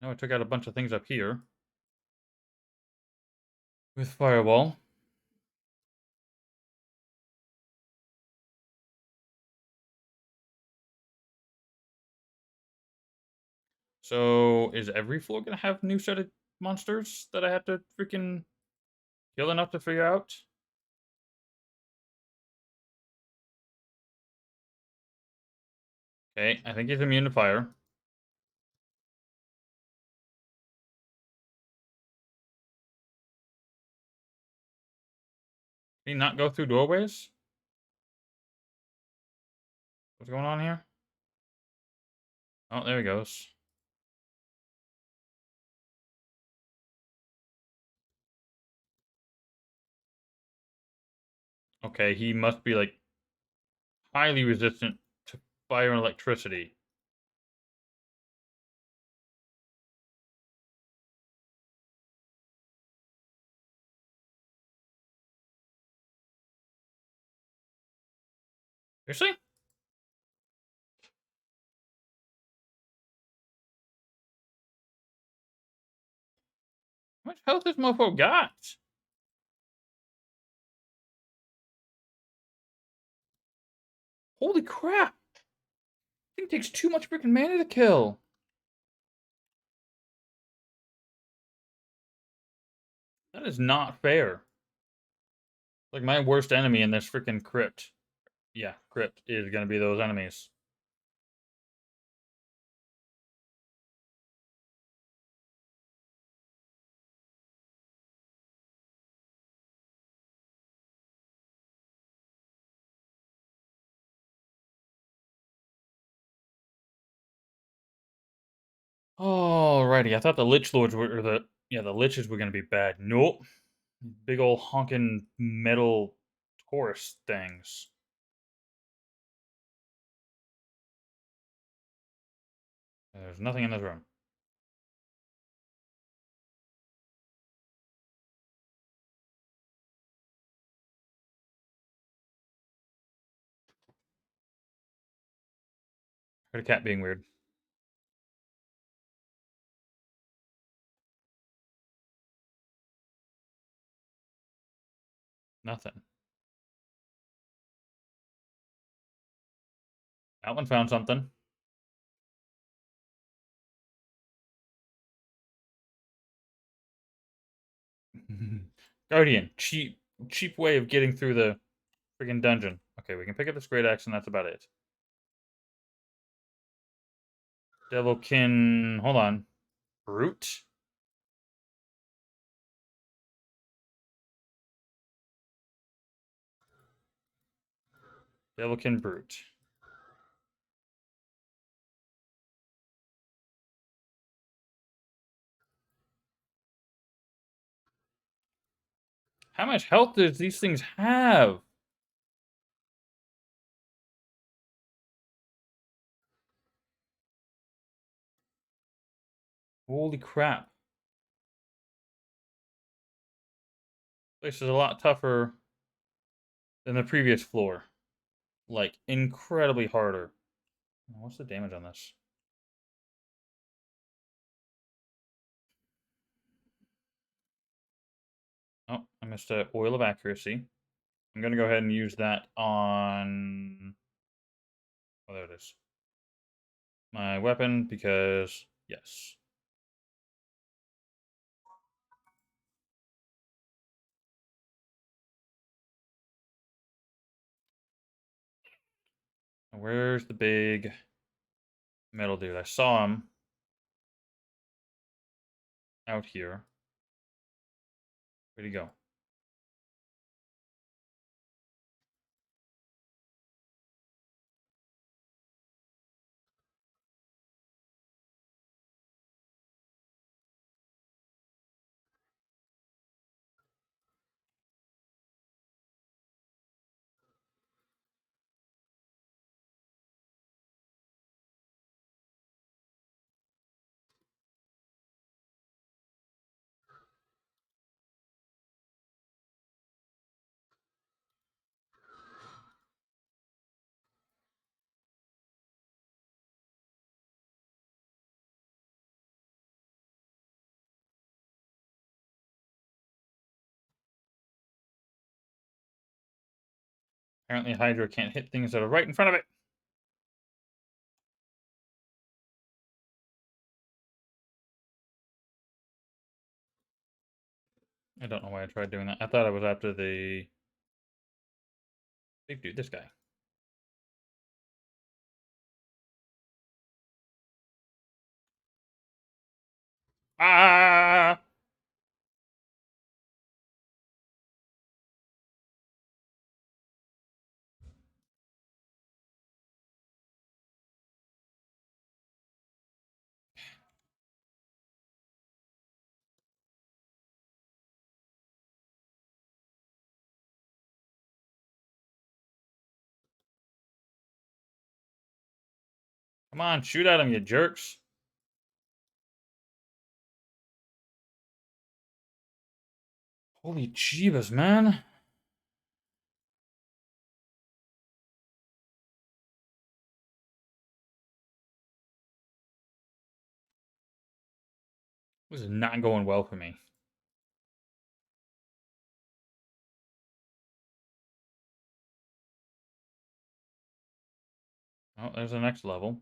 No, I took out a bunch of things up here. With fireball. So, is every floor going to have new set of monsters that I have to freaking kill enough to figure out? Okay, I think he's immune to fire. Can he not go through doorways? What's going on here? Oh, there he goes. Okay, he must be, like, highly resistant to fire and electricity. Seriously? How much health this mofo got? Holy crap! Thing takes too much freaking mana to kill. That is not fair. Like, my worst enemy in this freaking crypt. Yeah, crypt is gonna be those enemies. Alrighty, I thought the Lich Lords were, or the Liches were gonna be bad. Nope. Big old honking metal Taurus things. There's nothing in this room. Heard a cat being weird. Nothing. That one found something. Guardian, cheap way of getting through the freaking dungeon. Okay, we can pick up this great axe, and that's about it. Devilkin, hold on. Brute? Devilkin Brute. How much health does these things have? Holy crap. This is a lot tougher than the previous floor. Like, incredibly harder. What's the damage on this? Oh, I missed a Oil of Accuracy. I'm going to go ahead and use that on... Oh, there it is. My weapon, because... Yes. Where's the big metal dude? I saw him out here. Where'd he go? Apparently Hydra can't hit things that are right in front of it. I don't know why I tried doing that. I thought I was after the big dude, this guy. Ah! Come on, shoot at him, you jerks. Holy jeebus, man. This is not going well for me. Oh, there's the next level.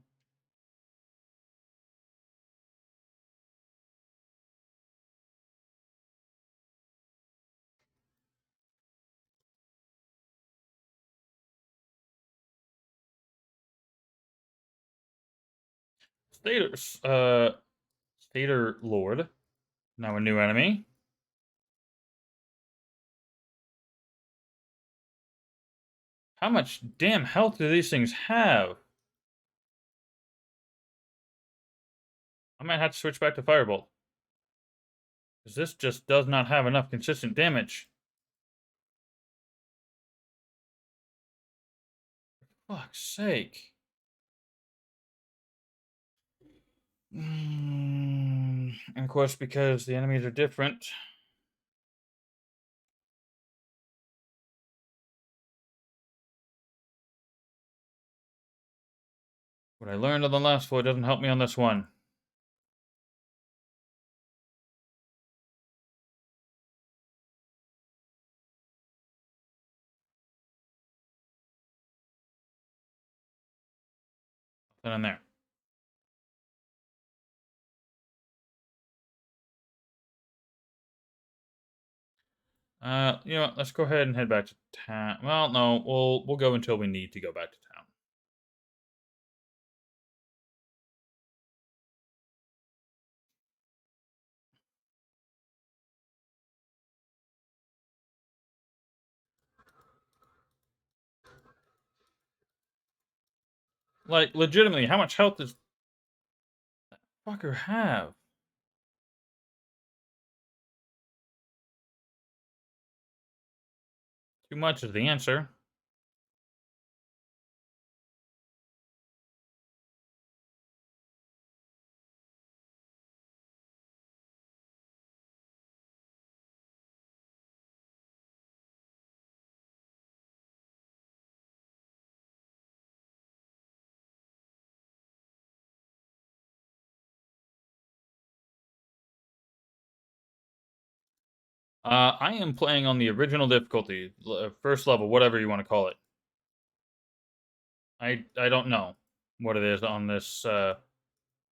Stater Lord. Now a new enemy. How much damn health do these things have? I might have to switch back to Firebolt. Because this just does not have enough consistent damage. For fuck's sake. And of course, because the enemies are different. What I learned on the last floor doesn't help me on this one. Nothing in there. You know what? Let's go ahead and head back to town. Well, no, we'll go until we need to go back to town. Like, legitimately, how much health does that fucker have? Too much is the answer. I am playing on the original difficulty, first level, whatever you want to call it. I don't know what it is on this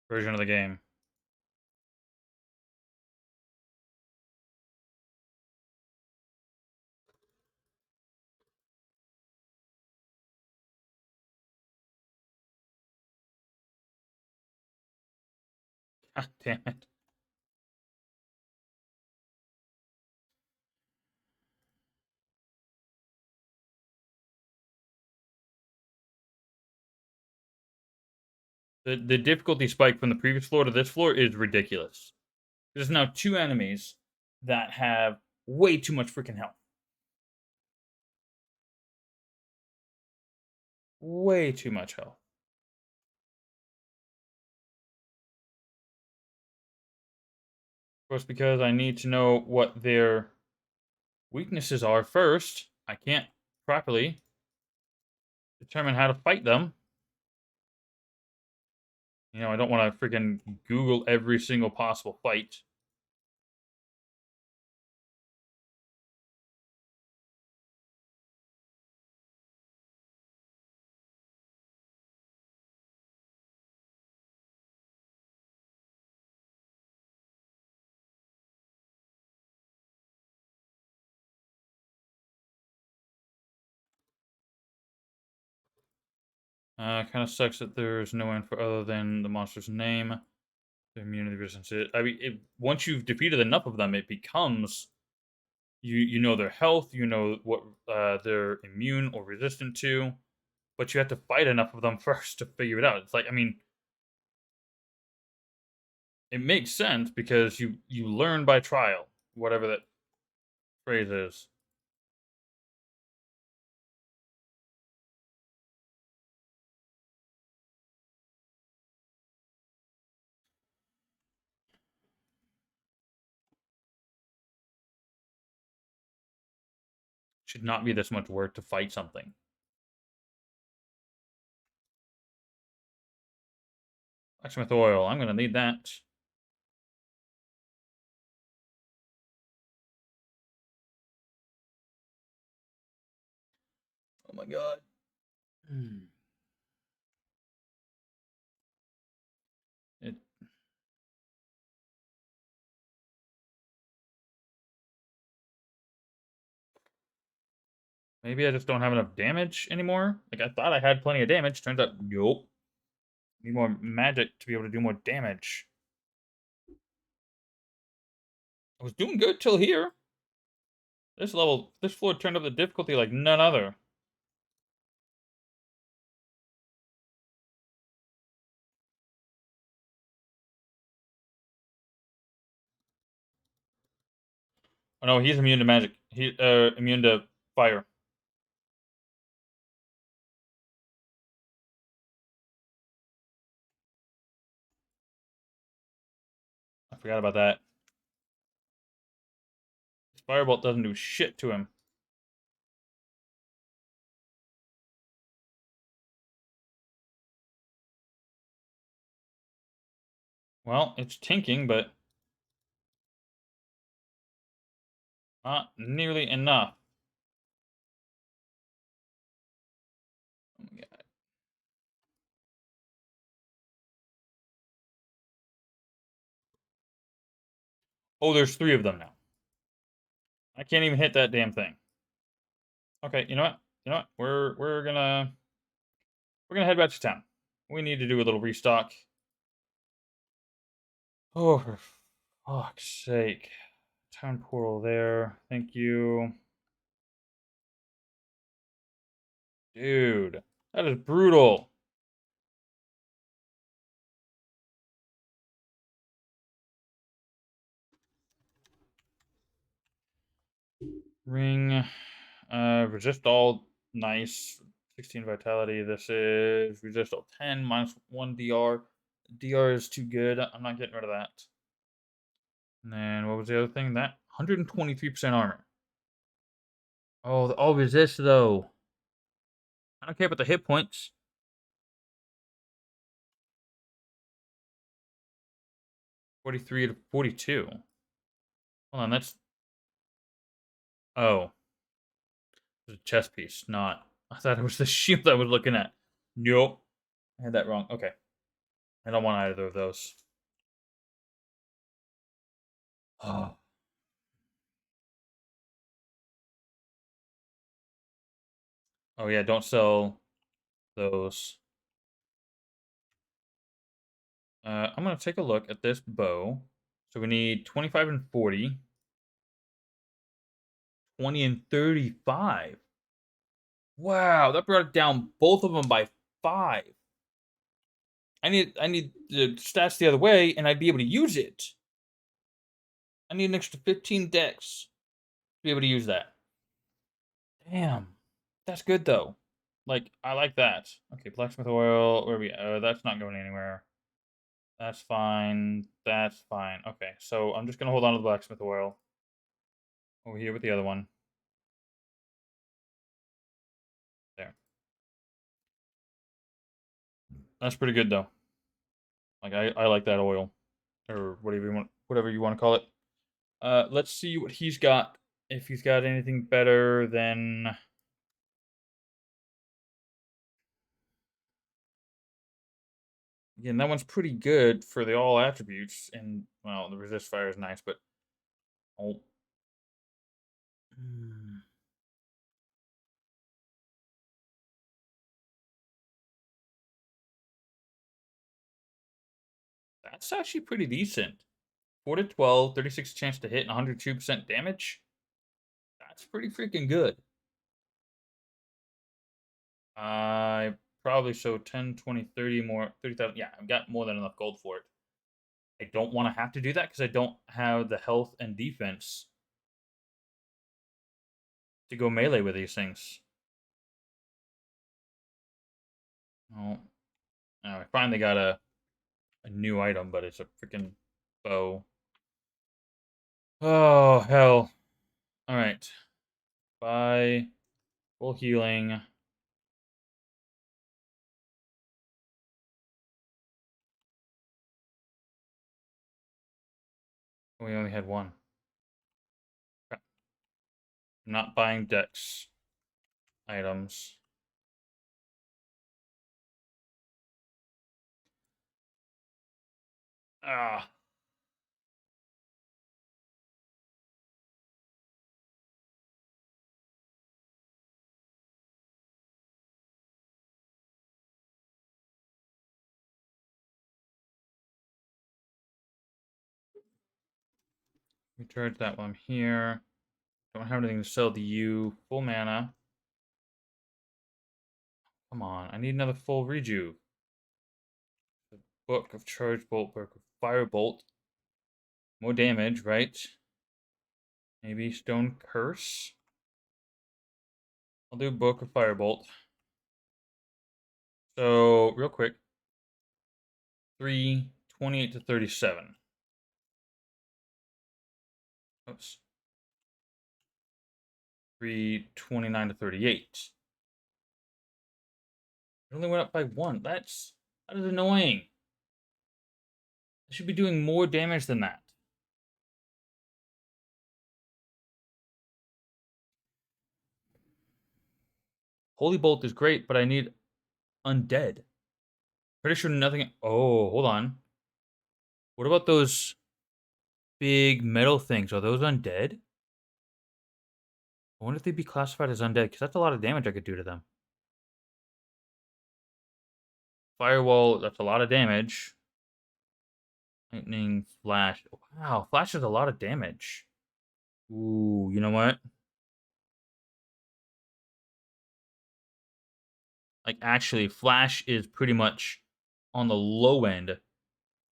version of the game. God damn it. The difficulty spike from the previous floor to this floor is ridiculous. There's now two enemies that have way too much freaking health. Way too much health. Of course, because I need to know what their weaknesses are first, I can't properly determine how to fight them. You know, I don't want to freaking Google every single possible fight. Kind of sucks that there's no info other than the monster's name, the immunity resistance. I mean, once you've defeated enough of them, it becomes you know their health, you know what they're immune or resistant to, but you have to fight enough of them first to figure it out. It's like, I mean, it makes sense because you learn by trial, whatever that phrase is. Should not be this much work to fight something. Blacksmith oil. I'm gonna need that. Oh my god. Hmm. It maybe I just don't have enough damage anymore. Like I thought I had plenty of damage. Turns out, nope. Need more magic to be able to do more damage. I was doing good till here. This floor turned up the difficulty like none other. Oh no, he's immune to magic. He immune to fire. I forgot about that. His firebolt doesn't do shit to him. Well, it's tinking, but not nearly enough. Oh my god. Oh, there's three of them now. I can't even hit that damn thing. Okay, you know what? You know what? We're gonna head back to town. We need to do a little restock. Oh, for fuck's sake. Town portal there. Thank you. Dude, that is brutal. Ring. Resist all. Nice. 16 vitality. This is resist all 10 minus 1 DR. DR is too good. I'm not getting rid of that. And then what was the other thing? That 123% armor. Oh, the all resist though. I don't care about the hit points. 43 to 42. Hold on, that's oh, it's a chest piece, not. I thought it was the shield I was looking at. Nope, I had that wrong. Okay, I don't want either of those. Oh, oh yeah, don't sell those. I'm gonna take a look at this bow. So we need 25 and 40, 20 and 35. Wow, that brought it down both of them by 5. I need the stats the other way, and I'd be able to use it. I need an extra 15 decks to be able to use that. Damn, that's good though. Like I like that. Okay, blacksmith oil. Where are we? That's not going anywhere. That's fine. That's fine. Okay, so I'm just gonna hold on to the blacksmith oil over here with the other one. There. That's pretty good though. Like I like that oil, or whatever you want to call it. Let's see what he's got. If he's got anything better than. Again, that one's pretty good for the all attributes, and well, the resist fire is nice, but oh, hmm. That's actually pretty decent. 4 to 12, 36 chance to hit, and 102% damage. That's pretty freaking good. I probably show 10, 20, 30 more, 30,000. Yeah, I've got more than enough gold for it. I don't want to have to do that because I don't have the health and defense to go melee with these things. Oh, I finally got a new item, but it's a freaking bow. Oh, hell. Alright. Bye. Full healing. We only had one. Okay. I'm not buying dex items. Ah. Recharge that while I'm here. Don't have anything to sell to you. Full mana. Come on, I need another full reju. The Book of Charge Bolt, Book of Fire Bolt. More damage, right? Maybe Stone Curse. I'll do Book of Firebolt. So, real quick. 328 to 37. Oops. 329 to 38. It only went up by one. That is annoying. I should be doing more damage than that. Holy Bolt is great, but I need undead. Pretty sure nothing. Oh, hold on. What about those big metal things? Are those undead? I wonder if they'd be classified as undead, because that's a lot of damage I could do to them. Firewall, that's a lot of damage. Lightning, Flash. Wow, Flash is a lot of damage. Ooh, you know what? Like, actually, Flash is pretty much on the low end.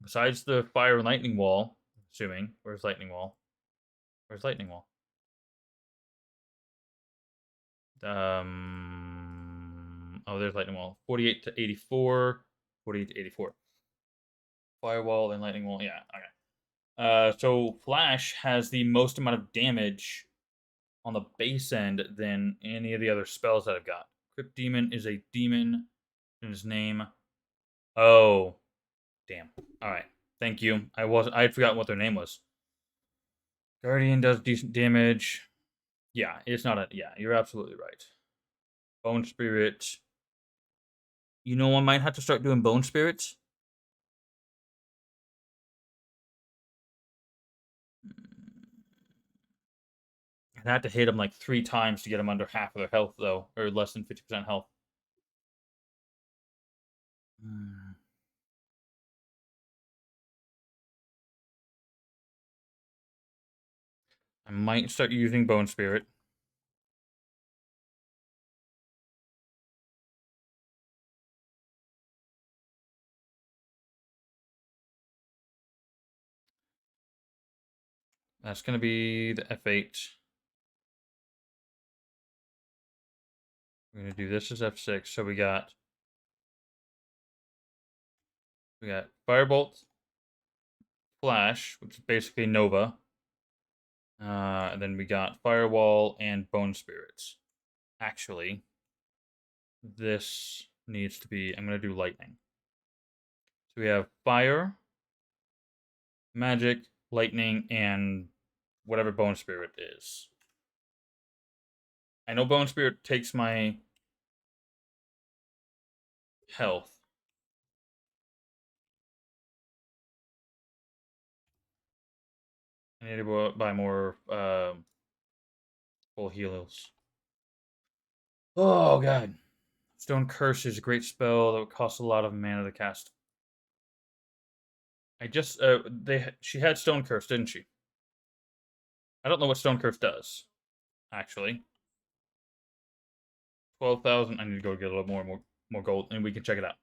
Besides the Fire and Lightning Wall, assuming. Where's Lightning Wall? Where's Lightning Wall? Oh, there's Lightning Wall. 48 to 84. 48 to 84. Firewall and Lightning Wall. Yeah, okay. So Flash has the most amount of damage on the base end than any of the other spells that I've got. Crypt Demon is a demon in his name. Oh, damn. All right. Thank you. I had forgotten what their name was. Guardian does decent damage. Yeah, it's not a. Yeah, you're absolutely right. Bone Spirit. You know, I might have to start doing Bone Spirits. I'd have to hit them like 3 times to get them under half of their health, though, or less than 50% health. I might start using Bone Spirit. That's going to be the F8. We're going to do this as F6. So we got Firebolt, Flash, which is basically Nova. And then we got Firewall and Bone Spirits. Actually, this needs to be. I'm going to do Lightning. So we have Fire, Magic, Lightning, and whatever Bone Spirit is. I know Bone Spirit takes my health. I need to buy more full heals. Oh god. Stone Curse is a great spell that would cost a lot of mana to cast. I just she had Stone Curse, didn't she? I don't know what Stone Curse does. Actually, 12,000. I need to go get a little more gold, and we can check it out.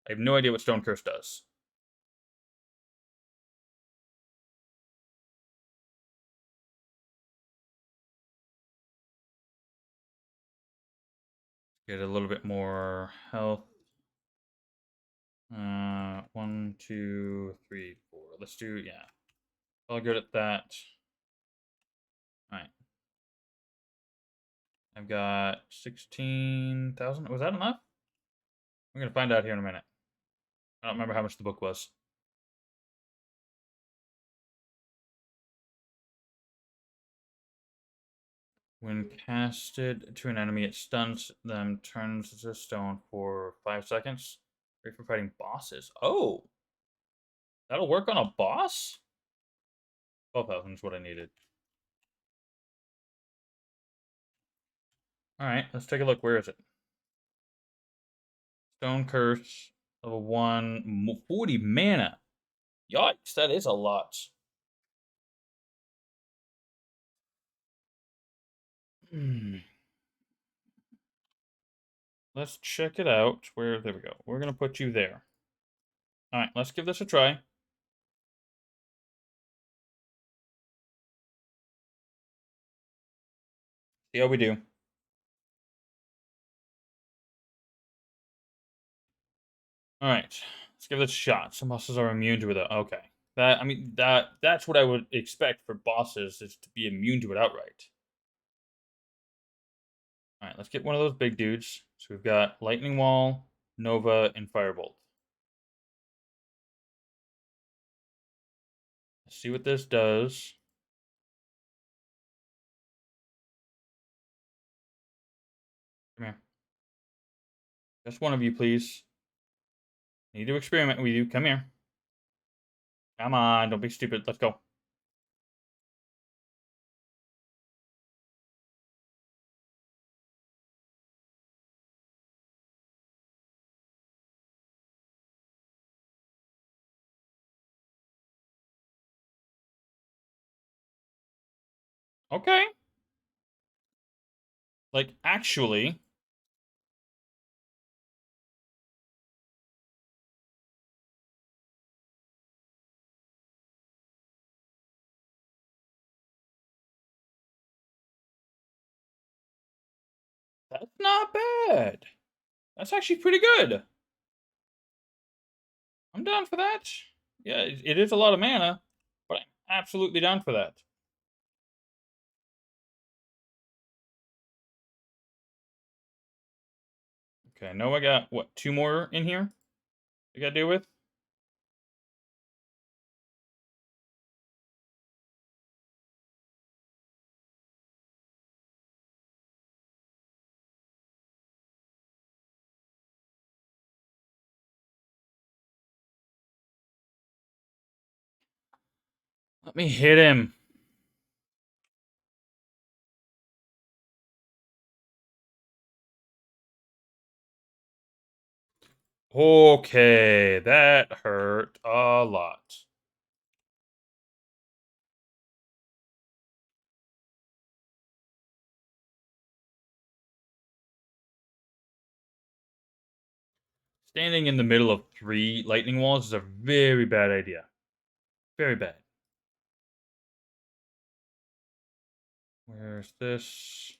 I have no idea what Stone Curse does. Get a little bit more health. 1, 2, 3, 4. Let's do, yeah. All good at that. All right. I've got 16,000. Was that enough? We're gonna find out here in a minute. I don't remember how much the book was. When casted to an enemy, it stuns them, turns to stone for 5 seconds. Great for fighting bosses. Oh, that'll work on a boss? 12,000 is what I needed. Alright, let's take a look. Where is it? Stone Curse, level 1, 40 mana. Yikes, that is a lot. Let's check it out. There we go. We're going to put you there. Alright, let's give this a try. See how we do. Alright, let's give this a shot. Some bosses are immune to it, though. Okay. That's what I would expect for bosses, is to be immune to it outright. Alright, let's get one of those big dudes. So we've got Lightning Wall, Nova, and Firebolt. Let's see what this does. Come here. Just one of you, please. Need to experiment with you. Come here. Come on, don't be stupid. Let's go. Okay. Like, actually, that's not bad. That's actually pretty good. I'm down for that. Yeah, it is a lot of mana, but I'm absolutely down for that. Okay, I know I got, what, 2 more in here I gotta deal with? Let me hit him. Okay, that hurt a lot. Standing in the middle of 3 lightning walls is a very bad idea. Very bad. Where's this?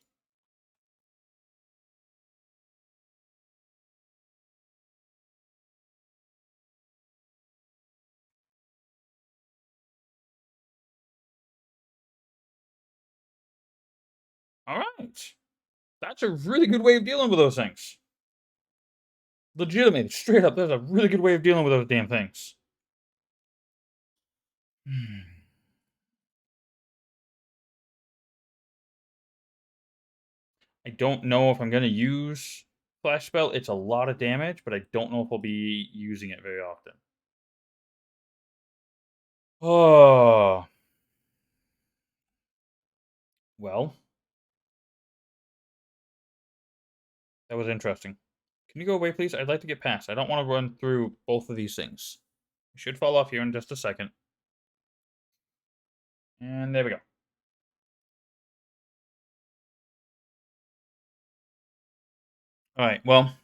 Alright. That's a really good way of dealing with those things. Legitimate, straight up, that's a really good way of dealing with those damn things. I don't know if I'm going to use Flash Spell. It's a lot of damage, but I don't know if I'll be using it very often. Oh. Well. That was interesting. Can you go away, please? I'd like to get past. I don't want to run through both of these things. It should fall off here in just a second. And there we go. All right, well,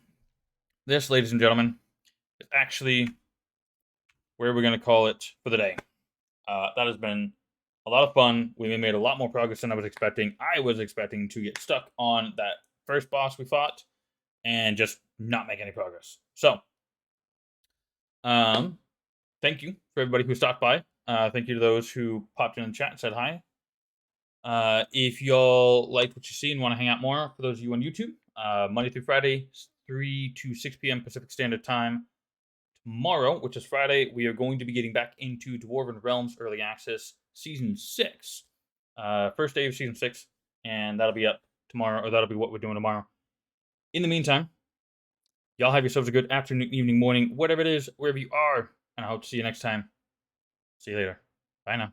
this, ladies and gentlemen, is actually where we're going to call it for the day. That has been a lot of fun. We made a lot more progress than I was expecting. I was expecting to get stuck on that first boss we fought and just not make any progress. So, um, thank you for everybody who stopped by. Thank you to those who popped in the chat and said hi. If y'all liked what you see and want to hang out more, for those of you on YouTube, Monday through Friday, 3 to 6 p.m. Pacific Standard Time. Tomorrow, which is Friday, we are going to be getting back into Dwarven Realms Early Access Season 6. First day of Season 6, and that'll be up tomorrow, or that'll be what we're doing tomorrow. In the meantime, y'all have yourselves a good afternoon, evening, morning, whatever it is, wherever you are, and I hope to see you next time. See you later. Bye now.